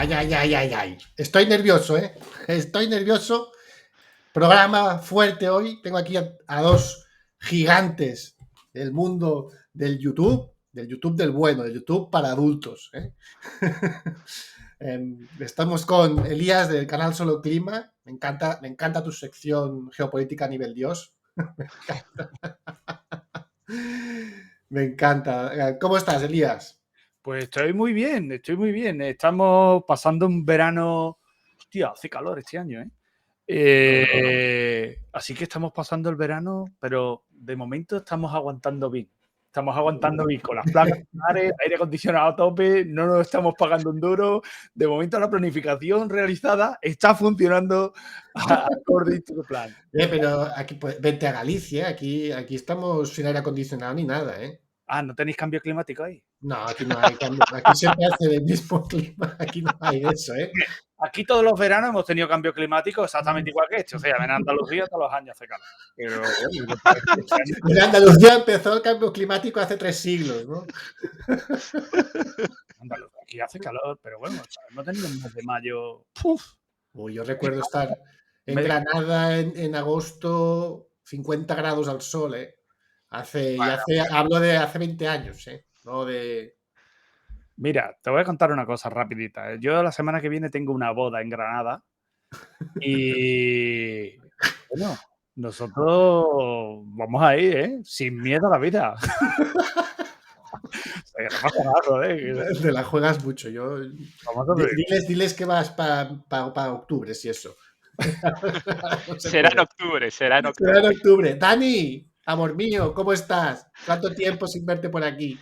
Ay, ay, ay, ay, ay. Estoy nervioso, ¿eh? Estoy nervioso. Programa fuerte hoy. Tengo aquí a dos gigantes del mundo del YouTube del bueno, del YouTube para adultos. ¿Eh? Estamos con Elías del canal Solo Clima. Me encanta tu sección geopolítica a nivel Dios. Me encanta. ¿Cómo estás, Elías? Pues estoy muy bien, estoy muy bien. Estamos pasando un verano... Hostia, hace calor este año, ¿eh? Así que estamos pasando el verano, pero de momento estamos aguantando bien. Estamos aguantando bien con las placas solares, aire acondicionado a tope, no nos estamos pagando un duro. De momento la planificación realizada está funcionando according to the plan. Pero aquí, pues, vente a Galicia, aquí estamos sin aire acondicionado ni nada, ¿eh? Ah, ¿no tenéis cambio climático ahí? No, aquí no hay cambio, aquí siempre hace el mismo clima, aquí no hay eso, ¿eh? Aquí todos los veranos hemos tenido cambio climático exactamente igual que este. O sea, en Andalucía todos los años hace calor. Pero bueno, este año En Andalucía empezó el cambio climático hace 3 siglos, ¿no? Andalucía, aquí hace calor, pero bueno, no tenemos un mes de mayo. ¡Puf! Uy, yo recuerdo estar en Granada en agosto, 50 grados al sol, ¿eh? Hablo de hace 20 años, ¿eh? No de... Mira, te voy a contar una cosa rapidita. Yo la semana que viene tengo una boda en Granada y bueno, nosotros vamos a ir, ¿eh? Sin miedo a la vida. O sea, que no pasa nada, joder. Te la juegas mucho. Vamos a ver. Diles que vas para octubre, si eso. No se Será en puede. octubre, será en Será en octubre. octubre. Dani, amor mío, ¿cómo estás? ¿Cuánto tiempo sin verte por aquí?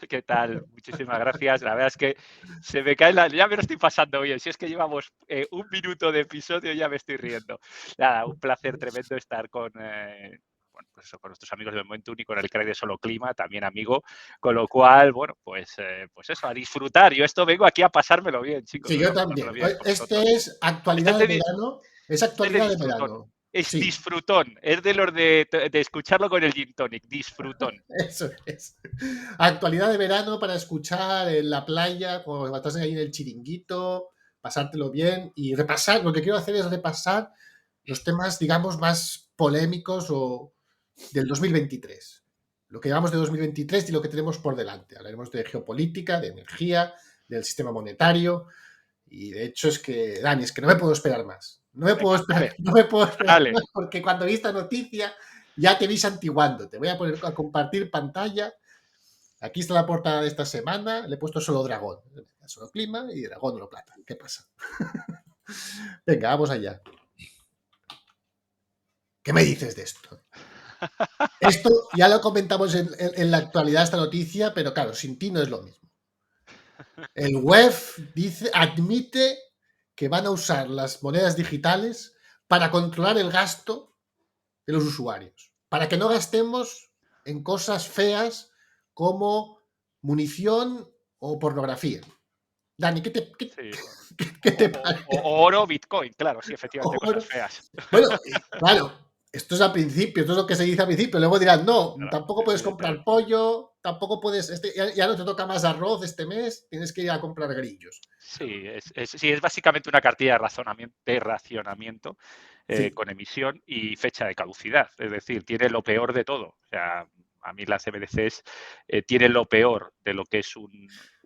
¿Qué tal? Muchísimas gracias. La verdad es que se me cae la... Ya me lo estoy pasando bien. Si es que llevamos un minuto de episodio, ya me estoy riendo. Nada, un placer tremendo estar con... bueno, pues eso, con nuestros amigos del Momento Único, con el crack de Solo Clima, también amigo, con lo cual, bueno, pues eso, a disfrutar. Yo esto vengo aquí a pasármelo bien, chicos, Sí, vengo yo a pasármelo también. bien con Este vosotros. es Este actualidad es de de, verano. Es este es de actualidad de disfrutón. verano. Es Sí, disfrutón, es de los de escucharlo con el gin tonic, disfrutón. eso es. Actualidad de verano para escuchar en la playa, cuando estás ahí en el chiringuito, pasártelo bien y repasar. Lo que quiero hacer es repasar los temas, digamos, más polémicos o del 2023. Lo que llevamos de 2023 y lo que tenemos por delante. Hablaremos de geopolítica, de energía, del sistema monetario. Y de hecho es que, Dani, es que no me puedo esperar más. No me puedo Venga, esperar, dale, no me puedo esperar dale. más porque cuando vi esta noticia ya te vi santiguando. Te voy a poner a compartir pantalla. Aquí está la portada de esta semana. Le he puesto solo dragón. Solo clima y dragón oro plata. ¿Qué pasa? Venga, vamos allá. ¿Qué me dices de esto? Esto ya lo comentamos en la actualidad, esta noticia, pero claro, sin ti no es lo mismo. El WEF admite que van a usar las monedas digitales para controlar el gasto de los usuarios, para que no gastemos en cosas feas como munición o pornografía. Dani, Sí. qué te parece? O oro, Bitcoin, claro, sí, efectivamente, Bueno, cosas feas. claro, esto es al principio, esto es lo que se dice al principio. Luego dirán, no, Claro, tampoco puedes comprar evidentemente. pollo, tampoco puedes, ya no te toca más arroz este mes, tienes que ir a comprar grillos. Sí, sí, es básicamente una cartilla de racionamiento Sí, con emisión y fecha de caducidad. Es decir, tiene lo peor de todo. O sea, a mí las CBDCs tienen lo peor de lo que es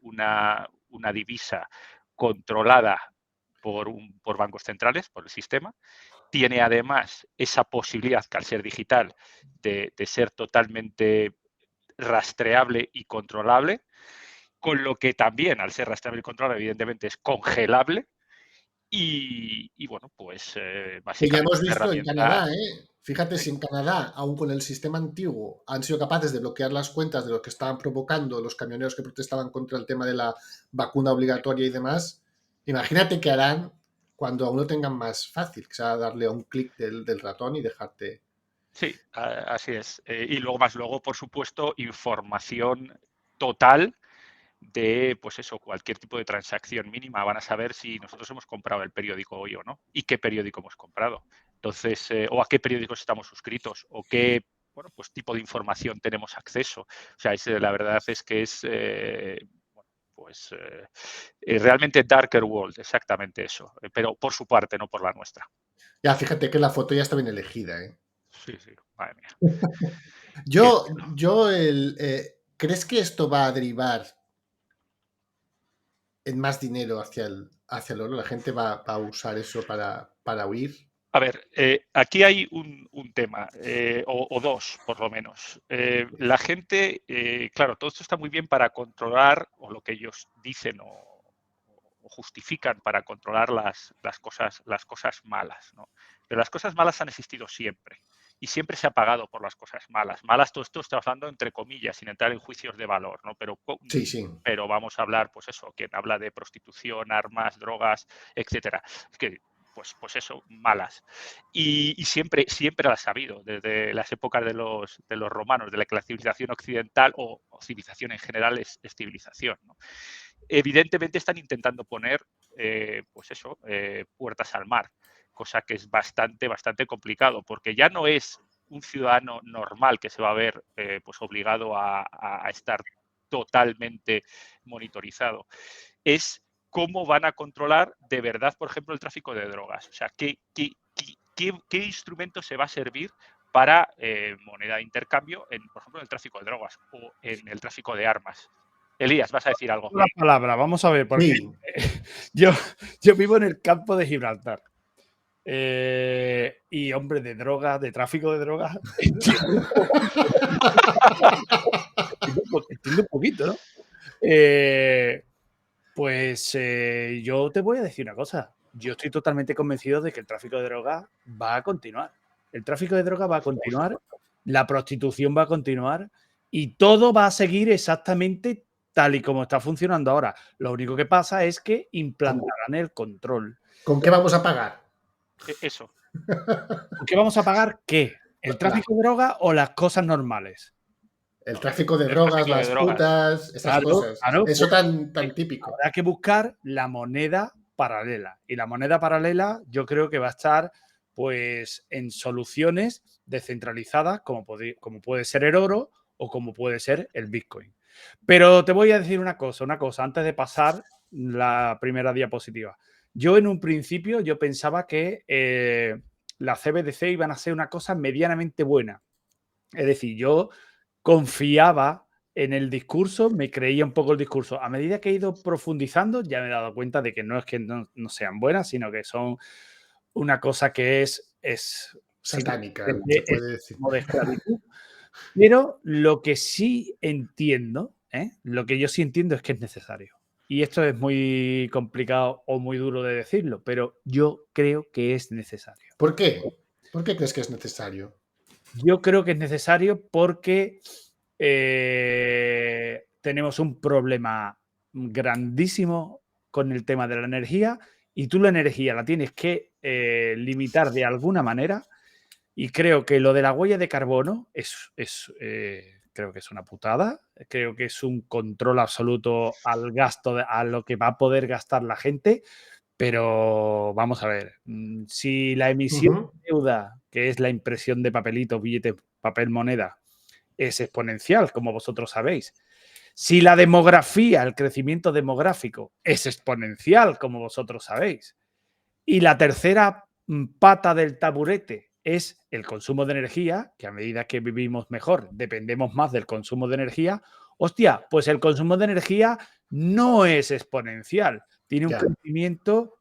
una divisa controlada por bancos centrales, por el sistema. Tiene además esa posibilidad, que al ser digital, de ser totalmente rastreable y controlable, con lo que también, al ser rastreable y controlable, evidentemente es congelable. Y bueno, pues que ya básicamente hemos una visto en herramienta. Canadá, ¿eh? Fíjate si en Canadá, aún con el sistema antiguo, han sido capaces de bloquear las cuentas de lo que estaban provocando los camioneros que protestaban contra el tema de la vacuna obligatoria y demás. Imagínate qué harán cuando aún lo tengan más fácil, que sea darle a un clic del ratón y dejarte. Sí, así es. Y luego, por supuesto, información total de, pues eso, cualquier tipo de transacción mínima. Van a saber si nosotros hemos comprado el periódico hoy o no y qué periódico hemos comprado. Entonces, o a qué periódicos estamos suscritos o qué, bueno, pues tipo de información tenemos acceso. O sea, la verdad es que es pues realmente Darker World, exactamente eso, pero por su parte, no por la nuestra. Ya, fíjate que la foto ya está bien elegida, ¿eh? Sí, madre mía. ¿Crees que esto va a derivar en más dinero hacia el oro? ¿La gente va a usar eso para huir? A ver, aquí hay un tema, o dos, por lo menos. La gente, claro, todo esto está muy bien para controlar, o lo que ellos dicen o justifican para controlar las cosas malas, ¿no? Pero las cosas malas han existido siempre. Y siempre se ha pagado por las cosas malas. Malas, todo esto está hablando entre comillas, sin entrar en juicios de valor, ¿no? Sí. Pero vamos a hablar, pues eso, quien habla de prostitución, armas, drogas, etcétera. Es que pues eso, malas. Y siempre las ha habido, desde las épocas de los romanos, de la civilización occidental o civilización en general es civilización, ¿no? Evidentemente están intentando poner, pues eso, puertas al mar, cosa que es bastante complicado, porque ya no es un ciudadano normal que se va a ver pues obligado a estar totalmente monitorizado. Es cómo van a controlar de verdad, por ejemplo, el tráfico de drogas. O sea, ¿qué instrumento se va a servir para moneda de intercambio, por ejemplo, en el tráfico de drogas o en el tráfico de armas? Elías, vas a decir algo. La palabra, vamos a ver, porque Sí. yo vivo en el campo de Gibraltar. Y, hombre, de drogas, de tráfico de drogas, entiendo un poquito, ¿no? Yo te voy a decir una cosa. Yo estoy totalmente convencido de que el tráfico de drogas va a continuar. El tráfico de drogas va a continuar, la prostitución va a continuar y todo va a seguir exactamente tal y como está funcionando ahora. Lo único que pasa es que implantarán el control. ¿Con qué vamos a pagar? Eso. ¿Por qué vamos a pagar qué? ¿El tráfico de drogas o las cosas normales? El tráfico de drogas, las putas, esas cosas. Eso tan típico. Habrá que buscar la moneda paralela. Y la moneda paralela yo creo que va a estar pues en soluciones descentralizadas como puede ser el oro o como puede ser el Bitcoin. Pero te voy a decir una cosa antes de pasar la primera diapositiva. Yo en un principio yo pensaba que la CBDC iban a ser una cosa medianamente buena. Es decir, yo confiaba en el discurso, me creía un poco el discurso. A medida que he ido profundizando, ya me he dado cuenta de que no es que no sean buenas, sino que son una cosa que es satánica, se puede decir. Como de esclavitud. Pero lo que sí entiendo, lo que yo sí entiendo es que es necesario. Y esto es muy complicado o muy duro de decirlo, pero yo creo que es necesario. ¿Por qué? ¿Por qué crees que es necesario? Yo creo que es necesario porque tenemos un problema grandísimo con el tema de la energía y tú la energía la tienes que limitar de alguna manera y creo que lo de la huella de carbono creo que es una putada, creo que es un control absoluto al gasto, a lo que va a poder gastar la gente, pero vamos a ver, si la emisión de deuda, que es la impresión de papelitos, billetes, papel, moneda, es exponencial, como vosotros sabéis. Si la demografía, el crecimiento demográfico es exponencial, como vosotros sabéis. Y la tercera pata del taburete es el consumo de energía, que a medida que vivimos mejor dependemos más del consumo de energía. Hostia, pues el consumo de energía no es exponencial, tiene un crecimiento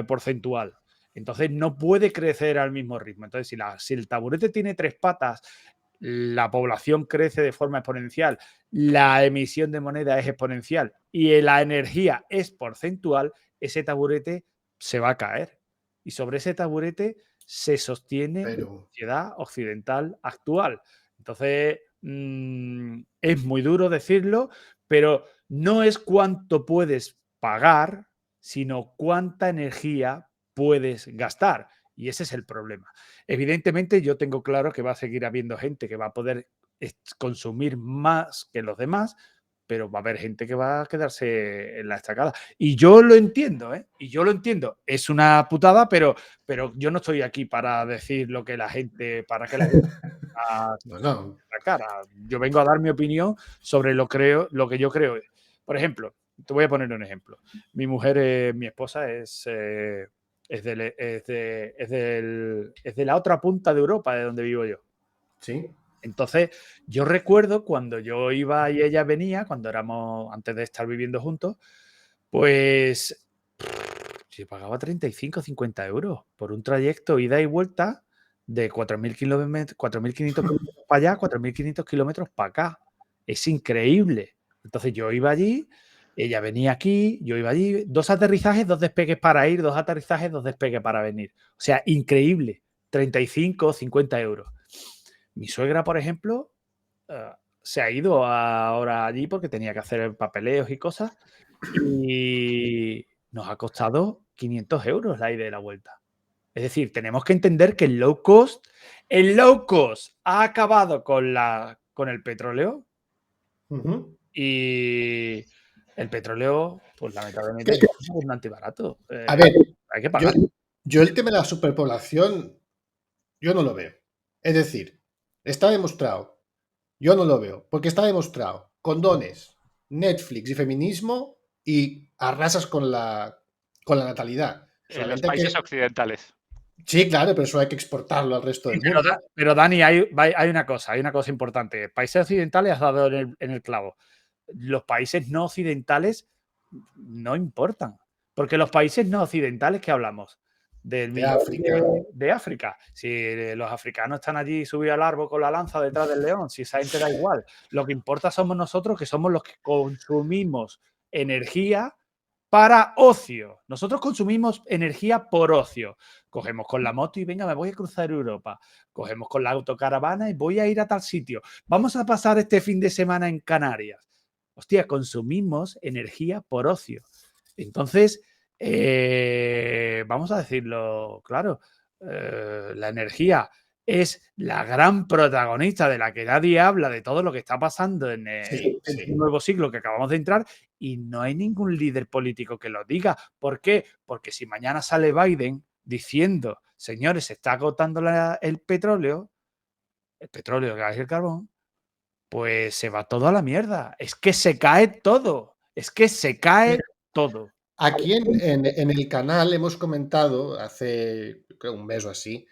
porcentual. Entonces no puede crecer al mismo ritmo. Entonces, si el taburete tiene tres patas, la población crece de forma exponencial, la emisión de moneda es exponencial y la energía es porcentual, ese taburete se va a caer. Y sobre ese taburete se sostiene la sociedad occidental actual. Entonces, es muy duro decirlo, pero no es cuánto puedes pagar, sino cuánta energía puedes gastar. Y ese es el problema. Evidentemente, yo tengo claro que va a seguir habiendo gente que va a poder consumir más que los demás, pero va a haber gente que va a quedarse en la estacada. Y yo lo entiendo, ¿eh? Y yo lo entiendo. Es una putada, pero yo no estoy aquí para decir lo que la gente, para que la gente no. la cara. Yo vengo a dar mi opinión sobre lo que yo creo. Por ejemplo, te voy a poner un ejemplo. Mi mujer, mi esposa, es de la otra punta de Europa, de donde vivo yo. Sí. Entonces, yo recuerdo cuando yo iba y ella venía, cuando éramos, antes de estar viviendo juntos, pues yo pagaba 35 o 50 euros por un trayecto ida y vuelta de 4.000 kilómetros, 4.500 kilómetros para allá, 4.500 kilómetros para acá. Es increíble. Entonces yo iba allí, ella venía aquí, yo iba allí, 2 aterrizajes, 2 despegues para ir, 2 aterrizajes, 2 despegues para venir. O sea, increíble. 35 o 50 euros. Mi suegra, por ejemplo, se ha ido ahora allí porque tenía que hacer papeleos y cosas y nos ha costado 500 euros la ida y la vuelta. Es decir, tenemos que entender que el low cost ha acabado con el petróleo y el petróleo, pues lamentablemente, es un antibarato. A ver, hay que pagar. Yo el tema de la superpoblación, yo no lo veo. Es decir, está demostrado. Yo no lo veo, porque está demostrado. Condones, Netflix y feminismo y arrasas con la natalidad. En los países occidentales. Sí, claro, pero eso hay que exportarlo al resto del mundo. Pero Dani, hay una cosa importante. Países occidentales has dado en el clavo. Los países no occidentales no importan. Porque los países no occidentales, ¿qué hablamos? De África. De África. Si los africanos están allí subidos al árbol con la lanza detrás del león, si esa gente da igual. Lo que importa somos nosotros, que somos los que consumimos energía para ocio. Nosotros consumimos energía por ocio. Cogemos con la moto y venga, me voy a cruzar Europa. Cogemos con la autocaravana y voy a ir a tal sitio. Vamos a pasar este fin de semana en Canarias. Hostia, consumimos energía por ocio. Entonces, vamos a decirlo claro, la energía es la gran protagonista de la que nadie habla de todo lo que está pasando en el nuevo siglo que acabamos de entrar y no hay ningún líder político que lo diga. ¿Por qué? Porque si mañana sale Biden diciendo, señores, se está agotando el petróleo, el gas y el carbón, pues se va todo a la mierda. Es que se cae todo. Es que se cae todo. Aquí en el canal hemos comentado hace un mes o así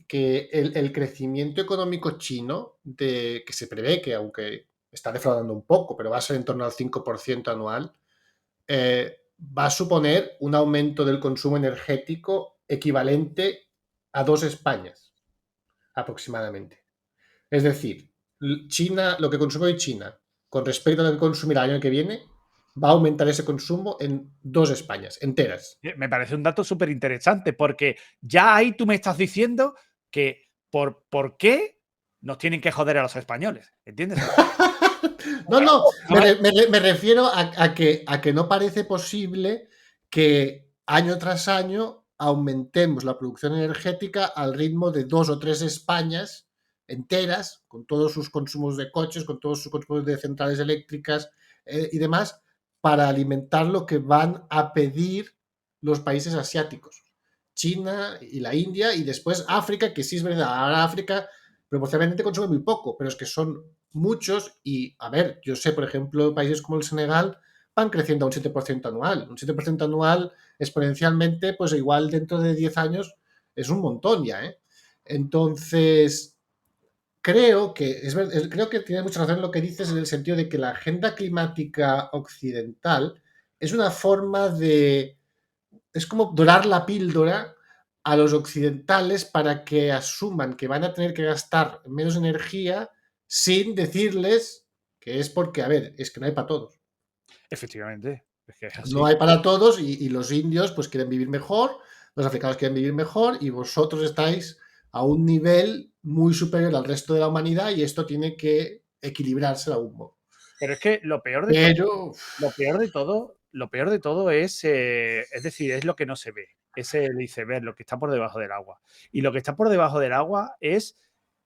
que el crecimiento económico chino, que se prevé que, aunque está defraudando un poco, pero va a ser en torno al 5% anual, va a suponer un aumento del consumo energético equivalente a 2 Españas, aproximadamente. Es decir, China, lo que consume hoy China, con respecto a lo que consumirá el año que viene, va a aumentar ese consumo en 2 Españas enteras. Me parece un dato súper interesante porque ya ahí tú me estás diciendo que por qué nos tienen que joder a los españoles, ¿entiendes? No, me refiero a que no parece posible que año tras año aumentemos la producción energética al ritmo de 2 o 3 Españas enteras, con todos sus consumos de coches, con todos sus consumos de centrales eléctricas y demás, para alimentar lo que van a pedir los países asiáticos, China y la India, y después África, que sí es verdad, ahora África proporcionalmente consume muy poco, pero es que son muchos y, a ver, yo sé, por ejemplo, países como el Senegal van creciendo a un 7% anual. Un 7% anual exponencialmente, pues igual dentro de 10 años es un montón ya, ¿eh? Entonces, creo que tienes mucha razón en lo que dices en el sentido de que la agenda climática occidental es una forma de... es como dorar la píldora a los occidentales para que asuman que van a tener que gastar menos energía sin decirles que es porque, a ver, es que no hay para todos. Efectivamente. Es que es así. No hay para todos y los indios pues quieren vivir mejor, los africanos quieren vivir mejor y vosotros estáis a un nivel muy superior al resto de la humanidad y esto tiene que equilibrarse a un modo. Pero es que lo peor de todo es decir, es lo que no se ve. Es el iceberg, lo que está por debajo del agua. Y lo que está por debajo del agua es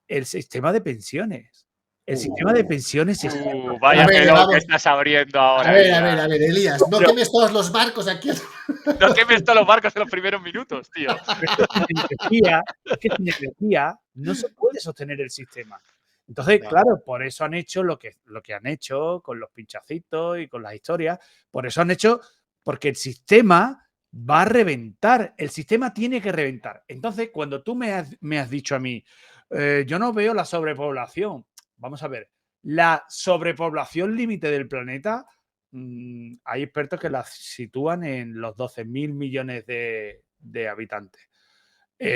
el sistema de pensiones. El sistema de pensiones está... Vaya melón que estás abriendo ahora. A ver, Elías, no quemes todos los barcos aquí. No quemes todos los barcos en los primeros minutos, tío. Sin energía no se puede sostener el sistema. Entonces, Ya. claro, por eso han hecho lo que han hecho con los pinchacitos y con las historias. Por eso han hecho, porque el sistema va a reventar. El sistema tiene que reventar. Entonces, cuando tú me has dicho a mí, yo no veo la sobrepoblación. Vamos a ver, la sobrepoblación límite del planeta, hay expertos que la sitúan en los 12.000 millones de habitantes.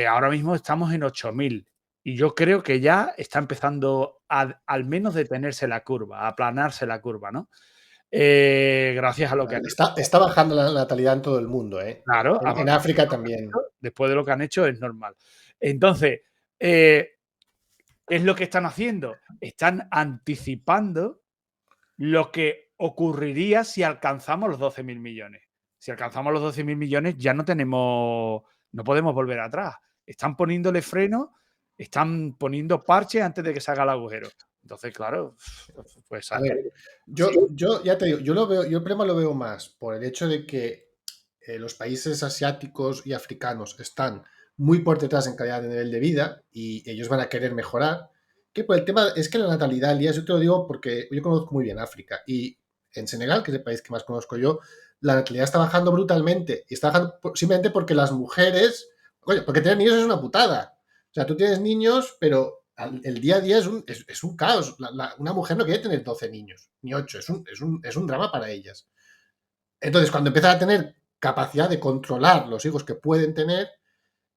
Ahora mismo estamos en 8.000 y yo creo que ya está empezando al menos detenerse la curva, a aplanarse la curva, ¿no? Gracias a lo que han hecho. Está bajando la natalidad en todo el mundo, ¿eh? Claro, En África también. después de lo que han hecho es normal. Entonces, ¿qué es lo que están haciendo? Están anticipando lo que ocurriría si alcanzamos los 12.000 millones. Si alcanzamos los 12.000 millones ya no podemos volver atrás. Están poniéndole freno, están poniendo parches antes de que se haga el agujero. Entonces, claro, pues A ver, yo ya te digo, yo el problema lo veo más por el hecho de que los países asiáticos y africanos están muy por detrás en calidad de nivel de vida y ellos van a querer mejorar. Que por el tema es que la natalidad, Elías, yo te lo digo porque yo conozco muy bien África y en Senegal, que es el país que más conozco yo, la natalidad está bajando brutalmente y está bajando simplemente porque las mujeres, oye, porque tener niños es una putada. O sea, tú tienes niños, pero el día a día es un caos. Una mujer no quiere tener 12 niños, ni 8, es un drama para ellas. Entonces, cuando empiezan a tener capacidad de controlar los hijos que pueden tener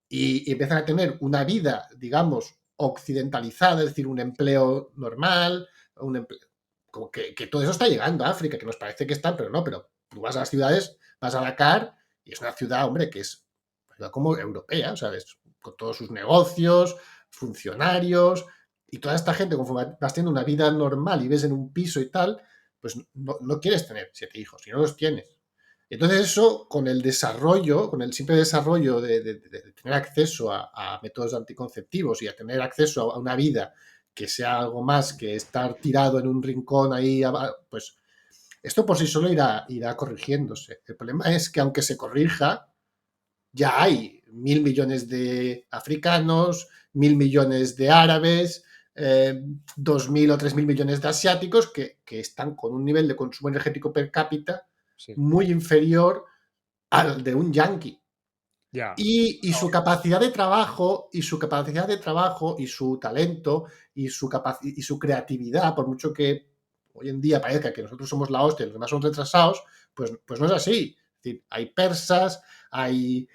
y empiezan a tener una vida, digamos, occidentalizada, es decir, un empleo normal, como que todo eso está llegando a África, que nos parece que están, pero no, pero tú vas a las ciudades, vas a Dakar y es una ciudad, hombre, que es como europea, ¿sabes? Con todos sus negocios, funcionarios y toda esta gente, conforme vas teniendo una vida normal y ves en un piso y tal, pues no quieres tener 7 hijos, si no los tienes. Entonces eso, con el desarrollo, con el simple desarrollo de tener acceso a métodos anticonceptivos y a tener acceso a una vida que sea algo más que estar tirado en un rincón ahí, pues esto por sí solo irá corrigiéndose. El problema es que aunque se corrija, ya hay 1.000 millones de africanos, 1.000 millones de árabes, 2.000 o 3.000 millones de asiáticos que están con un nivel de consumo energético per cápita muy inferior al de un yanqui. ya. Y su capacidad de trabajo, y su talento, y su creatividad, por mucho que hoy en día parezca que nosotros somos la hostia y los demás son retrasados, pues no es así. Es decir, hay persas, hay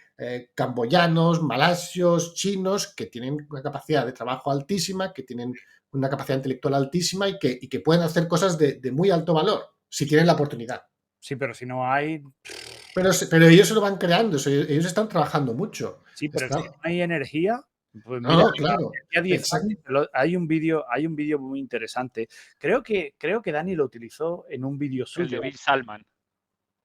camboyanos, malasios, chinos, que tienen una capacidad de trabajo altísima, que tienen una capacidad intelectual altísima y que pueden hacer cosas de muy alto valor, si tienen la oportunidad. Sí, pero si no hay. Pero ellos se lo van creando, ellos están trabajando mucho. Sí, pero si no hay energía, pues No, mira, no, claro. de aquí a 10 años hay un vídeo muy interesante. Creo que Dani lo utilizó en un vídeo El de suyo. Bin Salman.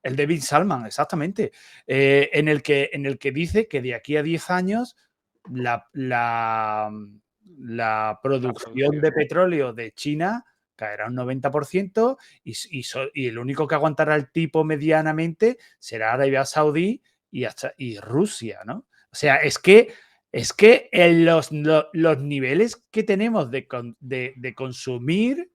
El de Bin Salman, exactamente. En el que dice que de aquí a 10 años la producción de petróleo de China caerá un 90% y el único que aguantará el tipo medianamente será Arabia Saudí y Rusia, ¿no? O sea, es que en los niveles que tenemos de consumir,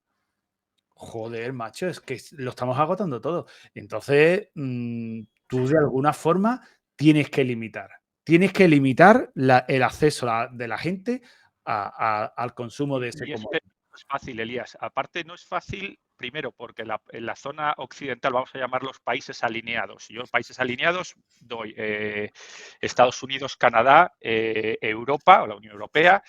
joder, macho, es que lo estamos agotando todo. Entonces, tú de alguna forma tienes que limitar. Tienes que limitar el acceso de la gente al consumo de ese comodín. No es fácil, Elías. Aparte, no es fácil, primero, porque en la zona occidental vamos a llamarlos países alineados. Yo, países alineados, doy Estados Unidos, Canadá, Europa o la Unión Europea,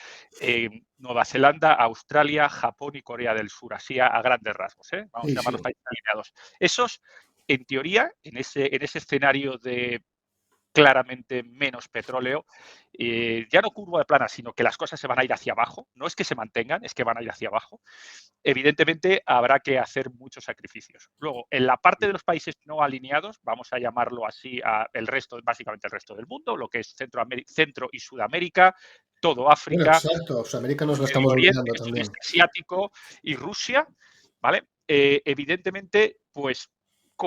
Nueva Zelanda, Australia, Japón y Corea del Sur, así a grandes rasgos. Vamos a llamarlos países alineados. Esos, en teoría, en ese escenario de claramente menos petróleo, ya no curva de plana, sino que las cosas se van a ir hacia abajo. No es que se mantengan, es que van a ir hacia abajo. Evidentemente habrá que hacer muchos sacrificios. Luego, en la parte de los países no alineados, vamos a llamarlo así, básicamente el resto del mundo, lo que es Centro y Sudamérica, todo África, bueno, exacto, Sudamérica nos lo estamos olvidando también. Asiático y Rusia, ¿vale? Evidentemente, pues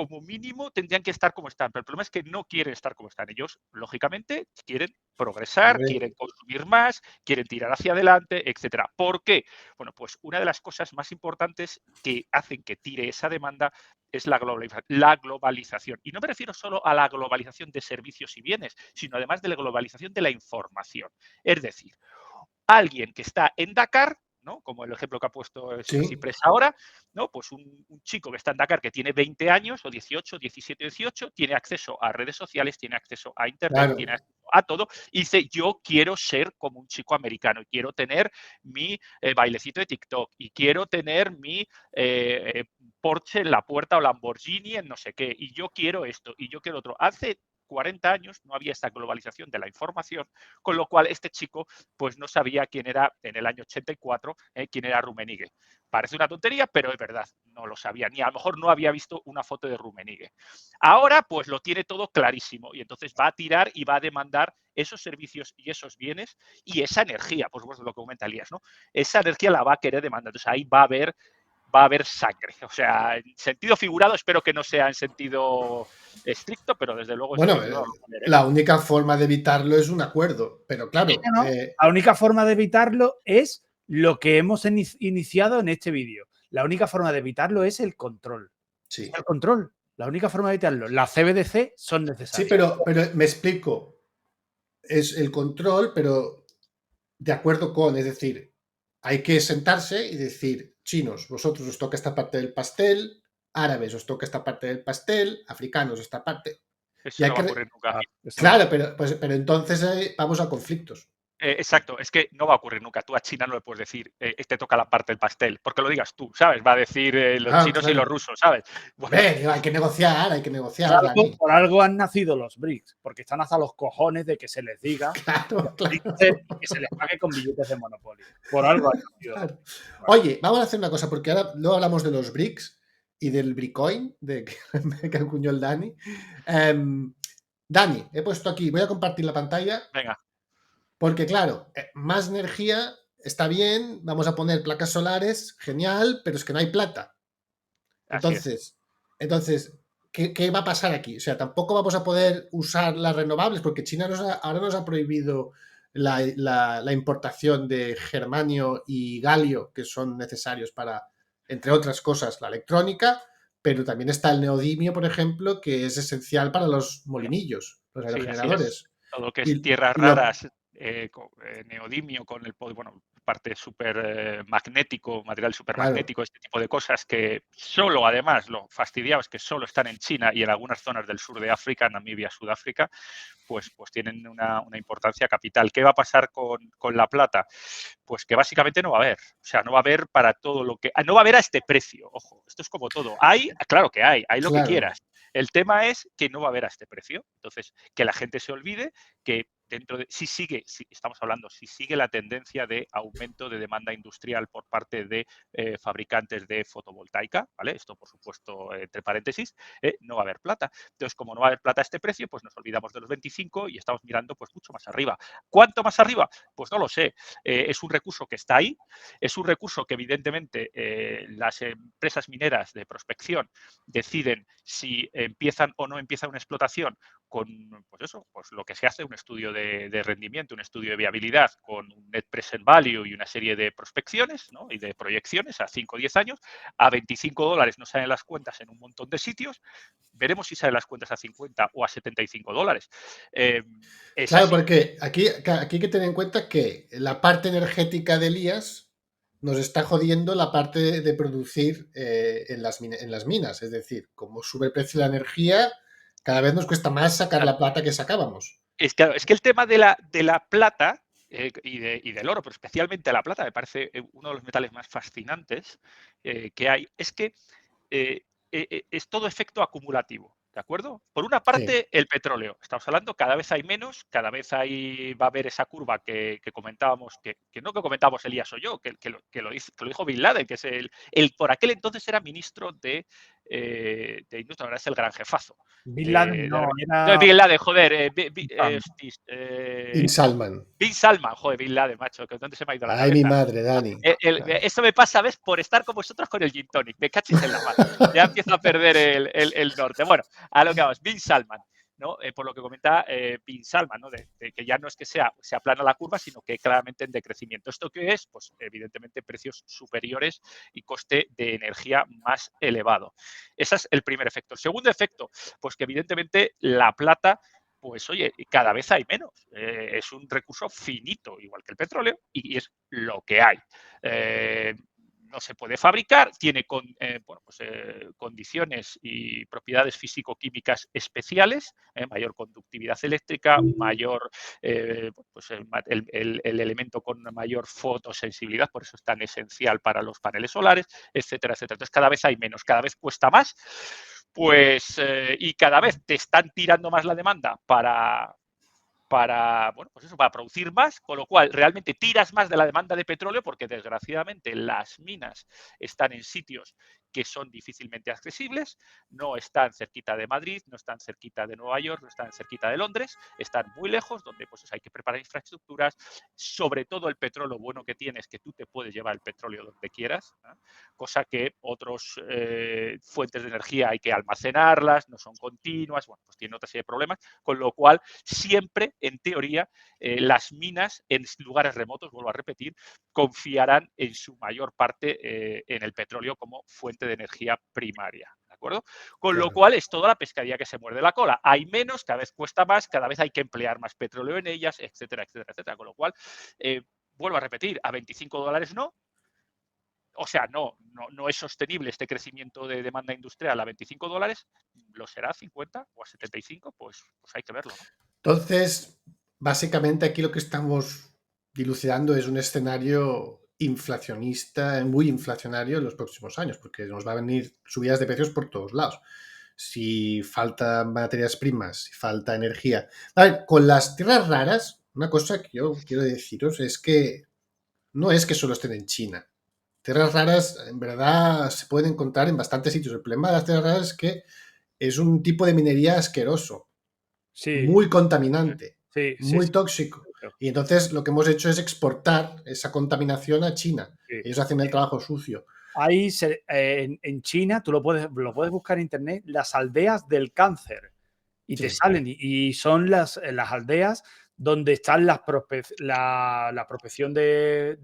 como mínimo tendrían que estar como están, pero el problema es que no quieren estar como están. Ellos, lógicamente, quieren progresar, Hombre, quieren consumir más, quieren tirar hacia adelante, etcétera. ¿Por qué? Bueno, pues una de las cosas más importantes que hacen que tire esa demanda es la globalización. Y no me refiero solo a la globalización de servicios y bienes, sino además de la globalización de la información. Es decir, alguien que está en Dakar, ¿no? Como el ejemplo que ha puesto sí, Ciprés ahora, ¿no? Pues un chico que está en Dakar que tiene 20 años o 18, 17, 18, tiene acceso a redes sociales, tiene acceso a internet, claro. tiene acceso a todo y dice, yo quiero ser como un chico americano y quiero tener mi bailecito de TikTok y quiero tener mi Porsche en la puerta o Lamborghini en no sé qué y yo quiero esto y yo quiero otro. Hace 40 años no había esta globalización de la información, con lo cual este chico pues no sabía quién era en el año 84, quién era Rummenigge. Parece una tontería, pero es verdad, no lo sabía, ni a lo mejor no había visto una foto de Rummenigge. Ahora pues lo tiene todo clarísimo y entonces va a tirar y va a demandar esos servicios y esos bienes y esa energía, por supuesto lo que comenta Elías, ¿no? Esa energía la va a querer demandar, entonces ahí va a haber sangre. O sea, en sentido figurado, espero que no sea en sentido estricto, pero desde luego en Bueno, sentido figurado lo va a haber, ¿eh? la única forma de evitarlo es un acuerdo, pero claro, ¿no? La única forma de evitarlo es lo que hemos iniciado en este vídeo. La única forma de evitarlo es el control. sí. El control. La única forma de evitarlo. Las CBDC son Sí, necesarias. pero me explico. Es el control, pero de acuerdo con, es decir, hay que sentarse y decir, chinos, vosotros os toca esta parte del pastel, árabes os toca esta parte del pastel, africanos esta parte. Y Eso hay no va a que... ocurrir nunca. Claro, pero entonces vamos a conflictos. Exacto, es que no va a ocurrir nunca. Tú a China no le puedes decir, te toca la parte del pastel, porque lo digas tú, ¿sabes? Va a decir los Ah, chinos y los claro. rusos, ¿sabes? Bueno, Digo, hay que negociar, Dani. Por algo han nacido los BRICS, porque están hasta los cojones de que se les diga Claro, claro. que se les pague con billetes de Monopoly. Por algo han nacido. Claro. Oye, vamos a hacer una cosa, porque ahora luego hablamos de los BRICS y del Bitcoin, que acuñó el Dani. Dani, he puesto aquí, voy a compartir la pantalla, venga, porque claro, más energía está bien, vamos a poner placas solares, genial, pero es que no hay plata. así es. Entonces, ¿qué va a pasar aquí? O sea, tampoco vamos a poder usar las renovables, porque China ahora nos ha prohibido la importación de germanio y galio, que son necesarios para, entre otras cosas, la electrónica, pero también está el neodimio, por ejemplo, que es esencial para los molinillos, los Sí, así es. aerogeneradores. Todo lo que es Y, tierras y lo, raras, neodimio con el, bueno, parte súper magnético, material claro, supermagnético, este tipo de cosas que solo, además, lo fastidiado es que solo están en China y en algunas zonas del sur de África, Namibia, Sudáfrica, pues tienen una importancia capital. ¿Qué va a pasar con la plata? Pues que básicamente no va a haber. O sea, no va a haber para todo lo que... No va a haber a este precio, ojo, esto es como todo. Hay, claro que hay lo que claro. quieras. El tema es que no va a haber a este precio. Entonces, que la gente se olvide que dentro de, si estamos hablando, si sigue la tendencia de aumento de demanda industrial por parte de fabricantes de fotovoltaica, ¿vale? Esto, por supuesto, entre paréntesis, no va a haber plata. Entonces, como no va a haber plata a este precio, pues nos olvidamos de los 25 y estamos mirando pues mucho más arriba. ¿Cuánto más arriba? Pues no lo sé. Es un recurso que está ahí, es un recurso que evidentemente las empresas mineras de prospección deciden si empiezan o no empiezan una explotación con pues eso, pues lo que se hace, un estudio de rendimiento, un estudio de viabilidad con un net present value y una serie de prospecciones, ¿no? Y de proyecciones a 5 o 10 años. A $25 no salen las cuentas en un montón de sitios. Veremos si salen las cuentas a 50 o a $75. Es Claro, así. porque aquí hay que tener en cuenta que la parte energética de Elías nos está jodiendo la parte de producir en las minas. Es decir, como sube el precio de la energía, cada vez nos cuesta más sacar la plata que sacábamos. Es que el tema de la plata y del oro, pero especialmente la plata, me parece uno de los metales más fascinantes que hay, es que es todo efecto acumulativo. ¿De acuerdo? Por una Sí, parte, el petróleo. Estamos hablando, cada vez hay menos, cada vez va a haber esa curva que comentábamos, que no que comentábamos Elías o yo, que lo dijo Bin Laden, que es por aquel entonces era ministro de industria, ahora es el gran jefazo. Bin Laden no, No, era Bin Laden, joder. Bin Salman. Bin Salman, joder, Bin Laden, macho, que ¿dónde se me ha ido la Ay, cabeza? mi madre, Dani. Esto me pasa, ¿ves? Por estar con vosotros con el gin tonic. Me cachis en la mano. Ya empiezo a perder el norte. Bueno, a lo que vamos. Bin Salman, ¿no? Por lo que comenta Bin Salman, ¿no? De que ya no es que se aplana la curva, sino que claramente en decrecimiento. ¿Esto qué es? Pues evidentemente precios superiores y coste de energía más elevado. Ese es el primer efecto. El segundo efecto, pues que evidentemente la plata, pues oye, cada vez hay menos. Es un recurso finito, igual que el petróleo, y es lo que hay. No se puede fabricar, tiene condiciones y propiedades físico-químicas especiales, mayor conductividad eléctrica, mayor el elemento con mayor fotosensibilidad, por eso es tan esencial para los paneles solares, etcétera, etcétera. Entonces cada vez hay menos, cada vez cuesta más, pues y cada vez te están tirando más la demanda para producir más, con lo cual realmente tiras más de la demanda de petróleo porque desgraciadamente las minas están en sitios que son difícilmente accesibles, no están cerquita de Madrid, no están cerquita de Nueva York, no están cerquita de Londres, están muy lejos, donde pues hay que preparar infraestructuras, sobre todo el petróleo bueno que tiene es que tú te puedes llevar el petróleo donde quieras, ¿eh? Cosa que otros fuentes de energía hay que almacenarlas, no son continuas, bueno, pues tienen otra serie de problemas, con lo cual siempre, en teoría, las minas en lugares remotos, vuelvo a repetir, confiarán en su mayor parte en el petróleo como fuente de energía primaria. ¿De acuerdo? Con lo cual es toda la pescadilla que se muerde la cola. Hay menos, cada vez cuesta más, cada vez hay que emplear más petróleo en ellas, etcétera, etcétera, etcétera. Con lo cual, vuelvo a repetir, a $25 no. O sea, no es sostenible este crecimiento de demanda industrial a $25, lo será a 50 o a 75, pues hay que verlo, ¿no? Entonces, básicamente aquí lo que estamos dilucidando es un escenario inflacionista, muy inflacionario en los próximos años, porque nos va a venir subidas de precios por todos lados. Si faltan materias primas, si falta energía. A ver, con las tierras raras, una cosa que yo quiero deciros es que no es que solo estén en China. Tierras raras, en verdad, se pueden encontrar en bastantes sitios. El problema de las tierras raras es que es un tipo de minería asqueroso, sí, muy contaminante, sí, muy tóxico. Y entonces lo que hemos hecho es exportar esa contaminación a China. sí. Ellos hacen el trabajo sucio. Ahí en China, tú lo puedes buscar en internet, las aldeas del cáncer. Y te salen, y son las aldeas donde están la prospección de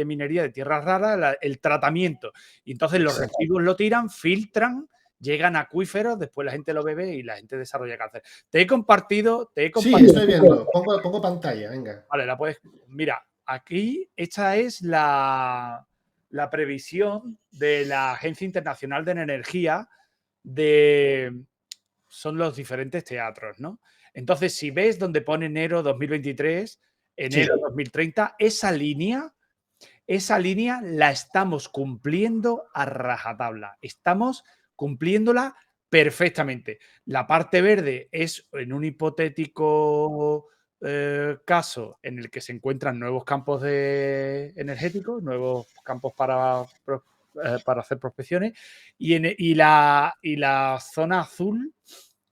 minería de tierras raras, el tratamiento. Y entonces los residuos lo tiran, filtran, llegan a acuíferos, después la gente lo bebe y la gente desarrolla cáncer. Te he compartido. Sí, estoy viendo. Pongo pantalla, venga. Vale, la puedes. Mira, aquí esta es la previsión de la Agencia Internacional de Energía son los diferentes teatros, ¿no? Entonces, si ves donde pone enero 2023, enero 2030, esa línea la estamos cumpliendo a rajatabla. Estamos cumpliéndola perfectamente. La parte verde es en un hipotético caso en el que se encuentran nuevos campos energéticos, nuevos campos para hacer prospecciones, y la zona azul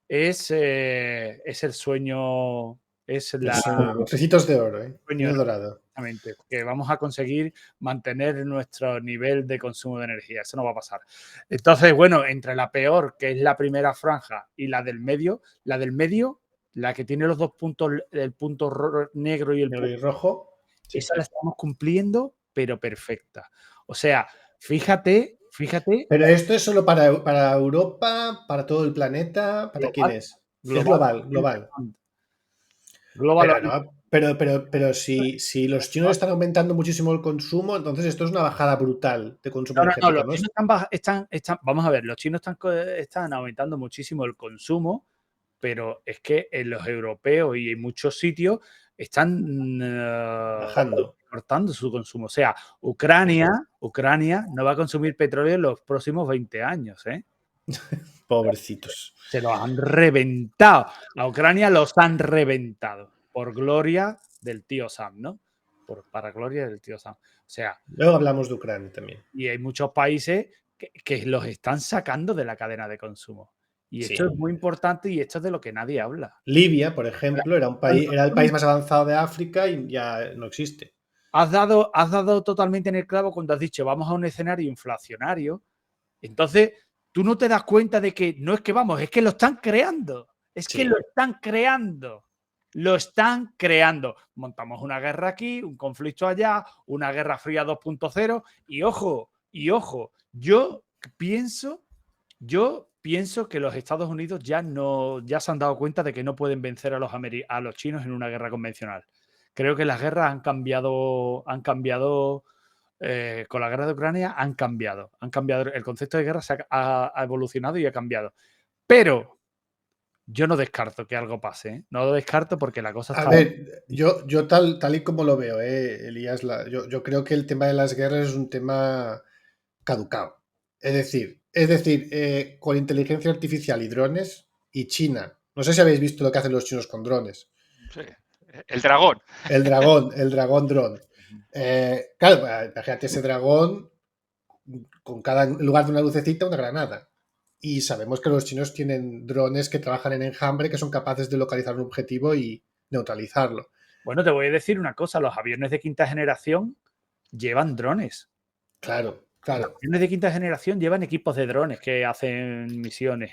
es el sueño, los trocitos de oro, sueño dorado. Exactamente, que vamos a conseguir mantener nuestro nivel de consumo de energía. Eso no va a pasar. Entonces, bueno, entre la peor, que es la primera franja, y la del medio, la que tiene los dos puntos, el punto negro y el punto rojo, esa la estamos cumpliendo, pero perfecta. O sea, fíjate. Pero esto es solo para Europa, para todo el planeta, ¿para quién es? Global. Pero si los chinos están aumentando muchísimo el consumo, entonces esto es una bajada brutal de consumo energético. No, los chinos vamos a ver, los chinos están aumentando muchísimo el consumo, pero es que en los europeos y en muchos sitios están bajando, cortando su consumo. O sea, Ucrania no va a consumir petróleo en los próximos 20 años, ¿eh? Pobrecitos. Se los han reventado. A Ucrania los han reventado. Por gloria del tío Sam, ¿no? Para gloria del tío Sam. O sea. Luego hablamos de Ucrania también. Y hay muchos países que los están sacando de la cadena de consumo. Y esto Sí. es muy importante y esto es de lo que nadie habla. Libia, por ejemplo, era el país más avanzado de África y ya no existe. Has dado totalmente en el clavo cuando has dicho vamos a un escenario inflacionario. Entonces, tú no te das cuenta de que no es que vamos, es que lo están creando. Es que Sí. lo están creando. Lo están creando. Montamos una guerra aquí, un conflicto allá, una guerra fría 2.0. Y ojo, yo pienso que los Estados Unidos ya se han dado cuenta de que no pueden vencer a los chinos en una guerra convencional. Creo que las guerras han cambiado con la guerra de Ucrania han cambiado. El concepto de guerra ha evolucionado y ha cambiado. Pero yo no descarto que algo pase, ¿eh? No lo descarto porque la cosa está... A ver, yo tal y como lo veo, Elías, yo creo que el tema de las guerras es un tema caducado. Es decir, con inteligencia artificial y drones y China. No sé si habéis visto lo que hacen los chinos con drones. Sí. El dragón. El dragón dron. Claro, imagínate ese dragón con en lugar de una lucecita, una granada. Y sabemos que los chinos tienen drones que trabajan en enjambre que son capaces de localizar un objetivo y neutralizarlo. Bueno, te voy a decir una cosa. Los aviones de quinta generación llevan drones. Claro. Los aviones de quinta generación llevan equipos de drones que hacen misiones.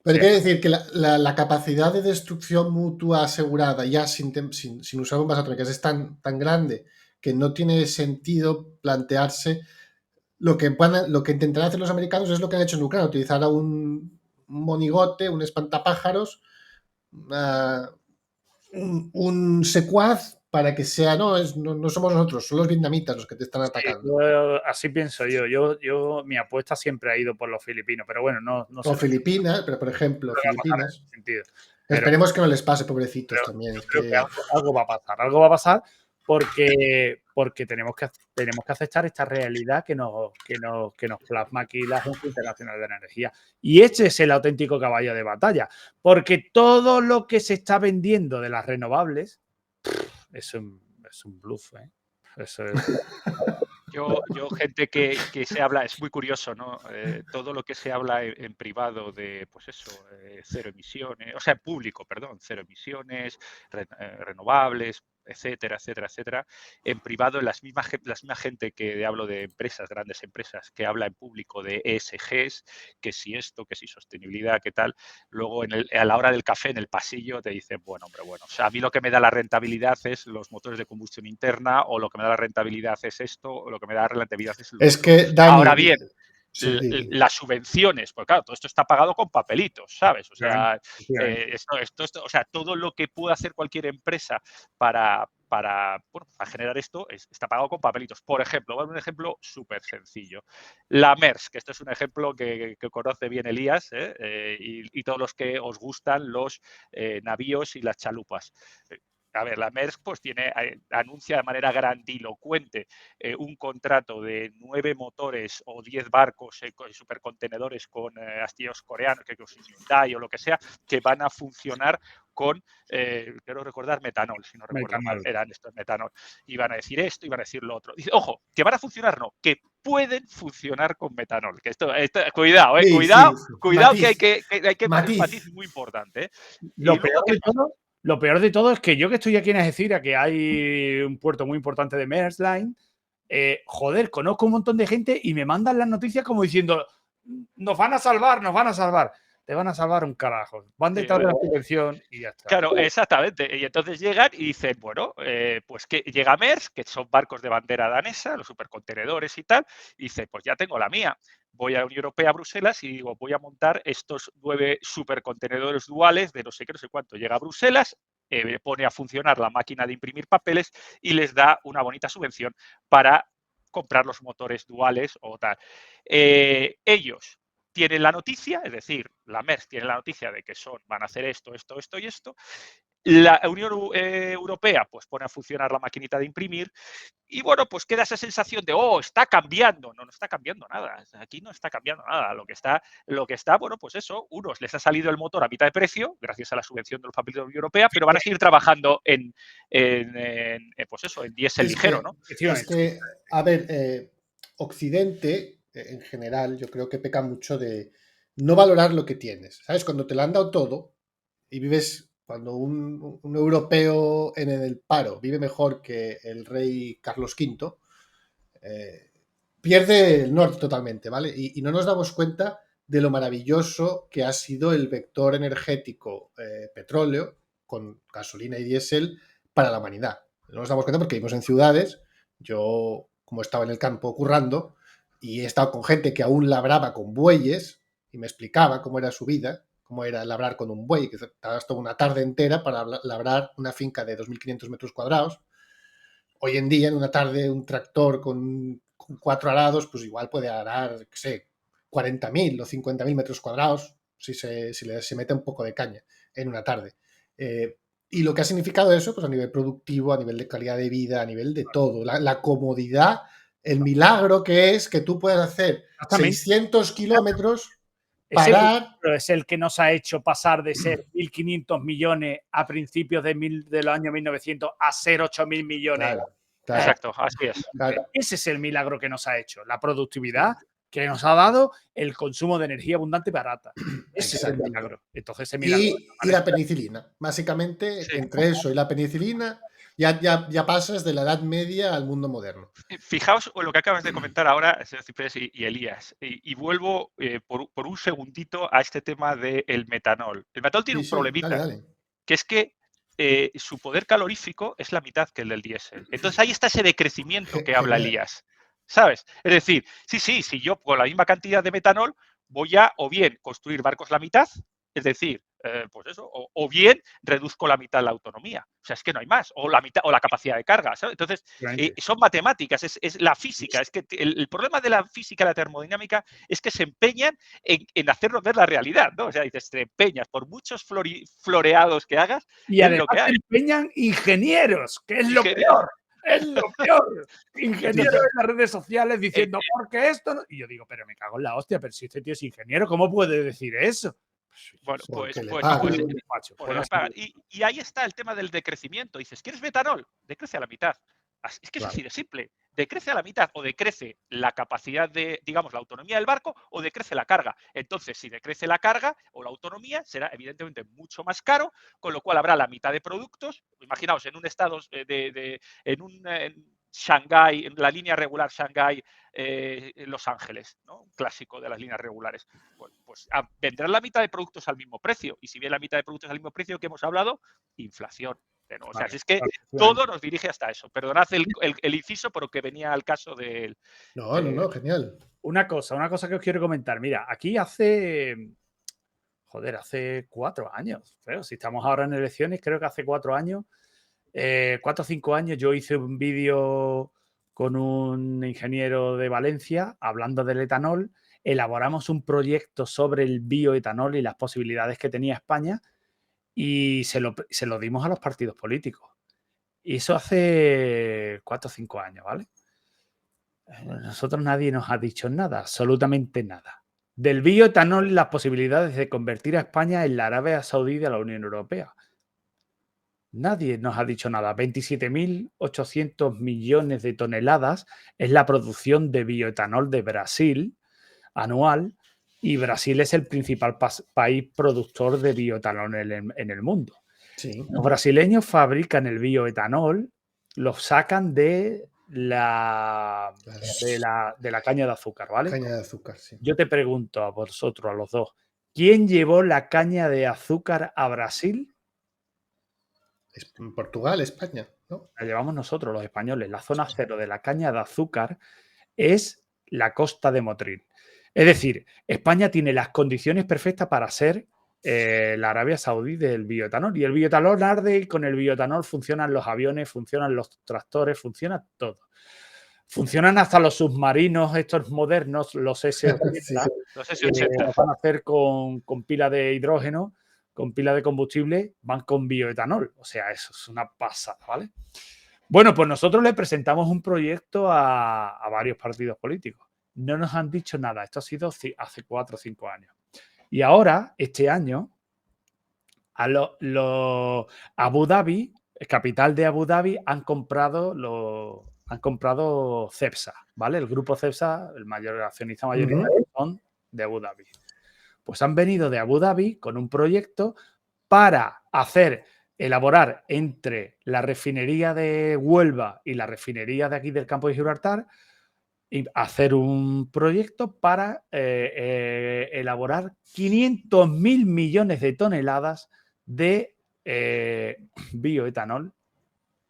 Pero quiere decir que la capacidad de destrucción mutua asegurada ya sin usar bombas atómicas es tan grande que no tiene sentido plantearse lo que intentarán hacer los americanos es lo que han hecho en Ucrania, utilizar a un monigote, un espantapájaros, un secuaz para que sea, no somos nosotros, son los vietnamitas los que te están atacando. Así pienso yo. Mi apuesta siempre ha ido por los filipinos, pero bueno, no o Filipinas, pero por ejemplo, Filipinas. Esperemos que no les pase, pobrecitos también. Creo que algo va a pasar porque tenemos que aceptar esta realidad que nos plasma aquí la Agencia Internacional de Energía. Y este es el auténtico caballo de batalla, porque todo lo que se está vendiendo de las renovables es un bluff, ¿eh? Eso es... Yo gente que se habla, es muy curioso, ¿no? Todo lo que se habla en privado de, pues eso, cero emisiones, o sea, en público, perdón, cero emisiones, renovables, etcétera, etcétera, etcétera. En privado, la misma gente que hablo de empresas, grandes empresas, que habla en público de ESGs, que si esto, que si sostenibilidad, qué tal, luego a la hora del café, en el pasillo, te dicen, bueno, o sea, a mí lo que me da la rentabilidad es los motores de combustión interna, o lo que me da la rentabilidad es esto, o lo que me da la rentabilidad es lo otro. Que, Dani, ahora bien, las subvenciones, pues claro, todo esto está pagado con papelitos, ¿sabes? O sea, o sea, todo lo que pueda hacer cualquier empresa para generar esto está pagado con papelitos. Por ejemplo, voy a dar un ejemplo súper sencillo. La Maersk, que esto es un ejemplo que conoce bien Elías, y todos los que os gustan los navíos y las chalupas. A ver, la Maersk pues anuncia de manera grandilocuente un contrato de 9 motores o 10 barcos supercontenedores con astilleros coreanos, que es Hyundai o lo que sea, que van a funcionar con, quiero recordar, metanol, si no recuerdo mal, eran estos metanol. Iban a decir esto, iban a decir lo otro. Dice, ojo, que van a funcionar, no, que pueden funcionar con metanol. Que esto cuidado, cuidado, matiz, que hay que poner un matiz muy importante. Lo peor de todo es que yo que estoy aquí en Algeciras, que hay un puerto muy importante de Maersk Line, joder, conozco un montón de gente y me mandan las noticias como diciendo, nos van a salvar. Te van a salvar un carajo. Van detrás de la subvención y ya está. Claro, exactamente. Y entonces llegan y dicen, bueno, pues que llega Maersk, que son barcos de bandera danesa, los supercontenedores y tal, y dice, pues ya tengo la mía. Voy a la Unión Europea, a Bruselas, y digo, voy a montar estos 9 supercontenedores duales de no sé qué, no sé cuánto. Llega a Bruselas, pone a funcionar la máquina de imprimir papeles y les da una bonita subvención para comprar los motores duales o tal. Ellos tienen la noticia, es decir, la Maersk tiene la noticia de que van a hacer esto y esto. La Unión Europea pues pone a funcionar la maquinita de imprimir y bueno, pues queda esa sensación de, está cambiando. No está cambiando nada. Aquí no está cambiando nada. Lo que está, bueno, pues eso, unos les ha salido el motor a mitad de precio, gracias a la subvención de los papeles de la Unión Europea, pero van a seguir trabajando pues eso, en diésel ligero, ¿no? Es que, a ver, Occidente en general, yo creo que peca mucho de no valorar lo que tienes. ¿Sabes? Cuando te lo han dado todo y vives, cuando un europeo en el paro vive mejor que el rey Carlos V, pierde el norte totalmente, ¿vale? Y no nos damos cuenta de lo maravilloso que ha sido el vector energético petróleo con gasolina y diésel para la humanidad. No nos damos cuenta porque vivimos en ciudades. Yo, como estaba en el campo currando, y he estado con gente que aún labraba con bueyes y me explicaba cómo era su vida, cómo era labrar con un buey, que estabas toda una tarde entera para labrar una finca de 2.500 metros cuadrados. Hoy en día, en una tarde, un tractor con 4 arados, pues igual puede arar, qué sé, 40.000 o 50.000 metros cuadrados, si se mete un poco de caña en una tarde. Y lo que ha significado eso, pues a nivel productivo, a nivel de calidad de vida, a nivel de todo, la comodidad, el milagro que es que tú puedas hacer 600 kilómetros, parar. Es el que nos ha hecho pasar de ser 1.500 millones a principios de los años 1900 a ser 8.000 millones. Claro. Exacto, así es. Claro. Ese es el milagro que nos ha hecho, la productividad que nos ha dado el consumo de energía abundante y barata. Ese es el milagro. Entonces, ese milagro. Y la penicilina. Básicamente, sí, entre eso y la penicilina, ya pasas de la Edad Media al mundo moderno. Fijaos en lo que acabas de comentar ahora, señor Ciprés y Elías, y vuelvo por un segundito a este tema del metanol. El metanol tiene un problemita, dale. Que es que su poder calorífico es la mitad que el del diésel. Entonces ahí está ese decrecimiento que habla Elías, ¿sabes? Es decir, si yo con la misma cantidad de metanol voy a o bien construir barcos la mitad, es decir, pues eso, o bien reduzco la mitad la autonomía. O sea, es que no hay más, o la mitad, o la capacidad de carga, ¿sabes? Entonces, son matemáticas, es la física. Es que el problema de la física y la termodinámica es que se empeñan en hacernos ver la realidad, ¿no? O sea, dices, te empeñas por muchos floreados que hagas, y además lo que hay. Se empeñan ingenieros, que es lo peor. Es lo peor. Ingenieros en las redes sociales diciendo, porque esto no... Y yo digo, pero me cago en la hostia, pero si este tío es ingeniero, ¿cómo puede decir eso? Bueno, y ahí está el tema del decrecimiento. Dices, ¿quieres metanol? Decrece a la mitad. Es que es así de simple. Decrece a la mitad o decrece la capacidad de, digamos, la autonomía del barco o decrece la carga. Entonces, si decrece la carga o la autonomía, será evidentemente mucho más caro, con lo cual habrá la mitad de productos. Imaginaos, en un estado Shanghái, en la línea regular Shanghái, Los Ángeles, ¿no? Un clásico de las líneas regulares. Bueno, pues vendrán la mitad de productos al mismo precio. Y si bien la mitad de productos al mismo precio que hemos hablado, inflación. O sea, es que todo nos dirige hasta eso. Perdonad el inciso, pero que venía al caso del... No, genial. Una cosa que os quiero comentar. Mira, aquí hace 4 años. Pero si estamos ahora en elecciones, creo que hace 4 años, 4 o 5 años, yo hice un vídeo con un ingeniero de Valencia hablando del etanol. Elaboramos un proyecto sobre el bioetanol y las posibilidades que tenía España y se lo dimos a los partidos políticos. Y eso hace 4 o 5 años, ¿vale? Nosotros nadie nos ha dicho nada, absolutamente nada. Del bioetanol y las posibilidades de convertir a España en la Arabia Saudí de la Unión Europea. Nadie nos ha dicho nada. 27.800 millones de toneladas es la producción de bioetanol de Brasil anual y Brasil es el principal país productor de bioetanol en el mundo. Sí. Los brasileños fabrican el bioetanol, lo sacan de la caña de azúcar, ¿vale? Caña de azúcar, sí. Yo te pregunto a vosotros, a los dos, ¿quién llevó la caña de azúcar a Brasil? Portugal, España, ¿no? La llevamos nosotros, los españoles. La zona cero de la caña de azúcar es la costa de Motril. Es decir, España tiene las condiciones perfectas para ser la Arabia Saudí del bioetanol. Y el bioetanol arde y con el bioetanol funcionan los aviones, funcionan los tractores, funciona todo. Funcionan hasta los submarinos estos modernos, los S-80. Sí. Los S-80. Van a hacer con pila de hidrógeno, con pila de combustible, van con bioetanol. O sea, eso es una pasada, ¿vale? Bueno, pues nosotros le presentamos un proyecto a varios partidos políticos. No nos han dicho nada. Esto ha sido hace 4 o 5 años. Y ahora, este año, Abu Dhabi, capital de Abu Dhabi, han comprado Han comprado Cepsa, ¿vale? El grupo Cepsa, el mayor accionista mayoritario, son de Abu Dhabi. Pues han venido de Abu Dhabi con un proyecto para elaborar entre la refinería de Huelva y la refinería de aquí del campo de Gibraltar, y hacer un proyecto para elaborar 500.000 millones de toneladas de bioetanol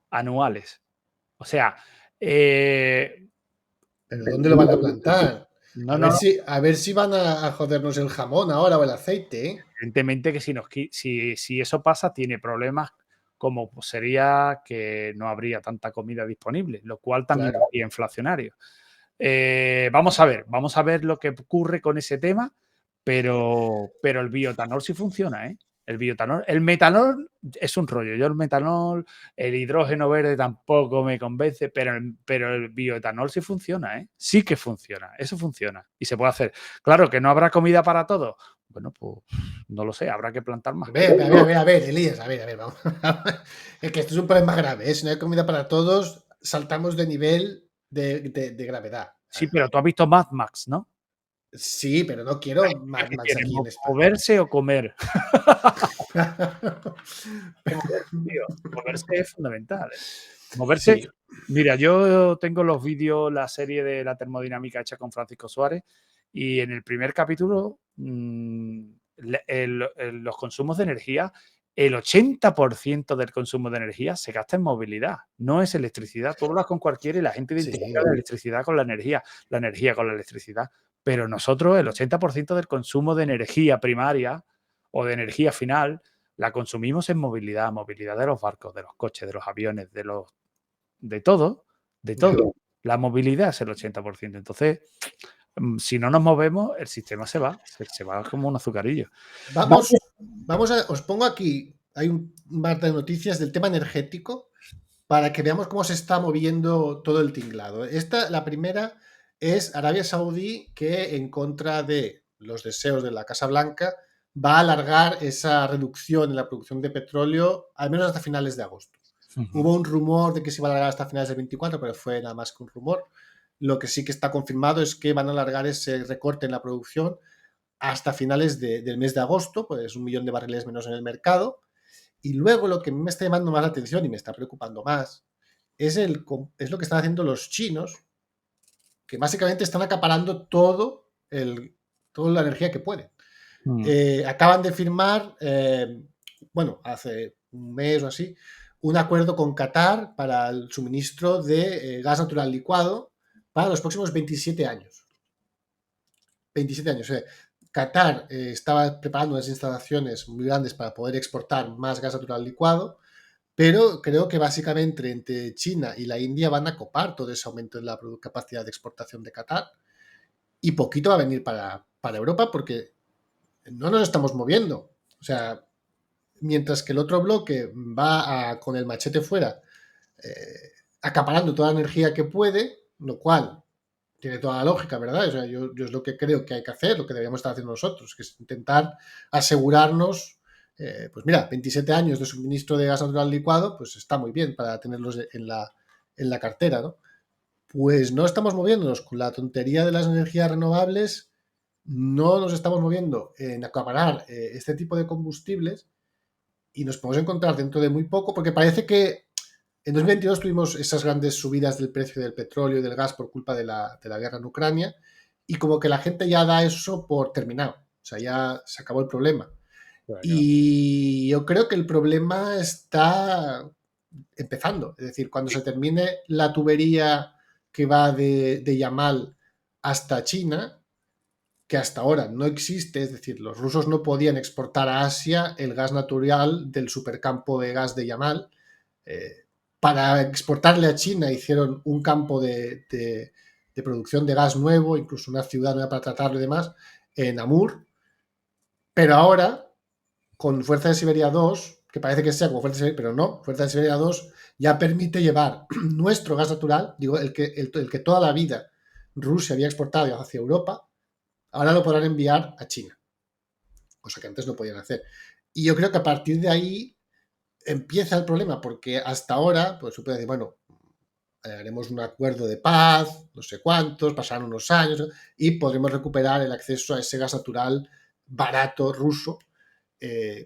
anuales. O sea, ¿Pero dónde lo van a plantar? no, A ver si van a jodernos el jamón ahora o el aceite, ¿eh? evidentemente que si eso pasa, tiene problemas, como sería que no habría tanta comida disponible, lo cual también sería inflacionario. Vamos a ver lo que ocurre con ese tema, pero el bioetanol sí funciona, ¿eh? El metanol es un rollo. Yo el hidrógeno verde tampoco me convence, pero el bioetanol sí funciona, ¿eh? Sí que funciona, eso funciona y se puede hacer. Claro que no habrá comida para todos. Bueno, pues no lo sé, habrá que plantar más. A ver, Elías, a ver, vamos. Es que esto es un problema grave, ¿eh? Si no hay comida para todos, saltamos de nivel de gravedad. Sí, pero tú has visto Mad Max, ¿no? Sí, pero no quiero Mad Max aquí en España. ¿Moverse o comer? Moverse es fundamental. Moverse. Sí. Mira, yo tengo los vídeos, la serie de la termodinámica hecha con Francisco Suárez, y en el primer capítulo los consumos de energía, el 80% del consumo de energía se gasta en movilidad, no es electricidad. Tú hablas con cualquiera y la gente identifica la electricidad con la energía con la electricidad. Pero nosotros el 80% del consumo de energía primaria o de energía final la consumimos en movilidad de los barcos, de los coches, de los aviones, de todo. La movilidad es el 80%. Entonces, si no nos movemos, el sistema se va como un azucarillo. Os pongo aquí, hay un par de noticias del tema energético para que veamos cómo se está moviendo todo el tinglado. La primera es Arabia Saudí, que en contra de los deseos de la Casa Blanca va a alargar esa reducción en la producción de petróleo al menos hasta finales de agosto. Hubo un rumor de que se iba a alargar hasta finales del 24, pero fue nada más que un rumor. Lo que sí que está confirmado es que van a alargar ese recorte en la producción hasta finales del mes de agosto, pues 1 millón de barriles menos en el mercado. Y luego lo que me está llamando más la atención y me está preocupando más es lo que están haciendo los chinos, que básicamente están acaparando toda la energía que pueden. Acaban de firmar, hace un mes o así, un acuerdo con Qatar para el suministro de gas natural licuado para los próximos 27 años. 27 años. Qatar estaba preparando unas instalaciones muy grandes para poder exportar más gas natural licuado, pero creo que básicamente entre China y la India van a copar todo ese aumento en la capacidad de exportación de Qatar, y poquito va a venir para Europa porque no nos estamos moviendo. O sea, mientras que el otro bloque va con el machete fuera, acaparando toda la energía que puede, lo cual tiene toda la lógica, ¿verdad? O sea, yo es lo que creo que hay que hacer, lo que deberíamos estar haciendo nosotros, que es intentar asegurarnos, pues mira, 27 años de suministro de gas natural licuado, pues está muy bien para tenerlos en la cartera, ¿no? Pues no estamos moviéndonos con la tontería de las energías renovables, no nos estamos moviendo en acaparar este tipo de combustibles, y nos podemos encontrar dentro de muy poco, porque parece que en 2022 tuvimos esas grandes subidas del precio del petróleo y del gas por culpa de la guerra en Ucrania, y como que la gente ya da eso por terminado. O sea, ya se acabó el problema. Bueno. Y yo creo que el problema está empezando. Es decir, cuando se termine la tubería que va de Yamal hasta China, que hasta ahora no existe, es decir, los rusos no podían exportar a Asia el gas natural del supercampo de gas de Yamal. Para exportarle a China hicieron un campo de producción de gas nuevo, incluso una ciudad nueva para tratarlo y demás, en Amur. Pero ahora, con Fuerza de Siberia 2, que parece que sea como Fuerza de Siberia, pero no, Fuerza de Siberia 2 ya permite llevar nuestro gas natural, digo, el que toda la vida Rusia había exportado hacia Europa, ahora lo podrán enviar a China, cosa que antes no podían hacer. Y yo creo que a partir de ahí empieza el problema, porque hasta ahora, pues se puede decir, bueno, haremos un acuerdo de paz, no sé cuántos, pasarán unos años, y podremos recuperar el acceso a ese gas natural barato ruso.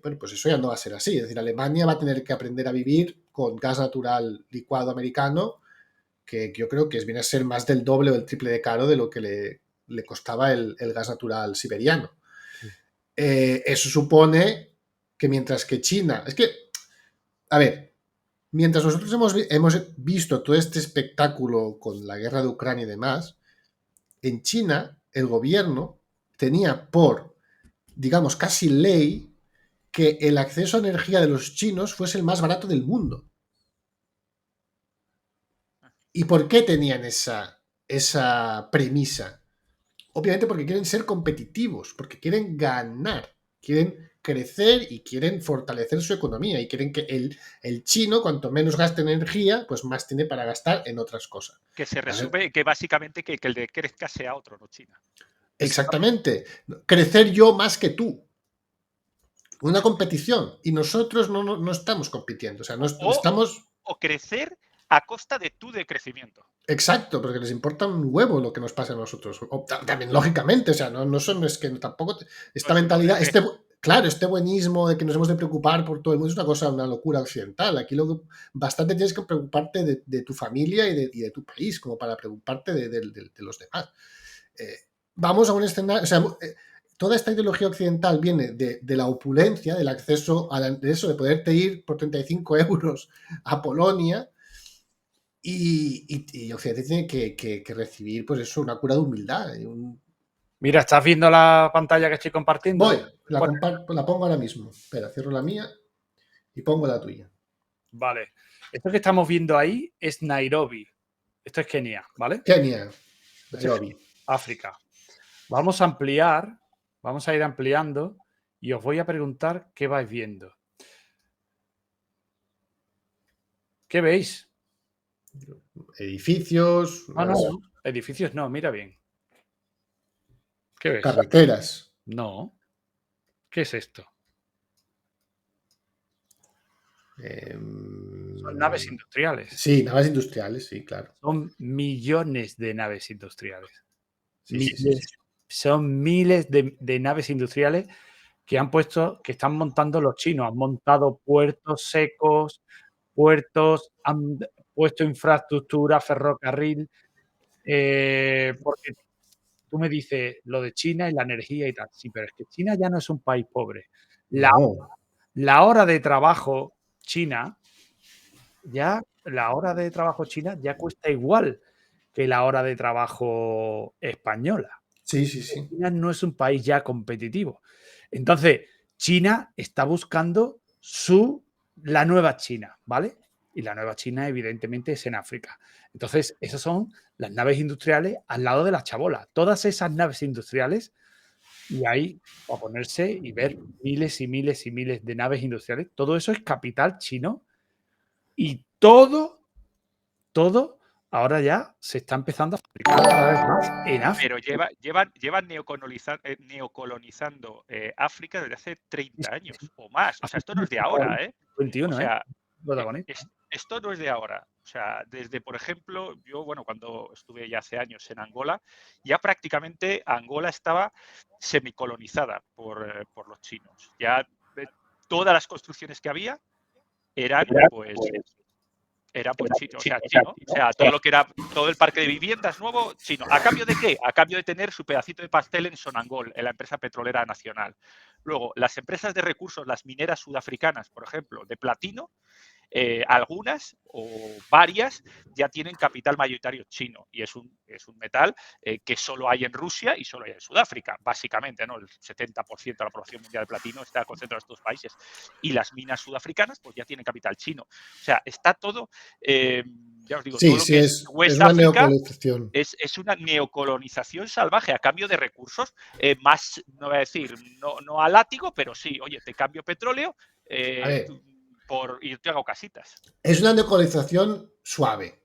Bueno, pues eso ya no va a ser así. Es decir, Alemania va a tener que aprender a vivir con gas natural licuado americano, que yo creo que viene a ser más del doble o el triple de caro de lo que le costaba el gas natural siberiano. Eso supone que mientras que China... Es que, a ver, mientras nosotros hemos visto todo este espectáculo con la guerra de Ucrania y demás, en China el gobierno tenía por, digamos, casi ley que el acceso a energía de los chinos fuese el más barato del mundo. ¿Y por qué tenían esa premisa? Obviamente porque quieren ser competitivos, porque quieren ganar, quieren crecer y quieren fortalecer su economía y quieren que el chino, cuanto menos gaste energía, pues más tiene para gastar en otras cosas. Que se resume que básicamente que el de crezca sea otro, no China. Exactamente. Crecer yo más que tú. Una competición. Y nosotros no estamos compitiendo. O sea, no estamos... O crecer a costa de tu decrecimiento. Exacto, porque les importa un huevo lo que nos pasa a nosotros. O, también, lógicamente, o sea, no es que tampoco... Esta mentalidad, este buenismo de que nos hemos de preocupar por todo el mundo es una cosa, una locura occidental. Aquí bastante tienes que preocuparte de tu familia y de tu país, como para preocuparte de los demás. Vamos a un escenario... O sea, toda esta ideología occidental viene de la opulencia, del acceso de eso, de poderte ir por 35 euros a Polonia. Y Occidente tiene que recibir, pues eso, una cura de humildad. Mira, ¿estás viendo la pantalla que estoy compartiendo? Voy, la pongo ahora mismo. Espera, cierro la mía y pongo la tuya. Vale. Esto que estamos viendo ahí es Nairobi. Esto es Kenia, ¿vale? Kenia, Nairobi. África. Vamos a ampliar, vamos a ir ampliando y os voy a preguntar qué vais viendo. ¿Qué veis? Edificios. No, edificios no, mira bien. ¿Qué ves? Carreteras. No. ¿Qué es esto? Son naves industriales. Sí, naves industriales, sí, claro. Son millones de naves industriales. Sí. Son miles de naves industriales que están montando los chinos. Han montado puertos secos, han puesto infraestructura, ferrocarril, porque tú me dices lo de China y la energía y tal. Sí, pero es que China ya no es un país pobre. La hora de trabajo china ya cuesta igual que la hora de trabajo española. Sí. China no es un país ya competitivo. Entonces, China está buscando la nueva China, ¿vale? Y la nueva China, evidentemente, es en África. Entonces, esas son las naves industriales al lado de las chabolas. Todas esas naves industriales, y ahí, a ponerse y ver miles y miles y miles de naves industriales, todo eso es capital chino. Y todo ahora ya se está empezando a fabricar cada vez más en África. Pero llevan neocolonizando África desde hace 30 años o más. O sea, esto no es de ahora, ¿eh? 21, o sea, esto no es de ahora. O sea, desde, por ejemplo, yo, cuando estuve ya hace años en Angola, ya prácticamente Angola estaba semicolonizada por los chinos. Ya todas las construcciones que había eran chino, chino. O sea, todo lo que era todo el parque de viviendas nuevo, chino. ¿A cambio de qué? A cambio de tener su pedacito de pastel en Sonangol, en la empresa petrolera nacional. Luego, las empresas de recursos, las mineras sudafricanas, por ejemplo, de platino, algunas o varias ya tienen capital mayoritario chino y es un metal que solo hay en Rusia y solo hay en Sudáfrica, básicamente, ¿no? El 70% de la población mundial de platino está concentrada en estos países y las minas sudafricanas pues ya tienen capital chino. O sea, está todo, ya os digo, todo lo que es West una África neocolonización. es una neocolonización salvaje a cambio de recursos más, no voy a decir, no a látigo, pero sí, oye, te cambio petróleo, y te hago casitas. Es una neocolonización suave.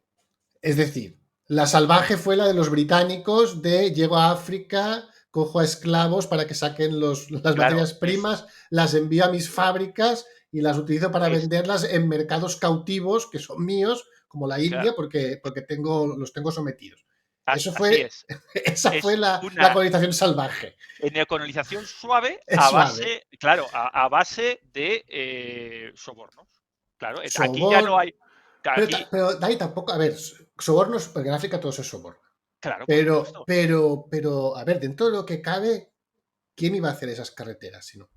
Es decir, la salvaje fue la de los británicos de llego a África, cojo a esclavos para que saquen las materias primas, las envío a mis fábricas y las utilizo para venderlas en mercados cautivos que son míos como la India, Claro. porque los tengo sometidos. Eso Así fue, es. esa Es fue la una colonización salvaje. neocolonización suave Es a suave. base, claro, a base de sobornos. Claro, aquí ya no Sobor. hay. Aquí, Pero Dani, tampoco, a ver, sobornos, porque en África todo se soborna. claro, por supuesto. Pero, a ver, dentro de lo que cabe, ¿quién iba a hacer esas carreteras si no?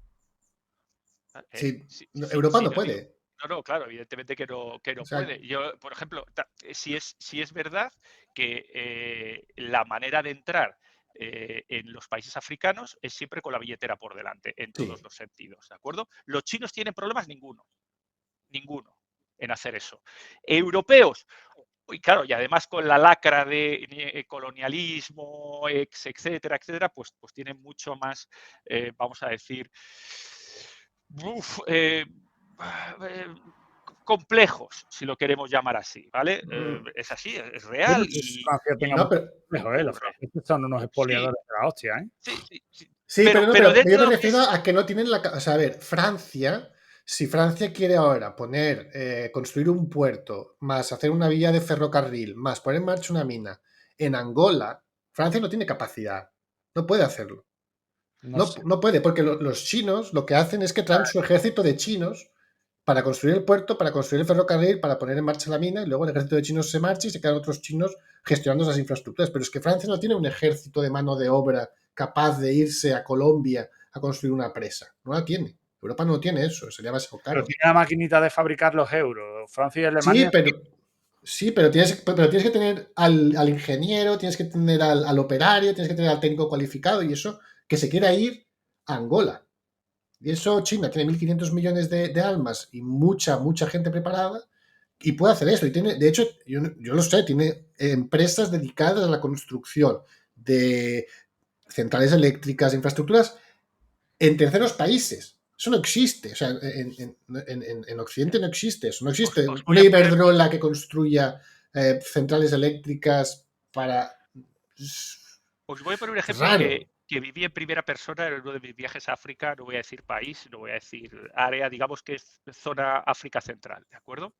Sí, Europa Sí, no no digo. puede. No, claro, evidentemente que no O sea, puede. Yo, por ejemplo, si es verdad que la manera de entrar en los países africanos es siempre con la billetera por delante, en sí. todos los sentidos, ¿de acuerdo? Los chinos tienen problemas ninguno en hacer eso. Europeos, y claro, y además con la lacra de colonialismo, etcétera, pues tienen mucho más, vamos a decir, eh, complejos, si lo queremos llamar así, ¿vale? Es así, es Yo no real sé si y Francia tenga No, mucho pero, complejo, ¿eh? Los ocurre. franceses son unos Sí, expoliadores de la hostia, ¿eh? sí. sí, Pero, no, pero pero dentro yo de me lo que refiero es. a que no tienen la. O sea, a ver, Francia, si Francia quiere ahora construir un puerto, más hacer una vía de ferrocarril, más poner en marcha una mina en Angola, Francia no tiene capacidad. No puede hacerlo. No No, sé. no puede, porque los chinos lo que hacen es que traen su ejército de chinos para construir el puerto, para construir el ferrocarril, para poner en marcha la mina, y luego el ejército de chinos se marcha y se quedan otros chinos gestionando esas infraestructuras. Pero es que Francia no tiene un ejército de mano de obra capaz de irse a Colombia a construir una presa. No la tiene. Europa no tiene eso, sería demasiado Pero caro. tiene la maquinita de fabricar los euros. Francia y Sí, Alemania. pero tienes que tener al ingeniero, tienes que tener al operario, tienes que tener al técnico cualificado y eso que se quiera ir a Angola. Y eso China tiene 1.500 millones de almas y mucha gente preparada y puede hacer eso. Y tiene, de hecho, yo lo sé, tiene empresas dedicadas a la construcción de centrales eléctricas, infraestructuras en terceros países. Eso no existe. O sea, en Occidente no existe eso. No existe Os voy una a poner. Iberdrola que construya centrales eléctricas para. Os voy a poner un Es ejemplo raro. que viví en primera persona en uno de mis viajes a África, no voy a decir país, no voy a decir área, digamos que es zona África Central, ¿de acuerdo?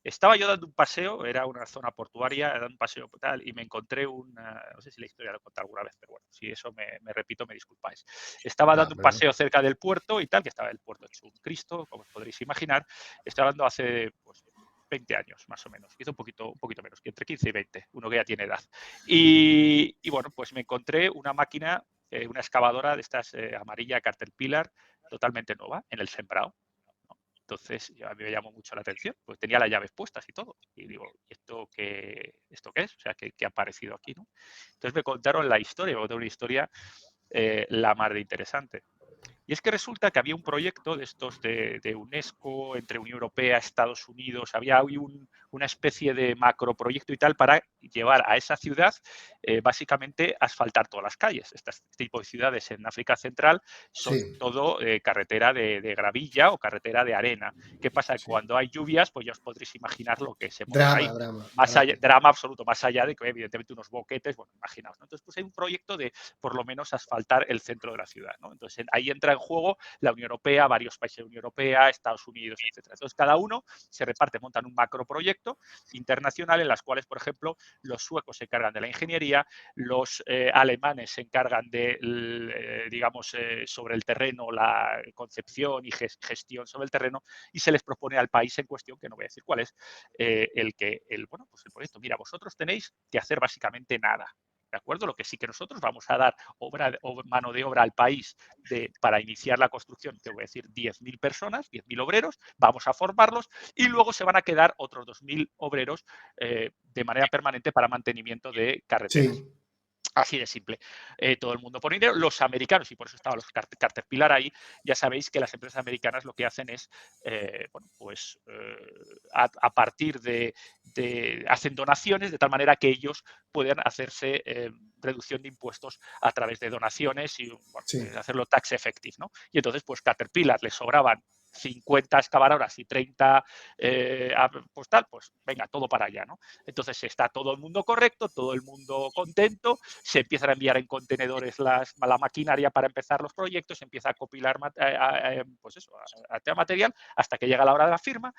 Estaba yo dando un paseo, era una zona portuaria, dando un paseo tal, y me encontré no sé si la historia la he contado alguna vez, pero bueno, si eso me repito, me disculpáis. Estaba No, dando un pero paseo cerca del puerto y tal, que estaba el puerto hecho un Cristo, como os podréis imaginar. Estaba hablando hace, pues, 20 años, más o menos. Hizo un poquito menos, que entre 15 y 20, uno que ya tiene edad. Y bueno, pues me encontré una máquina, una excavadora de estas amarilla Caterpillar, totalmente nueva, en el sembrado. Entonces, a mí me llamó mucho la atención, pues tenía las llaves puestas y todo. Y digo, ¿esto qué es? O sea, ¿qué ha aparecido aquí? ¿No? Entonces me contaron la historia, me contaron una historia la mar de interesante. Y es que resulta que había un proyecto de estos de UNESCO, entre Unión Europea, Estados Unidos, había una especie de macroproyecto y tal para llevar a esa ciudad, básicamente, asfaltar todas las calles. Este tipo de ciudades en África Central son sí, todo carretera de gravilla o carretera de arena. ¿Qué pasa? sí. Cuando hay lluvias, pues ya os podréis imaginar lo que se monta ahí. Drama. Más allá, drama absoluto, más allá de que evidentemente unos boquetes, bueno, imaginaos, ¿no? Entonces, pues hay un proyecto de por lo menos asfaltar el centro de la ciudad, ¿no? Entonces ahí entra en juego la Unión Europea, varios países de la Unión Europea, Estados Unidos, etcétera. Entonces cada uno se reparte, montan un macroproyecto internacional en las cuales, por ejemplo, los suecos se encargan de la ingeniería, los alemanes se encargan de, digamos, sobre el terreno, la concepción y gestión sobre el terreno, y se les propone al país en cuestión, que no voy a decir cuál es, pues el proyecto. Mira, vosotros tenéis que hacer básicamente nada. ¿De acuerdo? Lo que sí que nosotros vamos a dar mano de obra al país para iniciar la construcción, te voy a decir 10.000 personas, 10.000 obreros, vamos a formarlos y luego se van a quedar otros 2.000 obreros de manera permanente para mantenimiento de carreteras. Sí, Así de simple. Todo el mundo pone dinero. Los americanos, y por eso estaban los Caterpillar ahí, ya sabéis que las empresas americanas lo que hacen es, a partir hacen donaciones de tal manera que ellos puedan hacerse reducción de impuestos a través de donaciones y sí. hacerlo tax effective, ¿no? Y entonces, pues Caterpillar les sobraban 50 excavadoras y 30 pues venga, todo para allá, ¿no? Entonces está todo el mundo correcto, todo el mundo contento, se empiezan a enviar en contenedores la maquinaria para empezar los proyectos, se empieza a copilar material hasta que llega la hora de la firma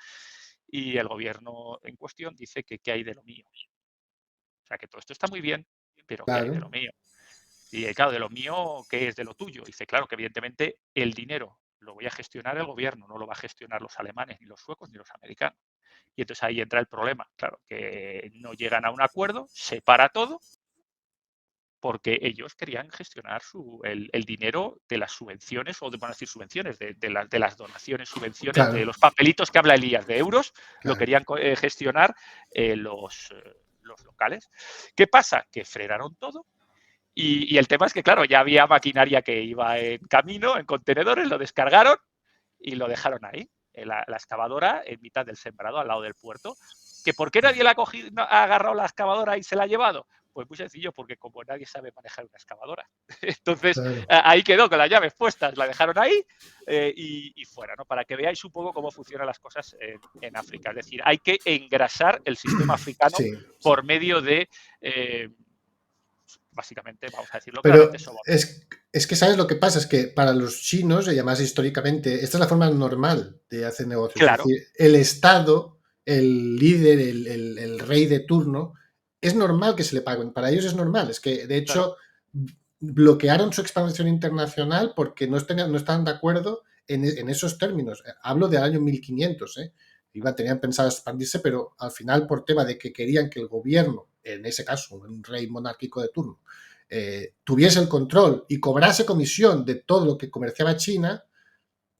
y el gobierno en cuestión dice que qué hay de lo mío. O sea, que todo esto está muy bien, pero ¿qué hay de Claro. lo mío? Y claro, de lo mío, ¿qué es de lo tuyo? Dice, claro, que evidentemente el dinero lo voy a gestionar el gobierno, no lo va a gestionar los alemanes, ni los suecos, ni los americanos. Y entonces ahí entra el problema, claro, que no llegan a un acuerdo, se para todo, porque ellos querían gestionar el dinero de las subvenciones, o de, van a decir subvenciones, de las donaciones, subvenciones, de Claro, los papelitos que habla Elías de euros, lo claro. querían gestionar los locales. ¿Qué pasa? Que frenaron todo. Y el tema es que, claro, ya había maquinaria que iba en camino, en contenedores, lo descargaron y lo dejaron ahí, la excavadora en mitad del sembrado, al lado del puerto. ¿Que por qué nadie la ha agarrado la excavadora y se la ha llevado? Pues muy sencillo, porque como nadie sabe manejar una excavadora. Entonces, Claro. ahí quedó con las llaves puestas, la dejaron ahí y fuera, ¿no? Para que veáis un poco cómo funcionan las cosas en África. Es decir, hay que engrasar el sistema africano Sí, por medio de... básicamente, vamos a decirlo pero claramente, soborno. es que, ¿sabes lo que pasa? Es que para los chinos, y además históricamente, esta es la forma normal de hacer negocios. Claro. Es decir, el Estado, el líder, el rey de turno, es normal que se le paguen. Para ellos es normal. Es que, de hecho, bloquearon su expansión internacional porque no estaban de acuerdo en esos términos. Hablo del año 1500, ¿eh? Tenían pensado expandirse, pero al final, por tema de que querían que el gobierno, en ese caso, un rey monárquico de turno, tuviese el control y cobrase comisión de todo lo que comerciaba China,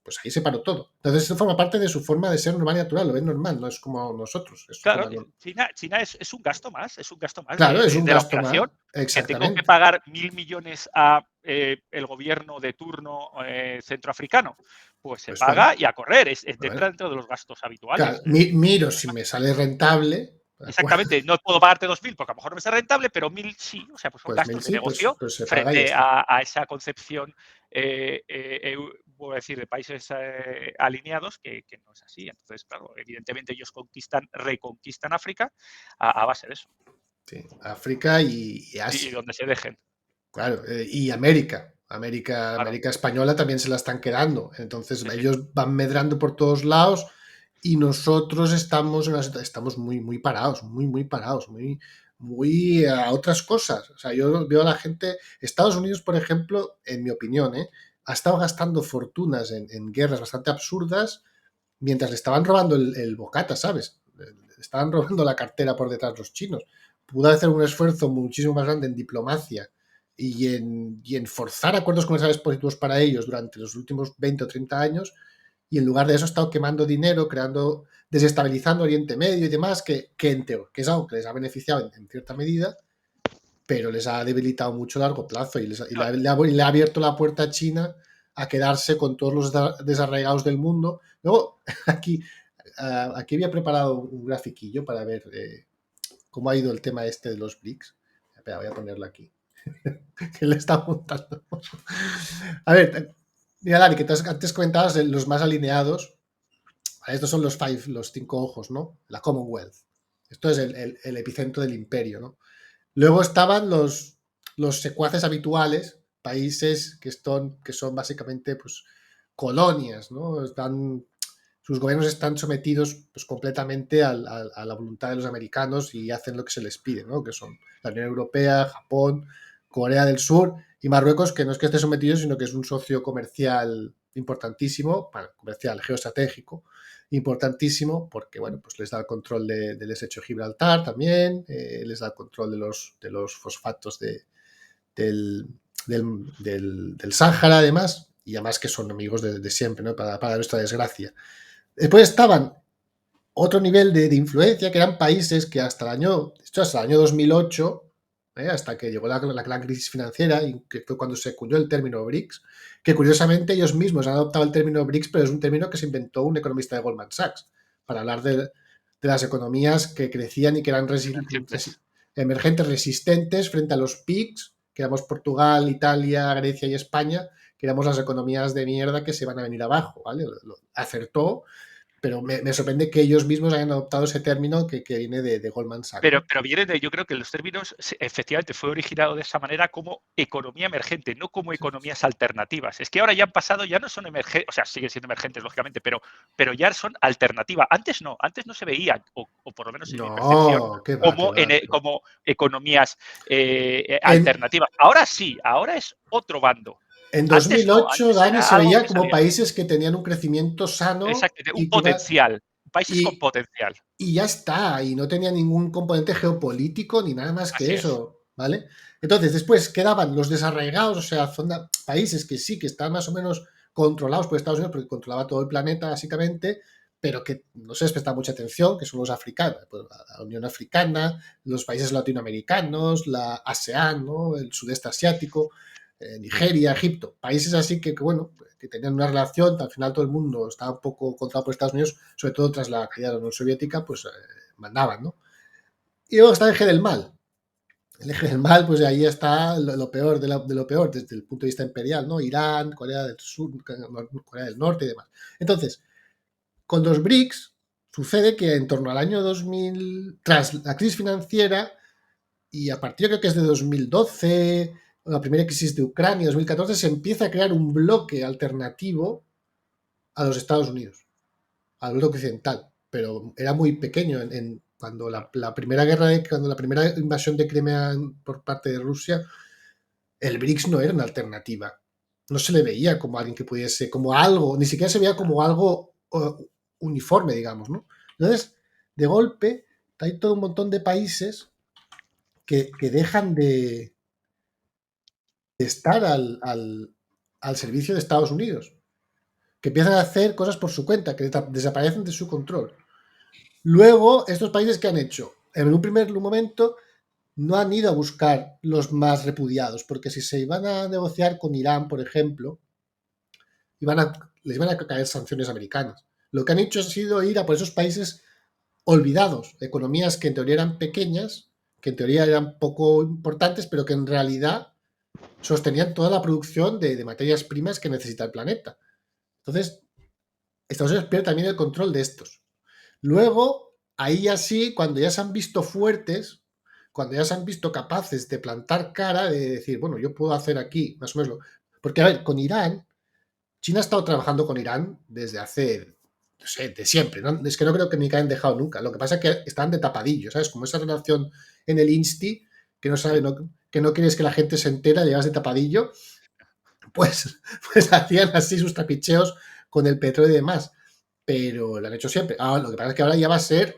pues ahí se paró todo. Entonces, esto forma parte de su forma de ser normal y natural, lo ven normal, no es como nosotros. Es claro, China es un gasto más, claro, es un de la gasto más. operación. Que tengo que pagar 1.000 millones a el gobierno de turno centroafricano, pues se Pues paga bueno, y a correr, bueno. dentro de los gastos habituales. Claro, miro si me sale rentable. Exactamente, no puedo pagarte 2.000 porque a lo mejor no me sale rentable, pero 1.000 sí, o sea, pues son Pues 1000 gastos de sí, negocio pues se paga y ya frente está. a esa concepción, voy a decir, de países alineados que no es así. Entonces, claro, evidentemente ellos reconquistan África a base de eso. Sí, África y Asia. Y donde se dejen. Claro, y América. América Claro. española también se la están quedando. Entonces, Sí. ellos van medrando por todos lados y nosotros estamos muy parados, muy parados, muy a otras cosas. O sea, yo veo a la gente, Estados Unidos, por ejemplo, en mi opinión, ha estado gastando fortunas en guerras bastante absurdas mientras le estaban robando el bocata, ¿sabes? Le estaban robando la cartera por detrás los chinos. Pudo hacer un esfuerzo muchísimo más grande en diplomacia y en forzar acuerdos comerciales positivos para ellos durante los últimos 20 o 30 años, y en lugar de eso ha estado quemando dinero, desestabilizando Oriente Medio y demás, que es algo que les ha beneficiado en cierta medida, pero les ha debilitado mucho a largo plazo y le ha abierto la puerta a China a quedarse con todos los desarraigados del mundo. Luego, aquí había preparado un grafiquillo para ver cómo ha ido el tema este de los BRICS. Espera, voy a ponerlo aquí. Que le está apuntando. A ver, mira, Dani, que antes comentabas los más alineados. Estos son los 5 ojos, ¿no? La Commonwealth. Esto es el epicentro del imperio, ¿no? Luego estaban los secuaces habituales, países que son básicamente pues, colonias, ¿no? Sus gobiernos están sometidos pues, completamente a la voluntad de los americanos y hacen lo que se les pide, ¿no? Que son la Unión Europea, Japón, Corea del Sur y Marruecos, que no es que esté sometido, sino que es un socio comercial importantísimo, comercial geoestratégico, importantísimo, porque bueno, pues les da el control del estrecho de Gibraltar también, les da el control de los fosfatos del Sáhara, además, y además que son amigos de siempre, ¿no? Para nuestra desgracia. Después estaban otro nivel de influencia, que eran países que hasta el año 2008, hasta que llegó la gran crisis financiera, y que fue cuando se acuñó el término BRICS, que curiosamente ellos mismos han adoptado el término BRICS, pero es un término que se inventó un economista de Goldman Sachs para hablar de las economías que crecían y que eran emergentes, resistentes frente a los PIGS, que éramos Portugal, Italia, Grecia y España, que éramos las economías de mierda que se van a venir abajo, ¿vale? Acertó. Pero me sorprende que ellos mismos hayan adoptado ese término que viene de Goldman Sachs. Pero viene de, yo creo que los términos efectivamente fue originado de esa manera como economía emergente, no como economías alternativas. Es que ahora ya han pasado, ya no son emergentes, o sea, siguen siendo emergentes, lógicamente, pero ya son alternativas. Antes no se veían, o por lo menos en mi percepción, como economías alternativas. Ahora sí, ahora es otro bando. En 2008, antes Dani, se veía como sabía. países que tenían un crecimiento sano. Exacto, un potencial. Países con potencial. Y ya está, y no tenía ningún componente geopolítico ni nada más que eso, ¿vale? Entonces, después quedaban los desarraigados, o sea, países que sí, que están más o menos controlados por Estados Unidos, porque controlaba todo el planeta, básicamente, pero que no se les presta mucha atención, que son los africanos, pues, la Unión Africana, los países latinoamericanos, la ASEAN, ¿no? El sudeste asiático, Nigeria, Egipto, países así que, bueno, que tenían una relación, al final todo el mundo estaba un poco controlado por Estados Unidos, sobre todo tras la caída de la Unión Soviética, pues mandaban, ¿no? Y luego está el eje del mal. El eje del mal, pues ahí está lo peor de lo peor desde el punto de vista imperial, ¿no? Irán, Corea del Sur, Corea del Norte y demás. Entonces, con los BRICS sucede que en torno al año 2000, tras la crisis financiera, y a partir creo que es de 2012, la primera crisis de Ucrania, 2014, se empieza a crear un bloque alternativo a los Estados Unidos, al bloque occidental, pero era muy pequeño cuando la primera cuando la primera invasión de Crimea por parte de Rusia, el BRICS no era una alternativa, no se le veía como alguien que pudiese, como algo, ni siquiera se veía como algo uniforme, digamos, ¿no? Entonces, de golpe, hay todo un montón de países que dejan de estar al servicio de Estados Unidos, que empiezan a hacer cosas por su cuenta, que desaparecen de su control. Luego, estos países que han hecho, en un primer momento, no han ido a buscar los más repudiados, porque si se iban a negociar con Irán, por ejemplo, les iban a caer sanciones americanas. Lo que han hecho ha sido ir a por esos países olvidados, economías que en teoría eran pequeñas, que en teoría eran poco importantes, pero que en realidad sostenían toda la producción de materias primas que necesita el planeta. Entonces, Estados Unidos pierde también el control de estos. Luego, ahí así, cuando ya se han visto fuertes, cuando ya se han visto capaces de plantar cara, de decir, bueno, yo puedo hacer aquí, más o menos. Porque, a ver, con Irán, China ha estado trabajando con Irán desde hace, no sé, de siempre, ¿no? Es que no creo que ni que hayan dejado nunca. Lo que pasa es que están de tapadillo, ¿sabes? Como esa relación en el Insti, que no sabe, que no quieres que la gente se entera, llegas de tapadillo, pues hacían así sus trapicheos con el petróleo y demás. Pero lo han hecho siempre. Ahora, lo que pasa es que ahora ya va a ser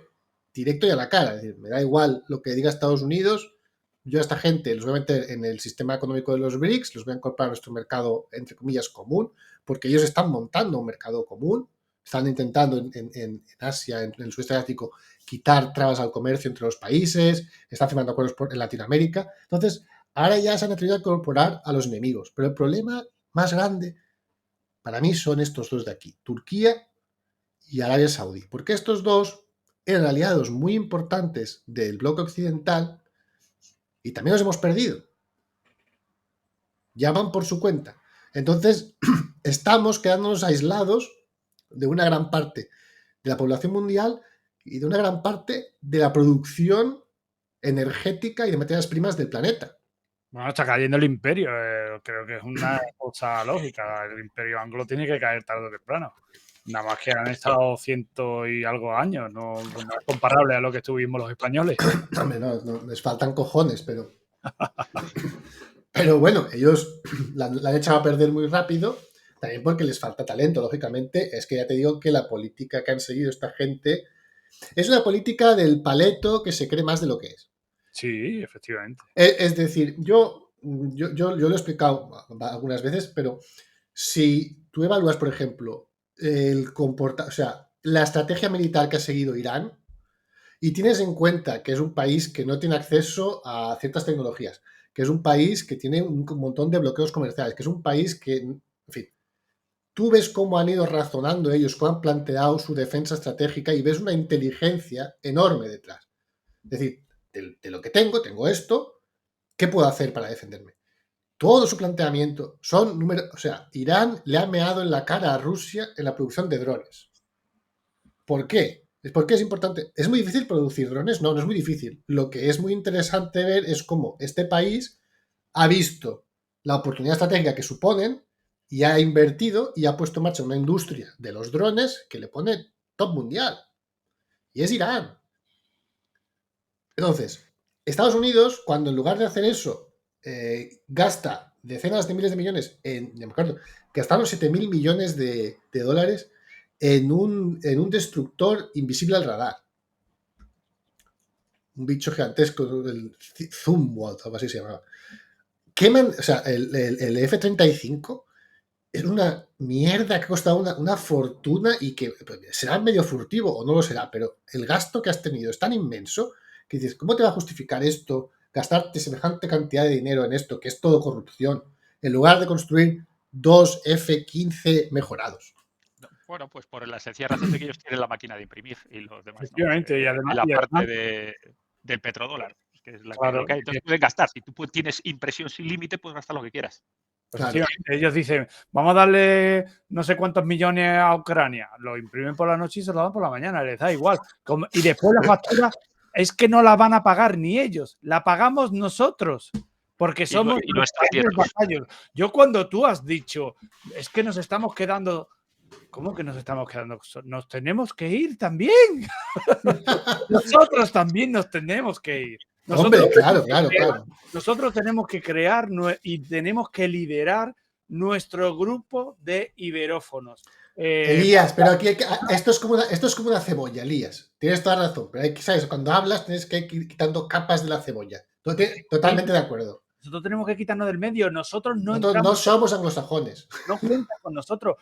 directo y a la cara. Es decir, me da igual lo que diga Estados Unidos, yo a esta gente los voy a meter en el sistema económico de los BRICS, los voy a incorporar a nuestro mercado, entre comillas, común, porque ellos están montando un mercado común, están intentando en Asia, en el sudeste asiático, quitar trabas al comercio entre los países, están firmando acuerdos en Latinoamérica. Entonces, ahora ya se han atrevido a incorporar a los enemigos. Pero el problema más grande para mí son estos dos de aquí, Turquía y Arabia Saudí, porque estos dos eran aliados muy importantes del bloque occidental y también los hemos perdido. Ya van por su cuenta. Entonces, estamos quedándonos aislados de una gran parte de la población mundial y de una gran parte de la producción energética y de materias primas del planeta. Bueno, está cayendo el imperio. Creo que es una cosa lógica. El imperio anglo tiene que caer tarde o temprano. Nada más que han estado 100 y algo años. No es comparable a lo que estuvimos los españoles. Hombre, no, les faltan cojones, pero... Pero bueno, ellos la han echado a perder muy rápido, también porque les falta talento, lógicamente. Es que ya te digo que la política que han seguido esta gente es una política del paleto que se cree más de lo que es. Sí, efectivamente. Es decir, yo lo he explicado algunas veces, pero si tú evalúas, por ejemplo, la estrategia militar que ha seguido Irán y tienes en cuenta que es un país que no tiene acceso a ciertas tecnologías, que es un país que tiene un montón de bloqueos comerciales, que es un país que, en fin, tú ves cómo han ido razonando ellos, cómo han planteado su defensa estratégica y ves una inteligencia enorme detrás. Es decir, de lo que tengo esto, ¿qué puedo hacer para defenderme? Todo su planteamiento son números, o sea, Irán le ha meado en la cara a Rusia en la producción de drones. ¿Por qué? ¿Por qué es importante? ¿Es muy difícil producir drones? No, no es muy difícil. Lo que es muy interesante ver es cómo este país ha visto la oportunidad estratégica que suponen y ha invertido y ha puesto en marcha una industria de los drones que le pone top mundial. Y es Irán. Entonces, Estados Unidos, cuando en lugar de hacer eso, gasta decenas de miles de millones, me acuerdo, gastaron 7.000 millones de dólares en un destructor invisible al radar. Un bicho gigantesco, el Zumwalt, algo así se llamaba. Queman, o sea, el F-35 es una mierda que ha costado una fortuna y que será medio furtivo o no lo será, pero el gasto que has tenido es tan inmenso que dices, ¿cómo te va a justificar esto? Gastarte semejante cantidad de dinero en esto, que es todo corrupción, en lugar de construir 2 F-15 mejorados. Bueno, pues por la sencilla razón de que ellos tienen la máquina de imprimir y los demás no. Efectivamente, y además, la parte del petrodólar, que es la claro, que entonces pueden gastar. Si tú tienes impresión sin límite, puedes gastar lo que quieras. Claro. Ellos dicen, vamos a darle no sé cuántos millones a Ucrania. Lo imprimen por la noche y se lo dan por la mañana, les da igual. Y después la factura es que no la van a pagar ni ellos, la pagamos nosotros. Porque somos los vasallos. Yo cuando tú has dicho, es que nos estamos quedando... ¿Cómo que nos estamos quedando? Nos tenemos que ir también. Nosotros también nos tenemos que ir. Hombre, claro. Nosotros tenemos que crear y tenemos que liderar nuestro grupo de iberófonos. Elías, pero aquí esto es como una cebolla, Elías. Tienes toda razón, pero hay que, ¿sabes? Cuando hablas tienes que ir quitando capas de la cebolla. Totalmente de acuerdo. Nosotros tenemos que quitarnos del medio. Nosotros no somos anglosajones. No cuentan con nosotros.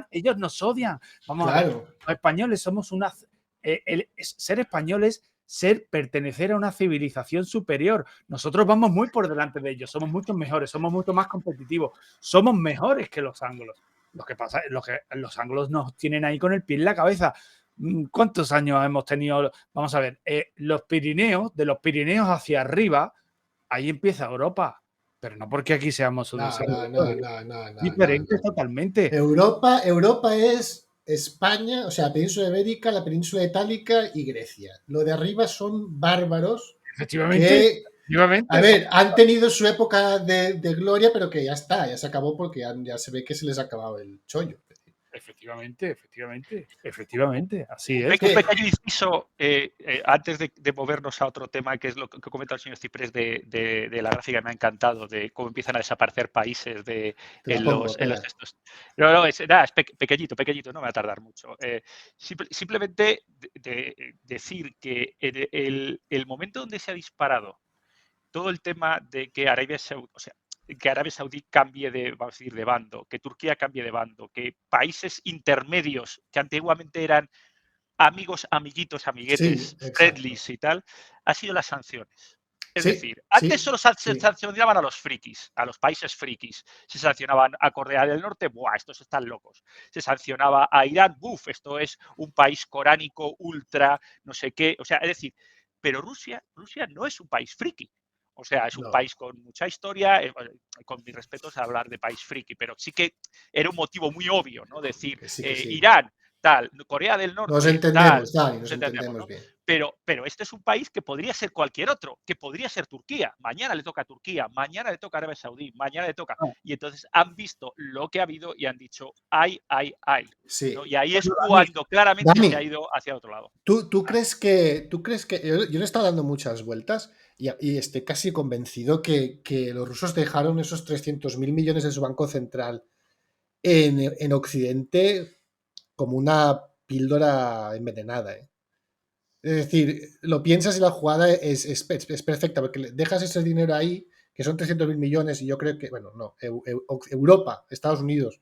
Ellos nos odian. Vamos a ver. Los españoles somos una... ser españoles, pertenecer a una civilización superior. Nosotros vamos muy por delante de ellos. Somos mucho mejores. Somos mucho más competitivos. Somos mejores que los anglos. Lo que pasa es que los anglos nos tienen ahí con el pie en la cabeza. ¿Cuántos años hemos tenido? Vamos a ver. Los Pirineos, de los Pirineos hacia arriba, ahí empieza Europa. Pero no porque aquí seamos diferentes totalmente. Europa es España, o sea, península ibérica, la península itálica y Grecia. Lo de arriba son bárbaros. Efectivamente. A ver, han tenido su época de gloria, pero que ya está, ya se acabó porque ya se ve que se les ha acabado el chollo. Efectivamente. Así es. Un pequeño inciso antes de movernos a otro tema, que es lo que comenta el señor Ciprés de la gráfica, me ha encantado, de cómo empiezan a desaparecer países en los textos. No, es pequeñito, no me va a tardar mucho. Simplemente decir que el momento donde se ha disparado todo el tema de que Arabia Saudí cambie de bando, que Turquía cambie de bando, que países intermedios que antiguamente eran amigos, amiguitos, amiguetes, friendlies y tal, ha sido las sanciones. Es decir, antes solo se sancionaban a los frikis, a los países frikis. Se sancionaban a Corea del Norte, ¡buah, estos están locos! Se sancionaba a Irán, ¡buf! Esto es un país coránico, ultra, no sé qué. O sea, es decir, pero Rusia no es un país friki. O sea, es un país con mucha historia, con mis respetos a hablar de país friki, pero sí que era un motivo muy obvio, ¿no? Decir, Irán, tal, Corea del Norte, nos entendemos, nos entendemos ¿no? bien. Pero este es un país que podría ser cualquier otro, que podría ser Turquía. Mañana le toca a Turquía, mañana le toca a Arabia Saudí, mañana le toca. Y entonces han visto lo que ha habido y han dicho, ay. ¿no? Y ahí es cuando claramente Dani, se ha ido hacia otro lado. ¿Tú crees que yo le he estado dando muchas vueltas y estoy casi convencido que los rusos dejaron esos 300.000 millones de su banco central en Occidente como una píldora envenenada, ¿eh? Es decir, lo piensas y la jugada es perfecta, porque dejas ese dinero ahí, que son 300.000 millones, y yo creo que, bueno, no, Europa, Estados Unidos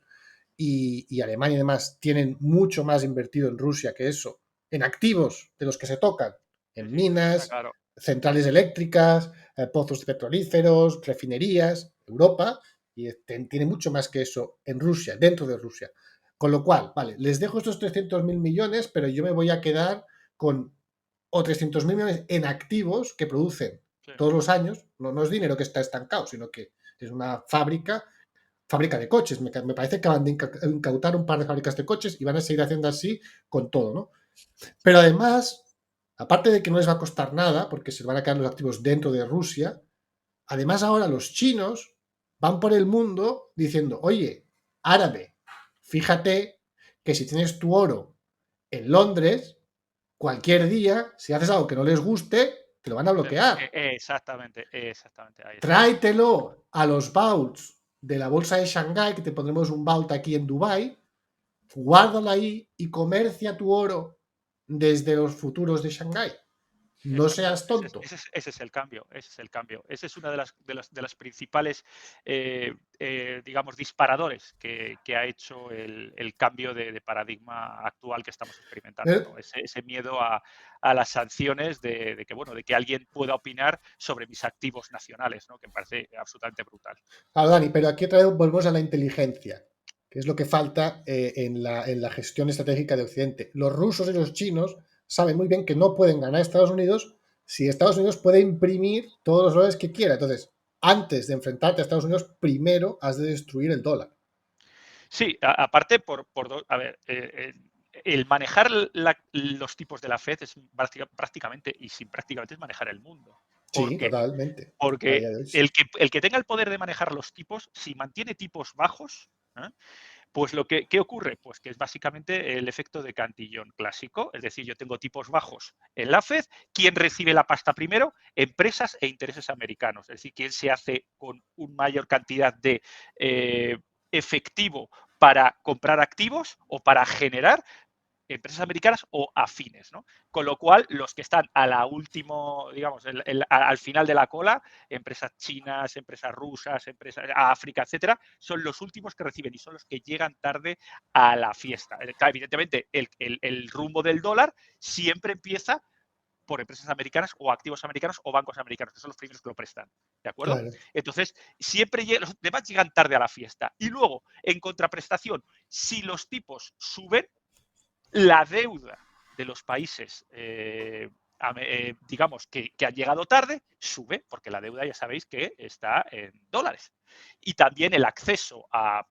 y Alemania y demás tienen mucho más invertido en Rusia que eso, en activos de los que se tocan, en minas, claro, centrales eléctricas, pozos petrolíferos, refinerías. Europa y tiene mucho más que eso en Rusia, dentro de Rusia. Con lo cual, vale, les dejo estos 300.000 millones, pero yo me voy a quedar con o 300.000 millones en activos que producen todos los años. No es dinero que está estancado, sino que es una fábrica de coches. Me parece que van de incautar un par de fábricas de coches y van a seguir haciendo así con todo, ¿no? Pero además, aparte de que no les va a costar nada, porque se van a quedar los activos dentro de Rusia, además ahora los chinos van por el mundo diciendo, oye, árabe, fíjate que si tienes tu oro en Londres, cualquier día, si haces algo que no les guste, te lo van a bloquear. Exactamente, exactamente. Ahí está. Tráetelo a los vaults de la bolsa de Shanghái, que te pondremos un vault aquí en Dubái, guárdalo ahí y comercia tu oro desde los futuros de Shanghái. No Exacto. seas tonto. Ese es el cambio, ese es el cambio. Ese es una de las principales, digamos, disparadores que ha hecho el cambio de paradigma actual que estamos experimentando, ¿no? Ese miedo a las sanciones de que, bueno, de que alguien pueda opinar sobre mis activos nacionales, ¿no? Que me parece absolutamente brutal. Ahora, Dani, pero aquí otra vez volvemos a la inteligencia, que es lo que falta en la gestión estratégica de Occidente. Los rusos y los chinos saben muy bien que no pueden ganar a Estados Unidos si Estados Unidos puede imprimir todos los dólares que quiera. Entonces, antes de enfrentarte a Estados Unidos, primero has de destruir el dólar. Sí, aparte, a ver, el manejar los tipos de la Fed es prácticamente, y sin prácticamente, es manejar el mundo. Sí, totalmente. Porque el que tenga el poder de manejar los tipos, si mantiene tipos bajos, pues ¿qué ocurre? Pues que es básicamente el efecto de Cantillon clásico, es decir, yo tengo tipos bajos en la Fed, ¿quién recibe la pasta primero? Empresas e intereses americanos, es decir, ¿quién se hace con una mayor cantidad de efectivo para comprar activos o para generar? Empresas americanas o afines, ¿no? Con lo cual, los que están a la último, digamos, al final de la cola, empresas chinas, empresas rusas, empresas África, etcétera, son los últimos que reciben y son los que llegan tarde a la fiesta. Claro, evidentemente, el rumbo del dólar siempre empieza por empresas americanas o activos americanos o bancos americanos, que son los primeros que lo prestan. ¿De acuerdo? Claro. Entonces, siempre los demás llegan tarde a la fiesta. Y luego, en contraprestación, si los tipos suben, la deuda de los países, digamos, que han llegado tarde, sube, porque la deuda ya sabéis que está en dólares. Y también el acceso a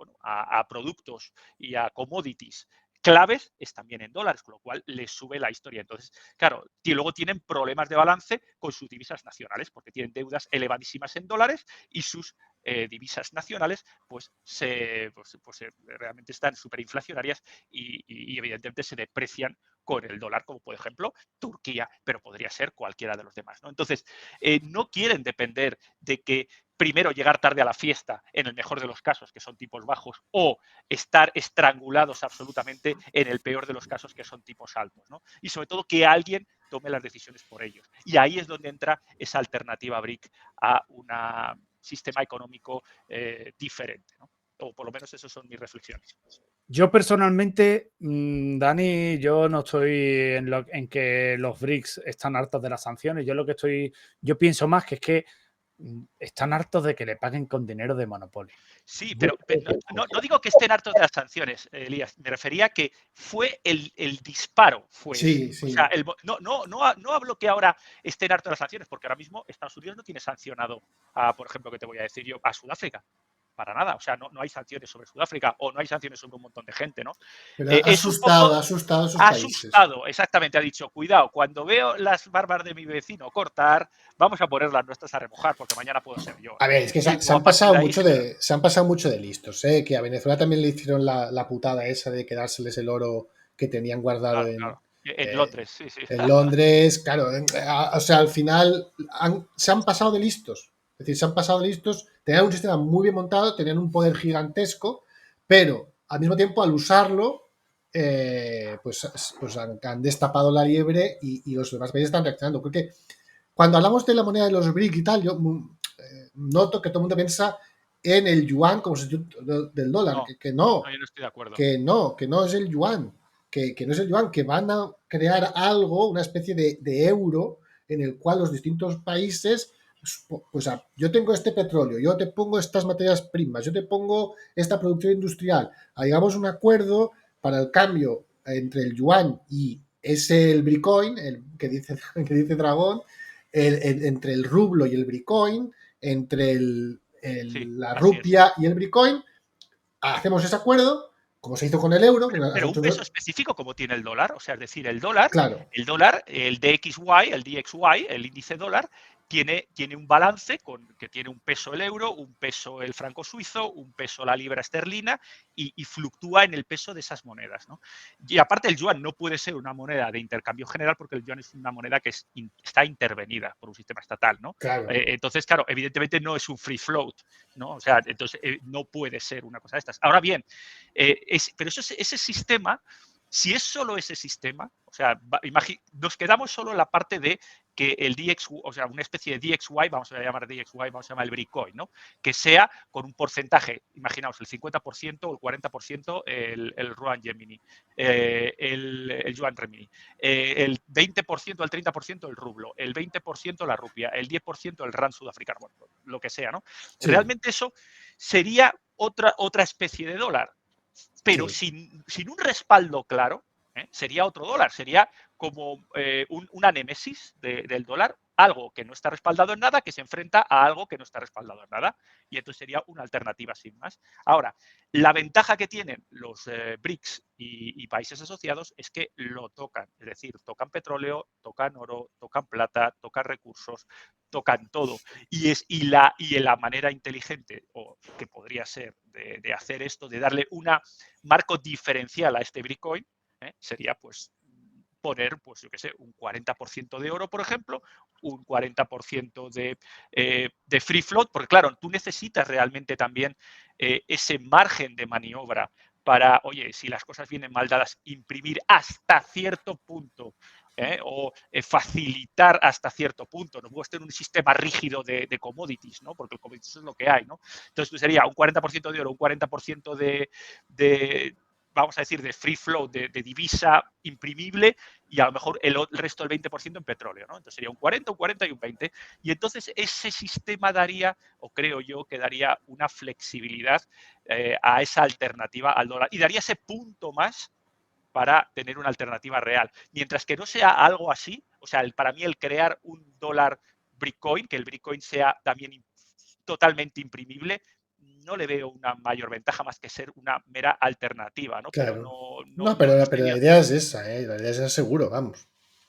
productos y a commodities claves es también en dólares, con lo cual les sube la historia. Entonces, claro, luego tienen problemas de balance con sus divisas nacionales, porque tienen deudas elevadísimas en dólares y sus divisas nacionales pues realmente están superinflacionarias y evidentemente se deprecian con el dólar, como por ejemplo Turquía, pero podría ser cualquiera de los demás, ¿no? Entonces, no quieren depender de que primero llegar tarde a la fiesta, en el mejor de los casos, que son tipos bajos, o estar estrangulados absolutamente en el peor de los casos, que son tipos altos, ¿no? Y sobre todo que alguien tome las decisiones por ellos. Y ahí es donde entra esa alternativa BRIC a un sistema económico diferente, ¿no? O por lo menos esas son mis reflexiones. Yo personalmente, Dani, yo no estoy en que los BRICS están hartos de las sanciones. Yo pienso más que es que están hartos de que le paguen con dinero de monopolio. Sí, pero no digo que estén hartos de las sanciones, Elías. Me refería a que fue el disparo. Sí. O sea, no hablo que ahora estén hartos de las sanciones, porque ahora mismo Estados Unidos no tiene sancionado, por ejemplo, que te voy a decir yo, a Sudáfrica. Para nada, o sea, no hay sanciones sobre Sudáfrica o no hay sanciones sobre un montón de gente, ¿no? Pero ha asustado a esos países. Asustado, exactamente, ha dicho, cuidado, cuando veo las barbas de mi vecino cortar, vamos a poner las nuestras a remojar, porque mañana puedo ser yo. A ver, es que se han pasado mucho de listos, ¿eh? Que a Venezuela también le hicieron la putada esa de quedárseles el oro que tenían guardado en Londres, sí. En Londres, claro, o sea, al final se han pasado de listos. Es decir, se han pasado de listos, tenían un sistema muy bien montado, tenían un poder gigantesco, pero al mismo tiempo al usarlo, pues han destapado la liebre y los demás países están reaccionando. Porque cuando hablamos de la moneda de los BRIC y tal, yo noto que todo el mundo piensa en el yuan como sustituto del dólar, que no, yo no estoy de acuerdo. que no es el yuan. Que no es el yuan, que van a crear algo, una especie de euro en el cual los distintos países, pues yo tengo este petróleo, yo te pongo estas materias primas, yo te pongo esta producción industrial, hagamos un acuerdo para el cambio entre el yuan y el Bitcoin, el que dice Dragón, entre el rublo y el Bitcoin, entre la rupia y el Bitcoin, hacemos ese acuerdo. como se hizo con el euro. Pero un peso específico como tiene el dólar, o sea, es decir, el dólar, claro. el DXY, el DXY, el índice dólar, tiene un balance que tiene un peso el euro, un peso el franco suizo, un peso la libra esterlina y fluctúa en el peso de esas monedas, ¿no? Y aparte el yuan no puede ser una moneda de intercambio general porque el yuan es una moneda que está intervenida por un sistema estatal, ¿no? Claro. Entonces, claro, evidentemente no es un free float, ¿no? O sea, entonces no puede ser una cosa de estas. Ahora bien, pero ese sistema, si es solo ese sistema, o sea, nos quedamos solo en la parte de que el DXY, o sea, una especie de DXY, vamos a llamar DXY, vamos a llamar el Bitcoin, ¿no? Que sea con un porcentaje, imaginaos, el 50% o el 40% el Yuan Gemini, el Yuan Remini, el 20% al 30% el rublo, el 20% la rupia, el 10% el rand sudafricano, bueno, lo que sea, ¿no? Sí. Realmente eso sería otra especie de dólar, pero sí. sin un respaldo claro, sería otro dólar, sería como una némesis del dólar, algo que no está respaldado en nada, que se enfrenta a algo que no está respaldado en nada, y entonces sería una alternativa sin más. Ahora, la ventaja que tienen los BRICS y países asociados es que lo tocan, es decir, tocan petróleo, tocan oro, tocan plata, tocan recursos, tocan todo. Y la manera inteligente, o que podría ser de hacer esto, de darle un marco diferencial a este Bitcoin, sería pues poner, pues yo qué sé, un 40% de oro, por ejemplo, un 40% de free float, porque claro, tú necesitas realmente también ese margen de maniobra para, oye, si las cosas vienen mal dadas, imprimir hasta cierto punto. O facilitar hasta cierto punto. No puedes tener un sistema rígido de commodities, ¿no? Porque el commodities es lo que hay, ¿no? Entonces pues sería un 40% de oro, un 40% vamos a decir, de free float, de divisa imprimible, y a lo mejor el resto del 20% en petróleo, ¿no? Entonces sería un 40, un 40 y un 20. Y entonces ese sistema daría, o creo yo, que daría una flexibilidad a esa alternativa al dólar y daría ese punto más para tener una alternativa real. Mientras que no sea algo así, o sea, para mí el crear un dólar Bitcoin, que el Bitcoin sea también totalmente imprimible, no le veo una mayor ventaja más que ser una mera alternativa, ¿no? Claro. Pero pero la idea es esa, la idea es esa seguro, vamos.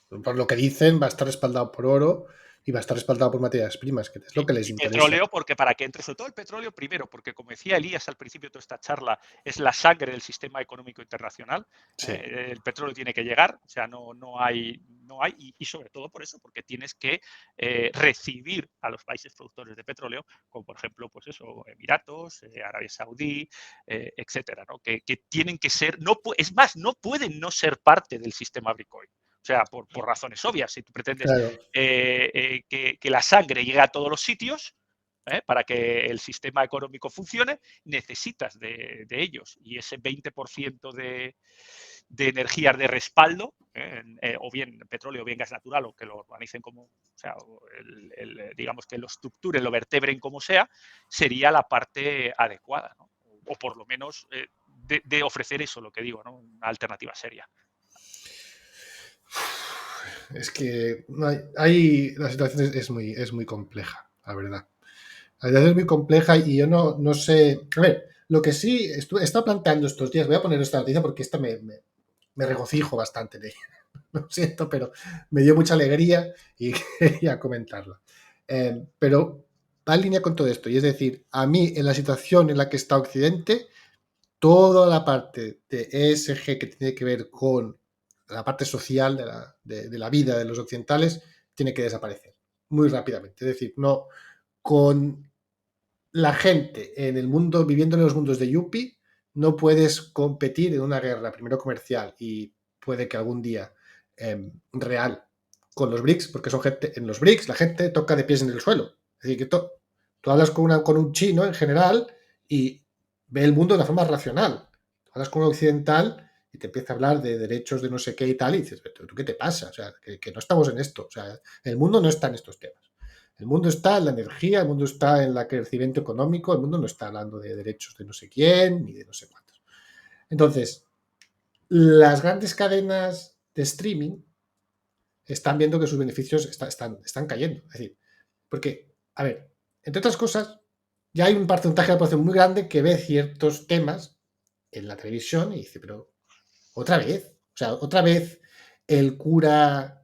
Por lo que dicen, va a estar respaldado por oro y va a estar respaldado por materias primas, que es lo que les interesa. Petróleo, porque para que entre, sobre todo el petróleo, primero, porque como decía Elías al principio de toda esta charla, es la sangre del sistema económico internacional. Sí. El petróleo tiene que llegar, o sea, no hay, y sobre todo por eso, porque tienes que recibir a los países productores de petróleo, como por ejemplo, pues eso, Emiratos, Arabia Saudí, etcétera, ¿no? Que tienen que ser, es más, no pueden no ser parte del sistema Bitcoin. O sea, por razones obvias, si tú pretendes claro. Que la sangre llegue a todos los sitios, para que el sistema económico funcione, necesitas de ellos. Y ese 20% de energías de respaldo, o bien petróleo o bien gas natural, o que lo organicen como, o sea, digamos que lo estructuren, lo vertebren como sea, sería la parte adecuada, ¿no? O por lo menos de ofrecer eso, lo que digo, ¿no? Una alternativa seria. Es que la situación es muy compleja, la verdad. La situación es muy compleja y yo no sé. A ver, lo que sí he estado planteando estos días, voy a poner esta noticia porque esta me regocijo bastante de ella. Lo siento, pero me dio mucha alegría y quería comentarla. Pero va en línea con todo esto. Y es decir, a mí, en la situación en la que está Occidente, toda la parte de ESG que tiene que ver con la parte social de la vida de los occidentales tiene que desaparecer muy rápidamente. Es decir, no con la gente en el mundo, viviendo en los mundos de Yuppie, no puedes competir en una guerra, primero comercial y puede que algún día real, con los BRICS, porque son gente, en los BRICS la gente toca de pies en el suelo. Es decir, que tú hablas con un chino en general y ve el mundo de una forma racional. Tú hablas con un occidental y te empieza a hablar de derechos de no sé qué y tal, y dices, ¿tú qué te pasa? O sea, que no estamos en esto. O sea, el mundo no está en estos temas. El mundo está en la energía, el mundo está en el crecimiento económico, el mundo no está hablando de derechos de no sé quién ni de no sé cuántos. Entonces, las grandes cadenas de streaming están viendo que sus beneficios están cayendo. Es decir, porque, a ver, entre otras cosas, ya hay un porcentaje de la población muy grande que ve ciertos temas en la televisión y dice, pero otra vez, o sea, otra vez el cura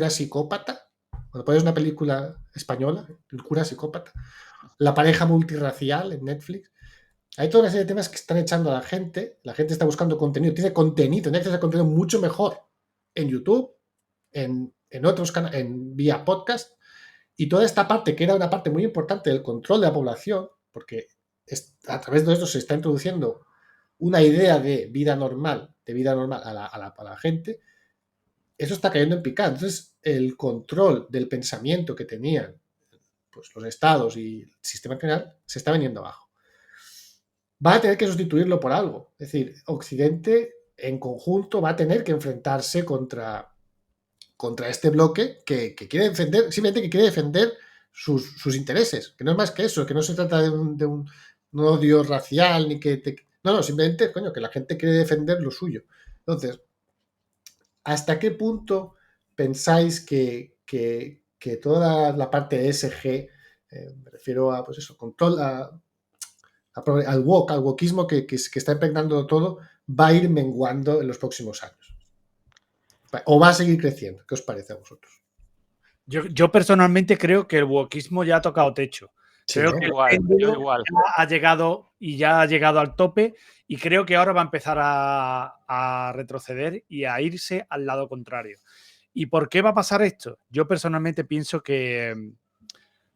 psicópata. Cuando pones una película española, el cura psicópata, la pareja multirracial en Netflix. Hay toda una serie de temas que están echando a la gente está buscando contenido, tiene acceso a contenido mucho mejor en YouTube, en otros canales, en vía podcast, y toda esta parte, que era una parte muy importante del control de la población, porque a través de esto se está introduciendo una idea de vida normal a la gente, eso está cayendo en picado. Entonces, el control del pensamiento que tenían pues, los estados y el sistema en general se está viniendo abajo. Va a tener que sustituirlo por algo. Es decir, Occidente en conjunto va a tener que enfrentarse contra este bloque que quiere defender, simplemente que quiere defender sus intereses, que no es más que eso, que no se trata de un odio racial, ni que no, simplemente, coño, que la gente quiere defender lo suyo. Entonces, ¿hasta qué punto pensáis que toda la parte ESG, me refiero a, pues eso, control, al wokismo que está impregnando todo, va a ir menguando en los próximos años? ¿O va a seguir creciendo? ¿Qué os parece a vosotros? Yo personalmente creo que el wokismo ya ha tocado techo. Sí, Creo ¿no? que Igual. ha llegado al tope y creo que ahora va a empezar a retroceder y a irse al lado contrario. ¿Y por qué va a pasar esto? Yo personalmente pienso que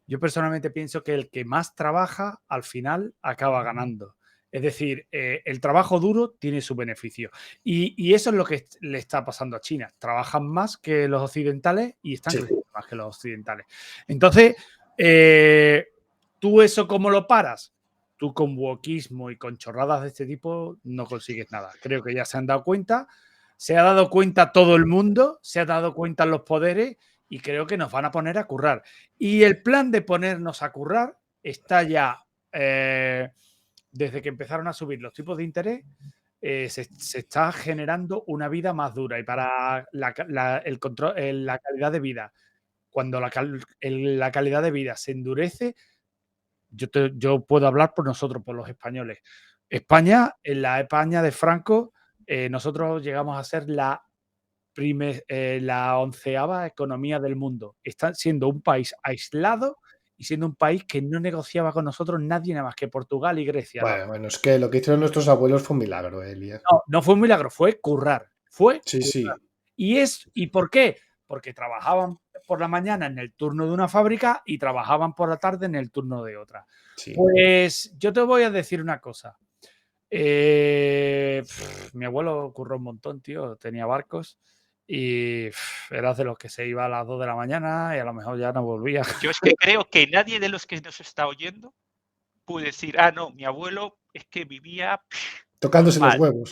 el que más trabaja al final acaba ganando. Es decir, el trabajo duro tiene su beneficio. Y eso es lo que le está pasando a China. Trabajan más que los occidentales y están creciendo más que los occidentales. Entonces, ¿tú eso cómo lo paras? Tú con wokismo y con chorradas de este tipo no consigues nada. Creo que ya se han dado cuenta. Se ha dado cuenta todo el mundo. Se ha dado cuenta los poderes. Y creo que nos van a poner a currar. Y el plan de ponernos a currar está ya... desde que empezaron a subir los tipos de interés, se está generando una vida más dura. Y para la calidad de vida, cuando la calidad de vida se endurece, yo puedo hablar por nosotros, por los españoles. España, en la España de Franco, nosotros llegamos a ser la 11ª economía del mundo. Está siendo un país aislado y siendo un país que no negociaba con nosotros nadie nada más que Portugal y Grecia. Bueno, es que lo que hicieron nuestros abuelos fue un milagro, Elías. No fue un milagro, fue currar. Sí. ¿Y por qué? Porque trabajaban por la mañana en el turno de una fábrica y trabajaban por la tarde en el turno de otra. Sí. Pues yo te voy a decir una cosa. Mi abuelo curró un montón, tío. Tenía barcos. Y eras de los que se iba a las 2 de la mañana y a lo mejor ya no volvía. Yo es que creo que nadie de los que nos está oyendo puede decir, no, mi abuelo es que vivía tocándose los huevos.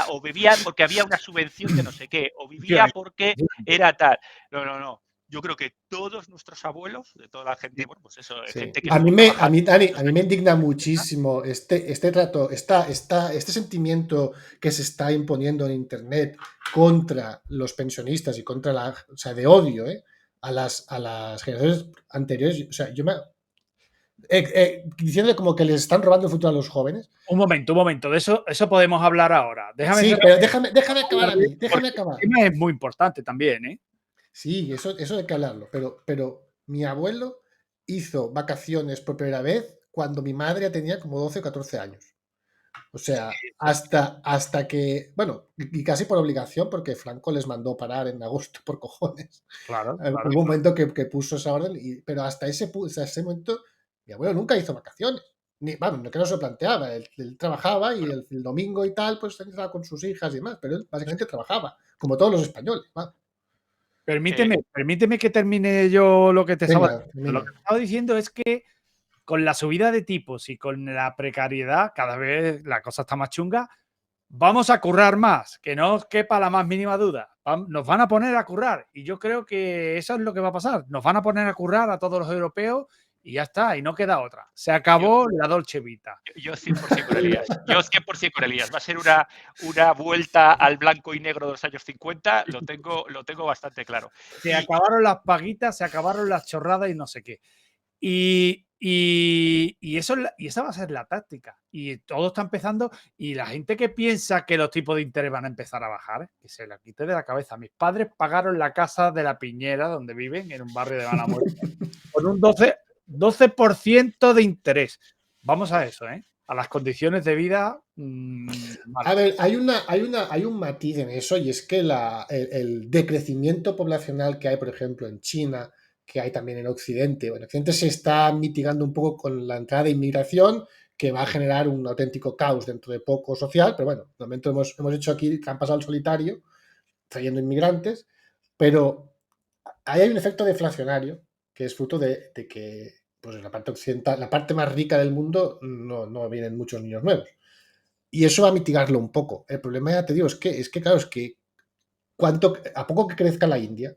O vivía porque había una subvención de no sé qué, o vivía porque era tal. No. Yo creo que todos nuestros abuelos, de toda la gente, bueno, pues eso, sí. Gente que... A mí me indigna muchísimo este trato, este sentimiento que se está imponiendo en Internet contra los pensionistas y contra o sea, de odio a las generaciones anteriores. O sea, yo me... diciendo como que les están robando el futuro a los jóvenes. Un momento, de eso podemos hablar ahora. Pero déjame acabar a mí, déjame acabar. El tema es muy importante también, ¿eh? Sí, eso hay que hablarlo, pero mi abuelo hizo vacaciones por primera vez cuando mi madre tenía como 12 o 14 años. O sea, hasta que, bueno, y casi por obligación, porque Franco les mandó parar en agosto por cojones. Claro. Hubo un momento que puso esa orden, pero hasta ese momento mi abuelo nunca hizo vacaciones. No que no se planteaba, él trabajaba y el domingo y tal, pues estaba con sus hijas y demás, pero él básicamente trabajaba, como todos los españoles. Permíteme que termine yo lo que te estaba diciendo. Lo que te estaba diciendo es que con la subida de tipos y con la precariedad, cada vez la cosa está más chunga, vamos a currar más, que no os quepa la más mínima duda. Nos van a poner a currar y yo creo que eso es lo que va a pasar. Nos van a poner a currar a todos los europeos y ya está, y no queda otra. Se acabó la Dolce Vita. Yo 100% con Elías. Yo 100% con Elías. Va a ser una vuelta al blanco y negro de los años 50. Lo tengo bastante claro. Se acabaron las paguitas, se acabaron las chorradas y no sé qué. Y Y esa va a ser la táctica. Y todo está empezando. Y la gente que piensa que los tipos de interés van a empezar a bajar, que se la quite de la cabeza. Mis padres pagaron la casa de la Piñera, donde viven, en un barrio de Mala Muerte, con un 12% de interés. Vamos a eso, ¿eh? A las condiciones de vida. A ver, hay un matiz en eso, y es que el decrecimiento poblacional que hay, por ejemplo, en China, que hay también en Occidente, bueno, en Occidente se está mitigando un poco con la entrada de inmigración, que va a generar un auténtico caos dentro de poco social, pero bueno, de momento hemos hecho aquí que han pasado al solitario, trayendo inmigrantes, pero ahí hay un efecto deflacionario, que es fruto de que pues, en la parte occidental, la parte más rica del mundo, no vienen muchos niños nuevos. Y eso va a mitigarlo un poco. El problema, ya te digo, es que claro, a poco que crezca la India,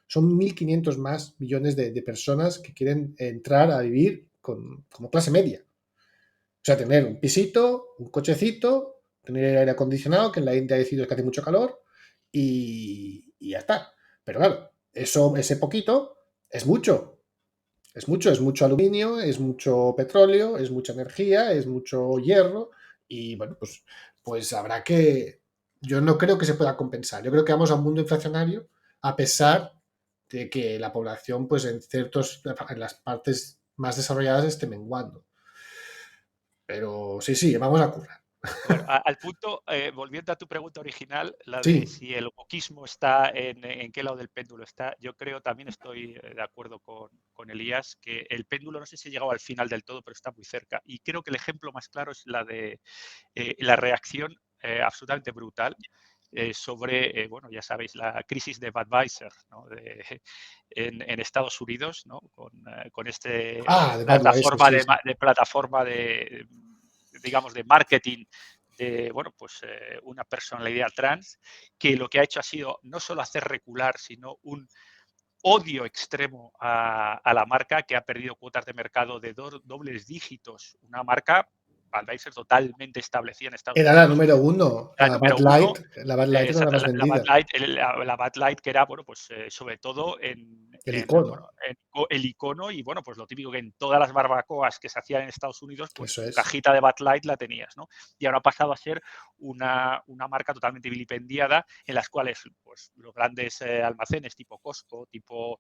son 1.500 más millones de personas que quieren entrar a vivir como clase media. O sea, tener un pisito, un cochecito, tener aire acondicionado, que en la India decido que hace mucho calor, y ya está. Pero claro, ese poquito es mucho. Es mucho aluminio, es mucho petróleo, es mucha energía, es mucho hierro, y bueno, pues habrá que... Yo no creo que se pueda compensar. Yo creo que vamos a un mundo inflacionario a pesar de que la población, pues en las partes más desarrolladas esté menguando. Pero sí, vamos a currar. Bueno, al punto, volviendo a tu pregunta original, la de Sí. si el wokismo está en qué lado del péndulo está, yo creo, también estoy de acuerdo con Elías, que el péndulo no sé si ha llegado al final del todo, pero está muy cerca. Y creo que el ejemplo más claro es la de la reacción absolutamente brutal sobre, bueno, ya sabéis, la crisis de Budweiser, ¿no? En Estados Unidos, ¿no? Con este De Budweiser, sí. plataforma de, digamos, de marketing de, bueno, pues una personalidad trans que lo que ha hecho ha sido no solo hacer recular, sino un odio extremo a la marca, que ha perdido cuotas de mercado de dobles dígitos. Una marca, Budweiser, totalmente establecida en Estados Era la Unidos. número uno. La La número Bud uno, Light, la Bud Light era la más vendida. la Bud Light, que era, bueno, pues sobre todo El icono. bueno, el icono, y bueno, pues lo típico que en todas las barbacoas que se hacían en Estados Unidos, pues Eso tu es. cajita de Bud Light la tenías, ¿no? Y ahora ha pasado a ser una marca totalmente vilipendiada, en las cuales pues los grandes almacenes tipo Costco, tipo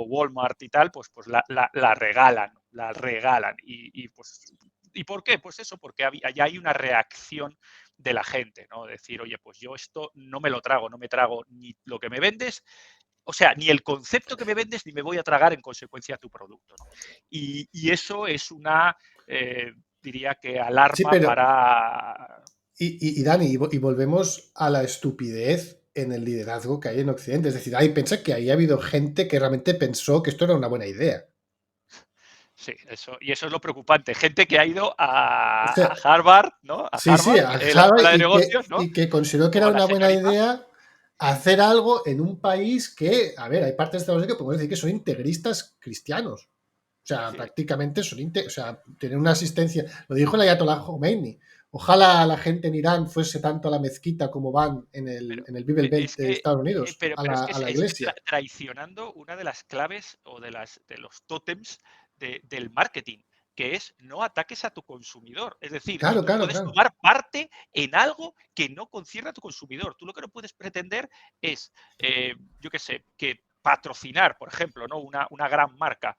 Walmart y tal, pues la regalan. ¿Y por qué? Pues eso, porque ya hay una reacción de la gente, ¿no? Decir, oye, pues yo esto no me lo trago, no me trago ni lo que me vendes, o sea, ni el concepto que me vendes, ni me voy a tragar en consecuencia tu producto, ¿no? Y eso es una, diría que alarma Sí, pero... para... Y Dani, y volvemos a la estupidez en el liderazgo que hay en Occidente. Es decir, piensa que ahí ha habido gente que realmente pensó que esto era una buena idea. Sí, eso es lo preocupante. Gente que ha ido O a sea, Harvard, ¿no? A sí, Harvard, a la Harvard, escuela de negocios, ¿no? y que consideró que era Como la una buena señorita. idea hacer algo en un país que, a ver, hay partes de Estados Unidos que podemos decir que son integristas cristianos. O sea, Sí. prácticamente o sea, tener una asistencia. Lo dijo el Ayatollah Khomeini. Ojalá la gente en Irán fuese tanto a la mezquita como van en el Bible Belt de Estados Unidos, pero a es que la es iglesia. traicionando una de las claves o de los tótems del marketing, que es no ataques a tu consumidor. Es decir, Claro, no claro, puedes claro. tomar parte en algo que no concierne a tu consumidor. Tú lo que no puedes pretender es, yo qué sé, que patrocinar, por ejemplo, ¿no? Una gran marca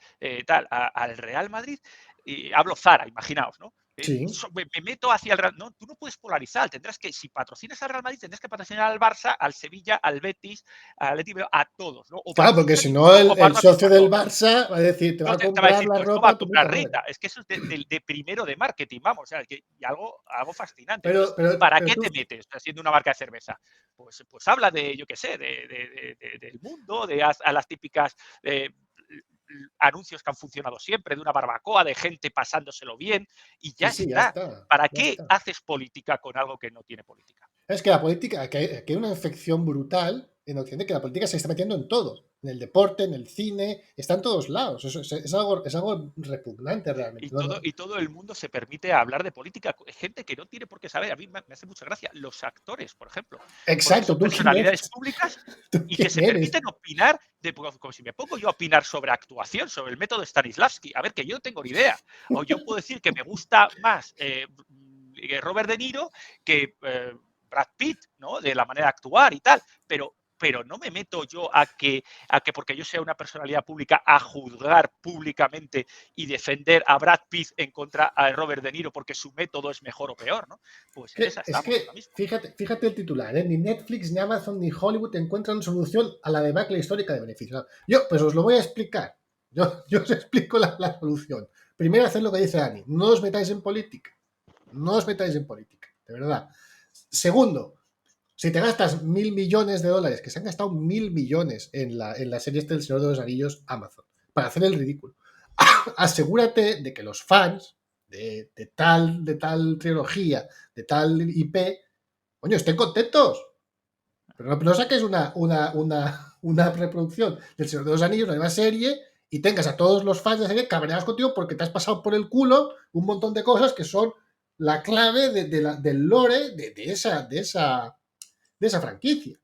al Real Madrid, y hablo Zara, imaginaos, ¿no? Sí. Me meto hacia el Real. No, tú no puedes polarizar. Tendrás que, si patrocinas al Real Madrid, tendrás que patrocinar al Barça, al Sevilla, al Betis, al Athletic, a todos, ¿no? O Claro, porque patrocinas si un no, equipo o el socio patrocinas a del todos. Barça va a decir, te va a Entonces te va a comprar decir, la pues no va ropa a a tu puta comprar madre. Rita. Es que eso es de primero de marketing, vamos. O sea, y algo fascinante. Pero, Entonces, pero, ¿para pero qué tú, te metes haciendo una marca de cerveza? Pues habla de, yo qué sé, del mundo, a las típicas anuncios que han funcionado siempre, de una barbacoa, de gente pasándoselo bien, y ya sí, ya está. está. ¿Para Ya qué está. haces política con algo que no tiene política? Es que la política, que hay una infección brutal en Occidente, que la política se está metiendo en todo, en el deporte, en el cine, está en todos lados. Eso es algo repugnante realmente. Y todo el mundo se permite hablar de política. Gente que no tiene por qué saber. A mí me hace mucha gracia. Los actores, por ejemplo. Exacto, son personalidades públicas y que se permiten opinar, como si me pongo yo a opinar sobre actuación, sobre el método Stanislavski. A ver, que yo no tengo ni idea. O yo puedo decir que me gusta más Robert De Niro que Brad Pitt, ¿no? De la manera de actuar y tal. Pero no me meto yo a que porque yo sea una personalidad pública a juzgar públicamente y defender a Brad Pitt en contra de Robert De Niro porque su método es mejor o peor, ¿no? Pues en esa estamos ahora mismo. Fíjate el titular, ¿eh? Ni Netflix, ni Amazon, ni Hollywood encuentran solución a la debacle histórica de beneficios. Yo, pues os lo voy a explicar. Yo os explico la solución. Primero, hacer lo que dice Dani. No os metáis en política. No os metáis en política, de verdad. Segundo, si te gastas $1.000 millones, que se han gastado 1.000 millones en la serie del Señor de los Anillos, Amazon, para hacer el ridículo, asegúrate de que los fans de tal trilogía, de tal IP, coño, estén contentos. Pero no saques una reproducción del Señor de los Anillos, una nueva serie, y tengas a todos los fans de la serie cabreados contigo porque te has pasado por el culo un montón de cosas que son la clave del lore de esa franquicia.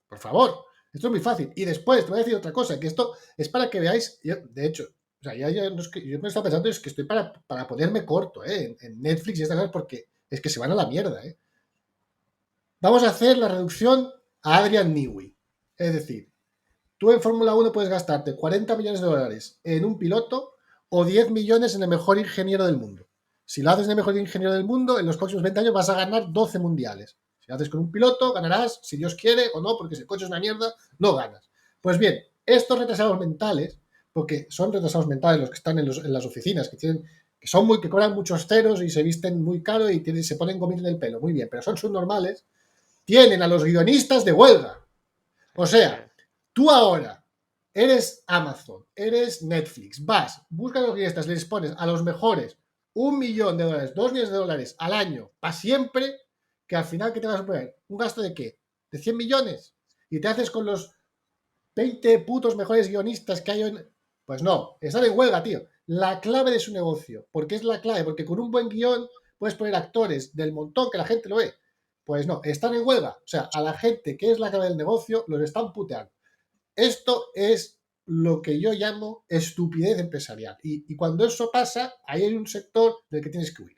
Por favor, esto es muy fácil. Y después te voy a decir otra cosa, que esto es para que veáis, de hecho, o sea, no es que, yo me estaba pensando, es que estoy para ponerme corto en Netflix y estas cosas porque es que se van a la mierda. Vamos a hacer la reducción a Adrian Newey. Es decir, tú en Fórmula 1 puedes gastarte $40 millones en un piloto o 10 millones en el mejor ingeniero del mundo. Si lo haces en el mejor ingeniero del mundo, en los próximos 20 años vas a ganar 12 mundiales. Si lo haces con un piloto, ganarás, si Dios quiere o no, porque si el coche es una mierda, no ganas. Pues bien, estos retrasados mentales, porque son retrasados mentales los que están en las oficinas, que cobran muchos ceros y se visten muy caro y se ponen gomita en el pelo, muy bien, pero son subnormales, tienen a los guionistas de huelga. O sea, tú ahora eres Amazon, eres Netflix, buscas a los guionistas, les pones a los mejores $1 millón, $2 millones al año, para siempre, que al final, ¿qué te vas a poner? ¿Un gasto de qué? ¿De 100 millones? Y te haces con los 20 putos mejores guionistas que hay en... Pues no, están en huelga, tío. La clave de su negocio. ¿Por qué es la clave? Porque con un buen guión puedes poner actores del montón que la gente lo ve. Pues no, están en huelga. O sea, a la gente que es la clave del negocio los están puteando. Esto es lo que yo llamo estupidez empresarial. Y cuando eso pasa, ahí hay un sector del que tienes que huir.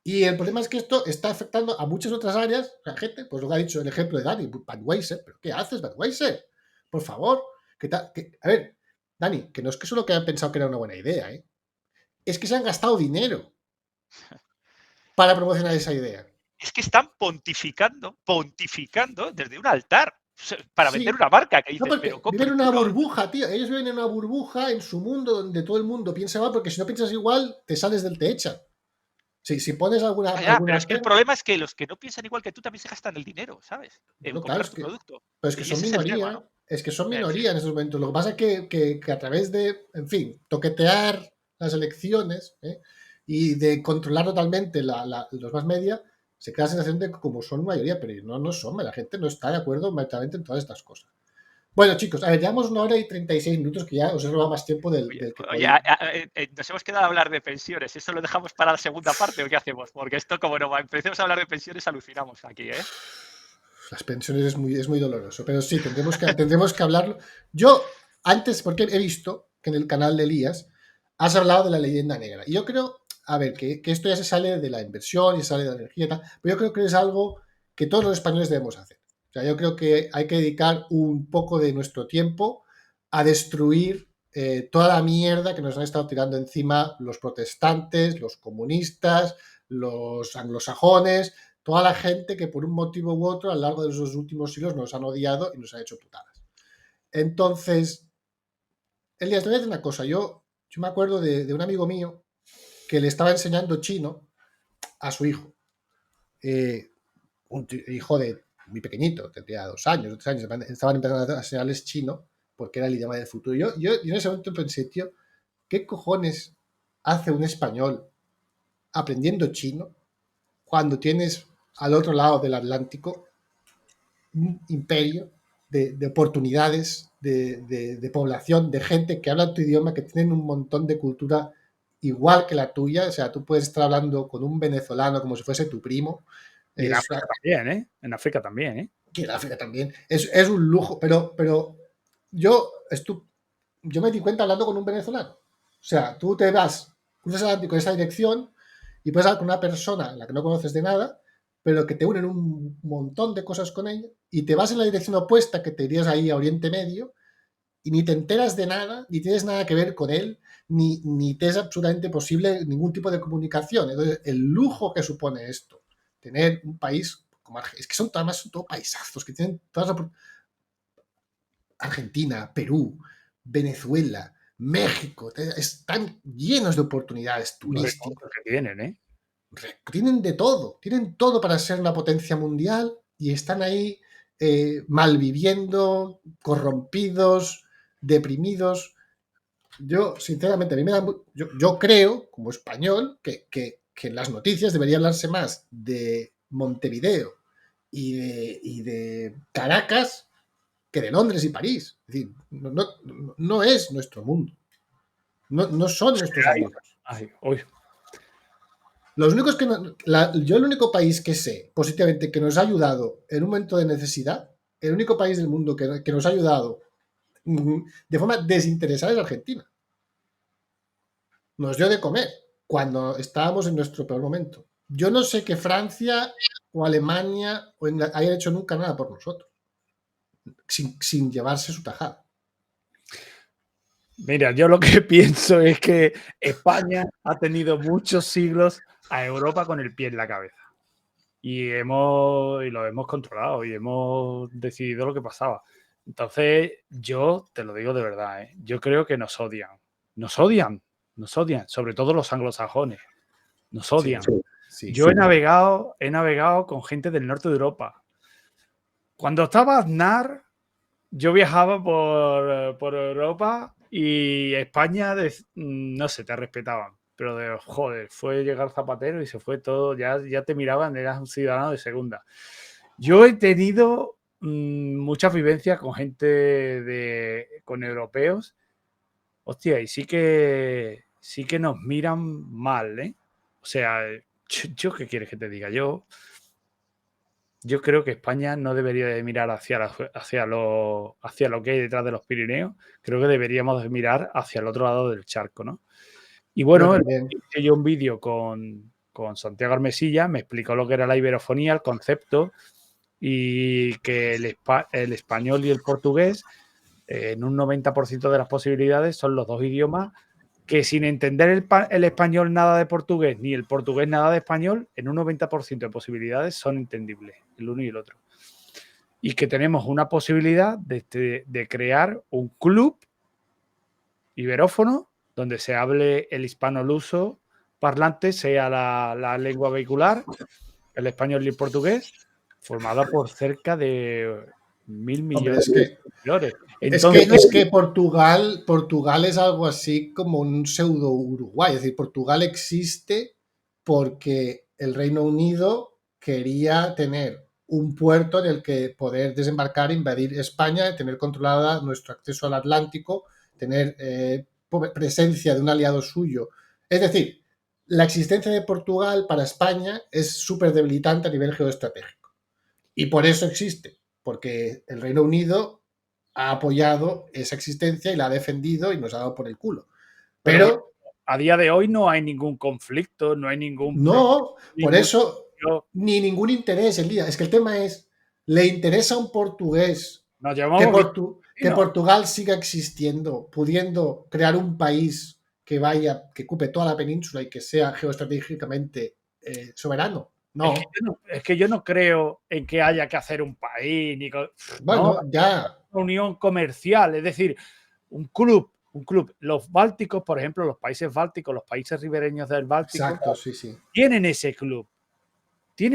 Y el problema es que esto está afectando a muchas otras áreas. La gente, pues lo que ha dicho el ejemplo de Dani, Budweiser. ¿Pero qué haces, Budweiser? Por favor. A ver, Dani, que no es que solo que han pensado que era una buena idea, ¿eh? Es que se han gastado dinero para promocionar esa idea. Es que están pontificando desde un altar para vender una marca que dices, no, pero viven en una burbuja, tío. Ellos viven en una burbuja en su mundo donde todo el mundo piensa igual, porque si no piensas igual, te sales del te echan. Si pones alguna pero es que el problema es que los que no piensan igual que tú también se gastan el dinero, ¿sabes? En comprar tu producto. Pero es que son minoría, ¿no? Es que son minoría en estos momentos. Lo que pasa es que a través de, en fin, toquetear las elecciones y de controlar totalmente los más media, se crea la sensación de que como son mayoría, pero no son, la gente no está de acuerdo mayoritariamente en todas estas cosas. Bueno, chicos, a ver, llevamos 1 hora y 36 minutos, que ya os he robado más tiempo del que nos hemos quedado a hablar de pensiones. ¿Eso lo dejamos para la segunda parte o qué hacemos? Porque esto, como no empecemos a hablar de pensiones, alucinamos aquí, ¿eh? Las pensiones es muy doloroso, pero sí, tendremos que hablarlo. Yo, antes, porque he visto que en el canal de Elías has hablado de la leyenda negra. Y yo creo, a ver, que esto ya se sale de la inversión y sale de la energía y tal, pero yo creo que es algo que todos los españoles debemos hacer. O sea, yo creo que hay que dedicar un poco de nuestro tiempo a destruir toda la mierda que nos han estado tirando encima los protestantes, los comunistas, los anglosajones, toda la gente que por un motivo u otro a lo largo de esos últimos siglos nos han odiado y nos han hecho putadas. Entonces, Elías, te voy a decir una cosa. Yo me acuerdo de un amigo mío que le estaba enseñando chino a su hijo. Un hijo de muy pequeñito, tendría 2 años, 3 años, estaban empezando a enseñarles chino porque era el idioma del futuro. Yo en ese momento pensé, tío, ¿qué cojones hace un español aprendiendo chino cuando tienes al otro lado del Atlántico un imperio de oportunidades, de población, de gente que habla tu idioma, que tienen un montón de cultura igual que la tuya. O sea, tú puedes estar hablando con un venezolano como si fuese tu primo. Y en África también, ¿eh? En África también, ¿eh? Que en África también. Es un lujo, pero yo me di cuenta hablando con un venezolano. O sea, tú te vas, cruzas el Atlántico en esa dirección y puedes hablar con una persona a la que no conoces de nada, pero que te unen un montón de cosas con ella, y te vas en la dirección opuesta, que te irías ahí a Oriente Medio, y ni te enteras de nada, ni tienes nada que ver con él, ni te es absolutamente posible ningún tipo de comunicación. Entonces, el lujo que supone esto, tener un país como Argentina, es que son todo paisazos, que tienen todas las Argentina, Perú, Venezuela, México, están llenos de oportunidades turísticas. Que tienen, ¿eh? Tienen de todo, tienen todo para ser una potencia mundial y están ahí malviviendo, corrompidos, deprimidos. Yo, sinceramente, a mí me da. Yo creo, como español, que en las noticias debería hablarse más de Montevideo y de Caracas que de Londres y París. Es decir, no es nuestro mundo. No son nuestros amigos. Los únicos que yo el único país que sé positivamente que nos ha ayudado en un momento de necesidad, el único país del mundo que nos ha ayudado de forma desinteresada es Argentina. Nos dio de comer cuando estábamos en nuestro peor momento. Yo no sé que Francia o Alemania hayan hecho nunca nada por nosotros, sin llevarse su tajada. Mira, yo lo que pienso es que España ha tenido muchos siglos a Europa con el pie en la cabeza. Y lo hemos controlado y hemos decidido lo que pasaba. Entonces, yo te lo digo de verdad, ¿eh? Yo creo que nos odian. Nos odian, sobre todo los anglosajones. Nos odian. Sí, yo he navegado con gente del norte de Europa. Cuando estaba Aznar, yo viajaba por Europa y España, no sé, te respetaban. Pero joder, fue llegar Zapatero y se fue todo, ya te miraban, eras un ciudadano de segunda. Yo he tenido muchas vivencias con gente con europeos. Hostia, y sí que nos miran mal, ¿eh? O sea, yo ¿qué quieres que te diga? Yo creo que España no debería de mirar hacia lo que hay detrás de los Pirineos. Creo que deberíamos de mirar hacia el otro lado del charco, ¿no? Y bueno, hice yo un vídeo con Santiago Armesilla, me explicó lo que era la iberofonía, el concepto, y que el español y el portugués, en un 90% de las posibilidades, son los dos idiomas que, sin entender el español nada de portugués, ni el portugués nada de español, en un 90% de posibilidades son entendibles, el uno y el otro. Y que tenemos una posibilidad de crear un club iberófono donde se hable el hispano-luso parlante, sea la lengua vehicular, el español y el portugués, formada por cerca de 1.000 millones de seguidores. Es que Portugal es algo así como un pseudo Uruguay. Es decir, Portugal existe porque el Reino Unido quería tener un puerto en el que poder desembarcar, invadir España, tener controlada nuestro acceso al Atlántico, tener presencia de un aliado suyo. Es decir, la existencia de Portugal para España es súper debilitante a nivel geoestratégico. Y por eso existe, porque el Reino Unido ha apoyado esa existencia y la ha defendido y nos ha dado por el culo. Pero a día de hoy no hay ningún conflicto, no hay ningún... No, por eso ni ningún interés, Elías. Es que el tema es, ¿le interesa a un portugués que Portugal siga existiendo, pudiendo crear un país que ocupe toda la península y que sea geoestratégicamente soberano? No. Es que yo no creo en que haya que hacer un país, bueno, ya. Una unión comercial, es decir, un club. Los bálticos, por ejemplo, los países bálticos, los países ribereños del Báltico, exacto, sí. Tienen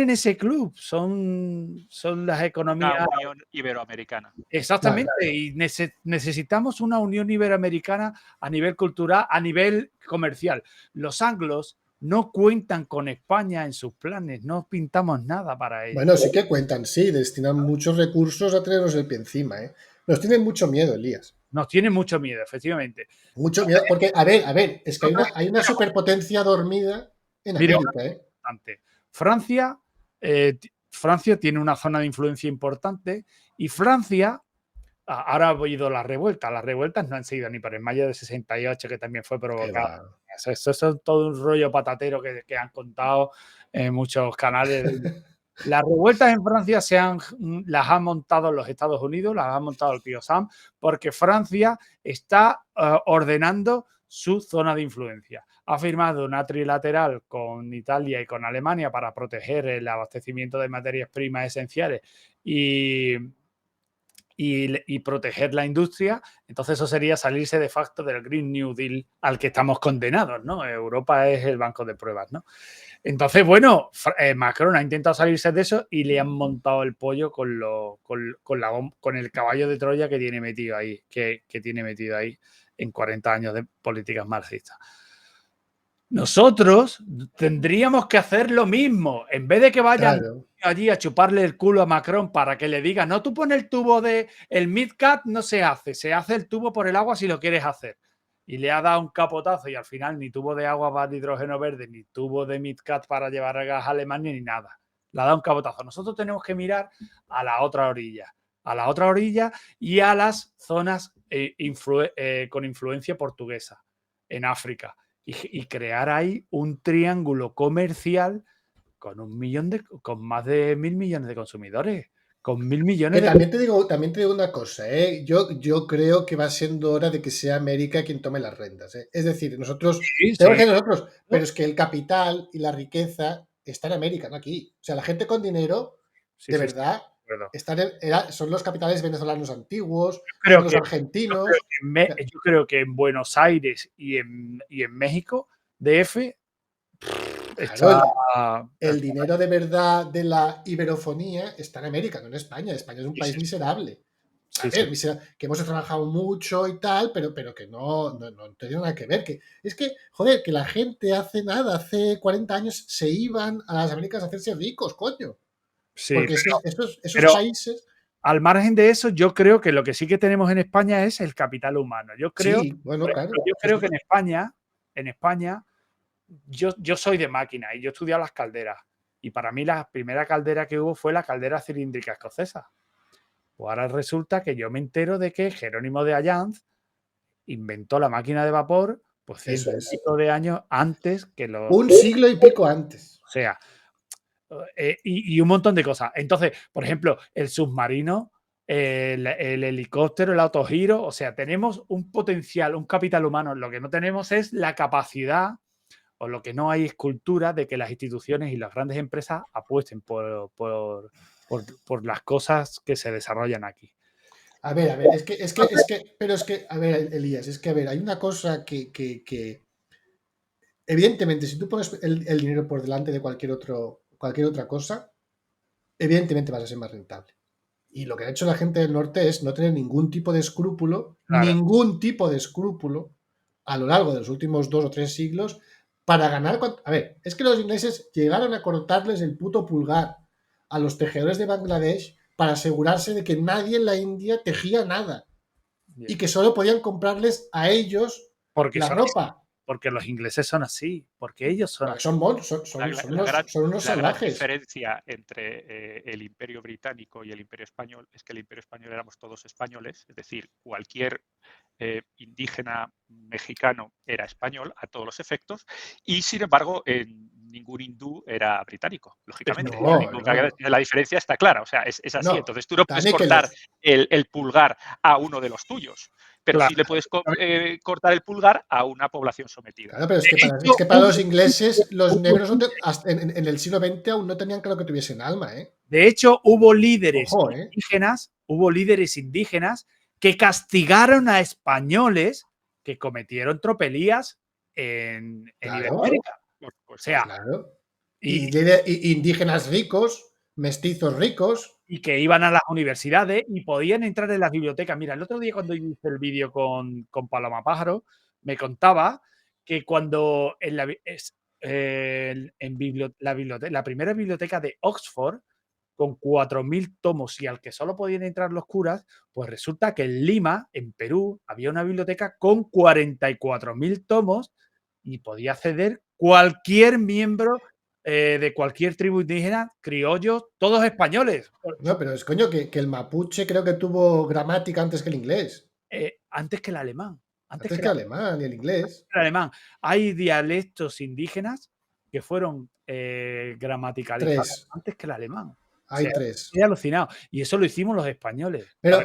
ese club, son las economías... Una unión iberoamericana. Exactamente, claro. Y necesitamos una unión iberoamericana a nivel cultural, a nivel comercial. Los anglos no cuentan con España en sus planes, no pintamos nada para ellos. Bueno, sí que cuentan, sí, destinan muchos recursos a tenernos el pie encima, ¿eh? Nos tienen mucho miedo, Elías. Nos tienen mucho miedo, efectivamente. Mucho miedo, porque, a ver, es que hay una superpotencia dormida en Mira, América, ¿eh? Francia, Francia tiene una zona de influencia importante y Francia, ahora ha habido las revueltas no han sido ni por el mayo de 68, que también fue provocado. Eso es todo un rollo patatero que han contado en muchos canales. Las revueltas en Francia las han montado los Estados Unidos, las ha montado el tío Sam, porque Francia está ordenando su zona de influencia. Ha firmado una trilateral con Italia y con Alemania para proteger el abastecimiento de materias primas esenciales y proteger la industria. Entonces eso sería salirse de facto del Green New Deal al que estamos condenados, ¿no? Europa es el banco de pruebas, ¿no? Entonces, bueno, Macron ha intentado salirse de eso y le han montado el pollo con el caballo de Troya que tiene metido ahí, que tiene metido ahí en 40 años de políticas marxistas. Nosotros tendríamos que hacer lo mismo. En vez de que vayan allí a chuparle el culo a Macron para que le diga, no, tú pones el tubo el MidCat, no se hace el tubo por el agua si lo quieres hacer. Y le ha dado un capotazo y al final ni tubo de agua para hidrógeno verde, ni tubo de MidCat para llevar gas a Alemania, ni nada. Le ha dado un capotazo. Nosotros tenemos que mirar a la otra orilla y a las zonas con influencia portuguesa en África. Y crear ahí un triángulo comercial con más de 1.000 millones de consumidores. Con 1.000 millones de... También te digo una cosa, ¿eh? Yo creo que va siendo hora de que sea América quien tome las riendas, ¿eh? Es decir, nosotros, pero es que el capital y la riqueza está en América, no aquí. O sea, la gente con dinero, de verdad, son los capitales venezolanos antiguos, son los argentinos. Yo creo que en Buenos Aires y en México, DF, el dinero de verdad de la iberofonía está en América, no en España. España es un país miserable. Que hemos trabajado mucho y tal, pero que no tiene nada que ver. Es que, joder, que la gente hace 40 años se iban a las Américas a hacerse ricos, coño. Porque esos países... Al margen de eso, yo creo que lo que sí que tenemos en España es el capital humano. Yo creo que en España yo soy de máquina y yo he estudiado las calderas. Y para mí la primera caldera que hubo fue la caldera cilíndrica escocesa. Pues ahora resulta que yo me entero de que Jerónimo de Allanz inventó la máquina de vapor pues 100 y pico de años antes que los... Un siglo y pico antes. O sea, y un montón de cosas. Entonces, por ejemplo, el submarino, el helicóptero, el autogiro, o sea, tenemos un potencial, un capital humano. Lo que no tenemos es la capacidad, o lo que no hay es cultura de que las instituciones y las grandes empresas apuesten por las cosas que se desarrollan aquí. A ver, a ver, Elías, es que, a ver, hay una cosa que evidentemente, si tú pones el dinero por delante de cualquier otra cosa, evidentemente vas a ser más rentable. Y lo que ha hecho la gente del norte es no tener ningún tipo de escrúpulo, a lo largo de los últimos 2 o 3 siglos para ganar. A ver, es que los ingleses llegaron a cortarles el puto pulgar a los tejedores de Bangladesh para asegurarse de que nadie en la India tejía nada. Bien. Y que solo podían comprarles a ellos la ropa. Porque los ingleses son así, porque ellos son así. Son unos salvajes. La gran diferencia entre el Imperio Británico y el Imperio Español es que el Imperio Español éramos todos españoles, es decir, cualquier indígena mexicano era español a todos los efectos, y sin embargo ningún hindú era británico, lógicamente. La diferencia está clara, o sea, es así. Entonces tú no puedes cortar el pulgar a uno de los tuyos, pero sí le puedes cortar el pulgar a una población sometida. Claro, pero es que para los ingleses, los negros en el siglo XX aún no tenían claro que tuviesen alma, ¿eh? De hecho, hubo líderes indígenas que castigaron a españoles que cometieron tropelías en Iberoamérica. O sea, y indígenas ricos, mestizos ricos. Y que iban a las universidades y podían entrar en las bibliotecas. Mira, el otro día cuando hice el vídeo con Paloma Pájaro, me contaba que cuando la primera biblioteca de Oxford, con 4.000 tomos, y al que solo podían entrar los curas, pues resulta que en Lima, en Perú, había una biblioteca con 44.000 tomos y podía acceder cualquier miembro de cualquier tribu indígena, criollos, todos españoles. No, pero es coño que el mapuche creo que tuvo gramática antes que el inglés. Antes que el alemán. Antes que el alemán y el inglés. El alemán. Hay dialectos indígenas que fueron gramaticalizados 3. antes que el alemán. Hay O sea, 3. estoy alucinado. Y eso lo hicimos los españoles. Pero,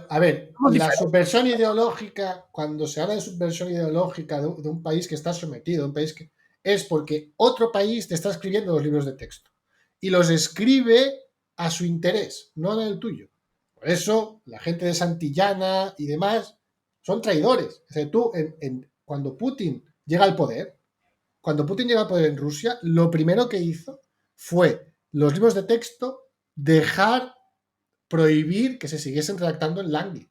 a ver, Somos la diferentes. subversión ideológica, cuando se habla de subversión ideológica de un país que está sometido, un país que es porque otro país te está escribiendo los libros de texto y los escribe a su interés, no en el tuyo. Por eso, la gente de Santillana y demás son traidores. O sea, tú, cuando Putin llega al poder, en Rusia, lo primero que hizo fue los libros de texto prohibir que se siguiesen redactando en Langley.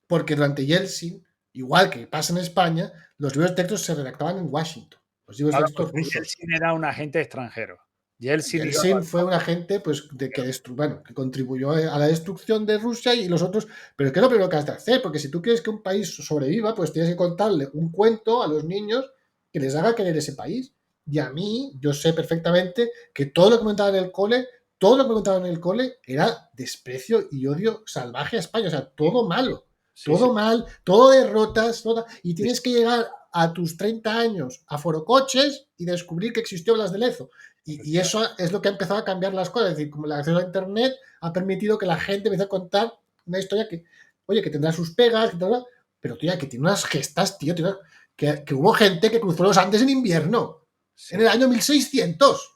Porque durante Yeltsin, igual que pasa en España, los libros de texto se redactaban en Washington. Los libros de texto rusos. Yeltsin era un agente extranjero. Yeltsin fue un agente pues, que contribuyó a la destrucción de Rusia y los otros. Pero ¿qué es lo primero que has de hacer? Porque si tú quieres que un país sobreviva, pues tienes que contarle un cuento a los niños que les haga querer ese país. Y a mí, yo sé perfectamente que todo lo que comentaban en el cole era desprecio y odio salvaje a España. O sea, todo malo. Todo mal, todo derrotas, y tienes que llegar a tus 30 años a Forocoches y descubrir que existió Blas de Lezo. Y eso es lo que ha empezado a cambiar las cosas. Es decir, como el acceso a Internet ha permitido que la gente empiece a contar una historia que, oye, que tendrá sus pegas, pero tía, que tiene unas gestas, tío, que hubo gente que cruzó los Andes en invierno, en el año 1600.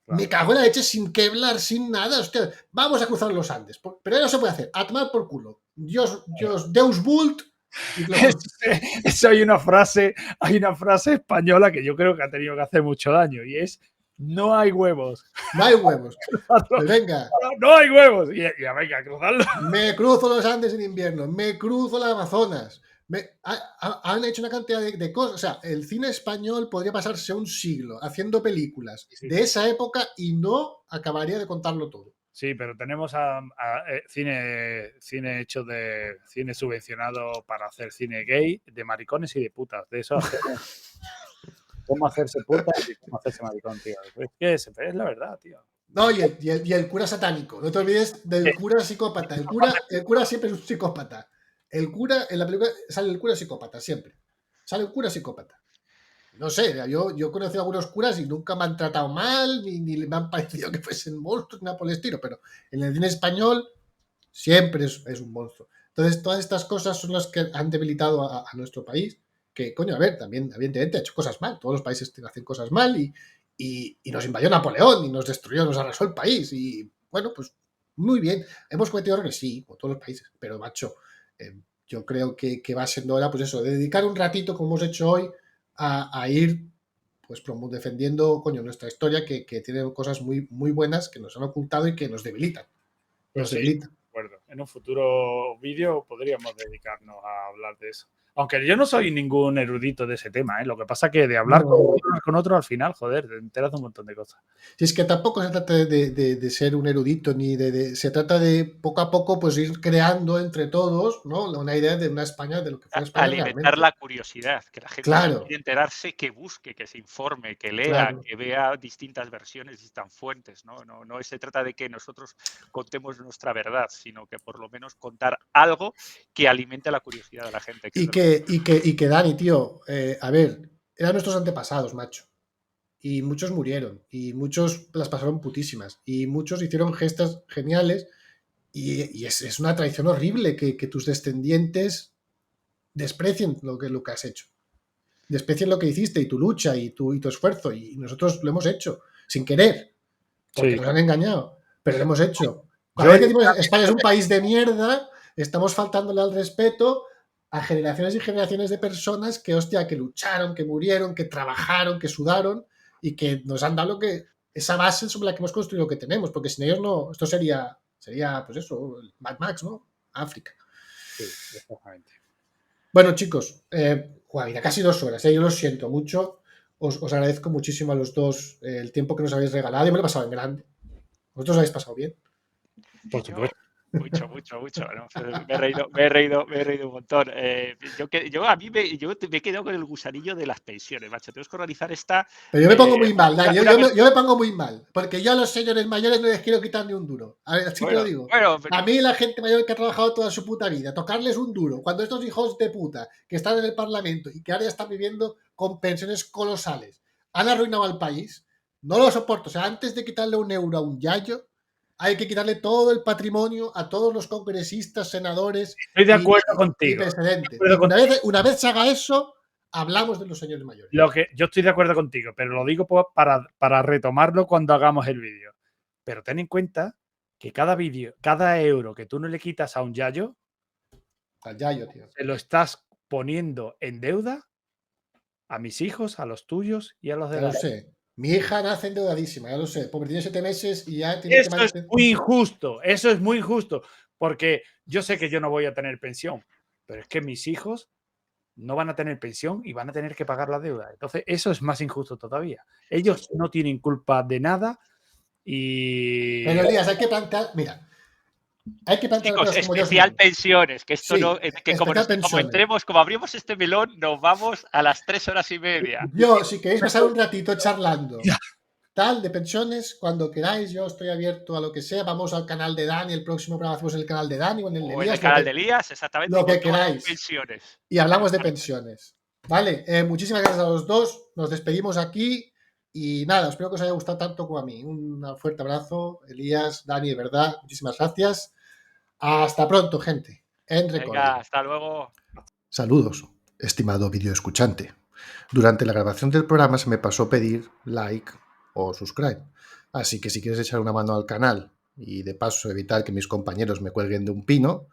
Claro. Me cago en la leche, sin Kevlar, sin nada. Hostia, vamos a cruzar los Andes. Pero no se puede hacer. A tomar por culo. Deus Vult. Eso hay una frase española que yo creo que ha tenido que hacer mucho daño, y es: no hay huevos. No hay huevos. Pues venga. No hay huevos. Y venga, a cruzarlo. Me cruzo los Andes en invierno. Me cruzo las Amazonas. Han hecho una cantidad de cosas. O sea, el cine español podría pasarse un siglo haciendo películas de esa época y no acabaría de contarlo todo. Sí, pero tenemos cine hecho de cine subvencionado para hacer cine gay, de maricones y de putas. De eso cómo hacerse puta y cómo hacerse maricón, tío. Es que es la verdad, tío. No, y el cura satánico. No te olvides del cura psicópata. El cura siempre es un psicópata. El cura, en la película sale el cura psicópata, siempre. Sale un cura psicópata. No sé, yo he conocido a algunos curas y nunca me han tratado mal, ni me han parecido que fuesen monstruos, ni nada por el estilo, pero en el cine español siempre es un monstruo. Entonces, todas estas cosas son las que han debilitado a nuestro país, que, coño, a ver, también, evidentemente, ha hecho cosas mal. Todos los países hacen cosas mal y nos invadió Napoleón y nos destruyó, nos arrasó el país. Y, bueno, pues, muy bien. ¿Hemos cometido errores? Sí, como todos los países, pero, macho, yo creo que va siendo hora, pues eso, de dedicar un ratito, como hemos hecho hoy, a ir pues defendiendo, coño, nuestra historia, que tiene cosas muy, muy buenas que nos han ocultado y que nos debilitan. De acuerdo. En un futuro vídeo podríamos dedicarnos a hablar de eso. Aunque yo no soy ningún erudito de ese tema, ¿eh? Lo que pasa que de hablar con otro al final, joder, te enteras de un montón de cosas. Si es que tampoco se trata de ser un erudito, ni se trata de poco a poco pues ir creando entre todos, ¿no? Una idea de una España, de lo que fue España alimentar realmente. La curiosidad, que la gente quiere enterarse, que busque, que se informe, que lea, que vea distintas versiones, distintas fuentes, ¿no? No se trata de que nosotros contemos nuestra verdad, sino que por lo menos contar algo que alimente la curiosidad de la gente. Y que Dani, tío, a ver, eran nuestros antepasados, macho. Y muchos murieron, y muchos las pasaron putísimas, y muchos hicieron gestas geniales, y es una traición horrible que tus descendientes desprecien lo que has hecho. Desprecien lo que hiciste, y tu lucha, y tu esfuerzo, y nosotros lo hemos hecho, sin querer, porque nos han engañado, pero lo hemos hecho. Cada vez que decimos España es un país de mierda, estamos faltándole al respeto a generaciones y generaciones de personas que, hostia, que lucharon, que murieron, que trabajaron, que sudaron, y que nos han dado esa base sobre la que hemos construido lo que tenemos, porque sin ellos no, esto sería pues eso, Mad Max, ¿no? África. Sí, exactamente. Bueno, chicos, mira, casi 2 horas, yo lo siento mucho. os agradezco muchísimo a los dos el tiempo que nos habéis regalado. Yo me lo he pasado en grande. ¿Vosotros habéis pasado bien? Por supuesto. Mucho. ¿No? Me he reído un montón. Yo me he quedado con el gusanillo de las pensiones, macho. Tenemos que organizar esta. Pero yo me pongo muy mal, Dani. Yo me pongo muy mal. Porque yo a los señores mayores no les quiero quitar ni un duro. A ver, así te lo digo. A mí la gente mayor que ha trabajado toda su puta vida, tocarles un duro. Cuando estos hijos de puta que están en el Parlamento y que ahora ya están viviendo con pensiones colosales han arruinado al país, no lo soporto. O sea, antes de quitarle un euro a un yayo, hay que quitarle todo el patrimonio a todos los congresistas, senadores. Estoy de acuerdo contigo. Y presidentes. Una vez se haga eso, hablamos de los señores mayores. Yo estoy de acuerdo contigo, pero lo digo para retomarlo cuando hagamos el vídeo. Pero ten en cuenta que cada euro que tú no le quitas a un yayo, al yayo, tío, se lo estás poniendo en deuda a mis hijos, a los tuyos y a los de ya lo sé. Mi hija nace endeudadísima, ya lo sé. Pobre, tiene 7 meses y ya tiene eso que mantener... Eso es muy injusto, porque yo sé que yo no voy a tener pensión, pero es que mis hijos no van a tener pensión y van a tener que pagar la deuda. Entonces, eso es más injusto todavía. Ellos no tienen culpa de nada y... Pero, Elías, hay que plantear... Mira, hay que plantear... Chicos, especial pensiones, que esto sí, no... Que como abrimos este melón, nos vamos a las 3 horas y media. Yo, si queréis pasar un ratito charlando... tal de pensiones, cuando queráis, yo estoy abierto a lo que sea. Vamos al canal de Dani, el próximo programa hacemos el canal de Dani o en el de Elías. El canal de Elías, exactamente. Lo que queráis. Pensiones. Y hablamos de pensiones. Vale, muchísimas gracias a los dos. Nos despedimos aquí y nada, espero que os haya gustado tanto como a mí. Un fuerte abrazo, Elías, Dani, de verdad, muchísimas gracias. Hasta pronto, gente. Venga, hasta luego. Saludos, estimado videoescuchante. Durante la grabación del programa se me pasó pedir like o subscribe. Así que si quieres echar una mano al canal y de paso evitar que mis compañeros me cuelguen de un pino,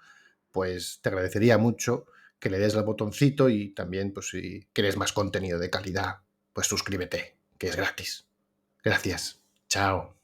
pues te agradecería mucho que le des al botoncito y también, pues si quieres más contenido de calidad, pues suscríbete, que es gratis. Gracias. Chao.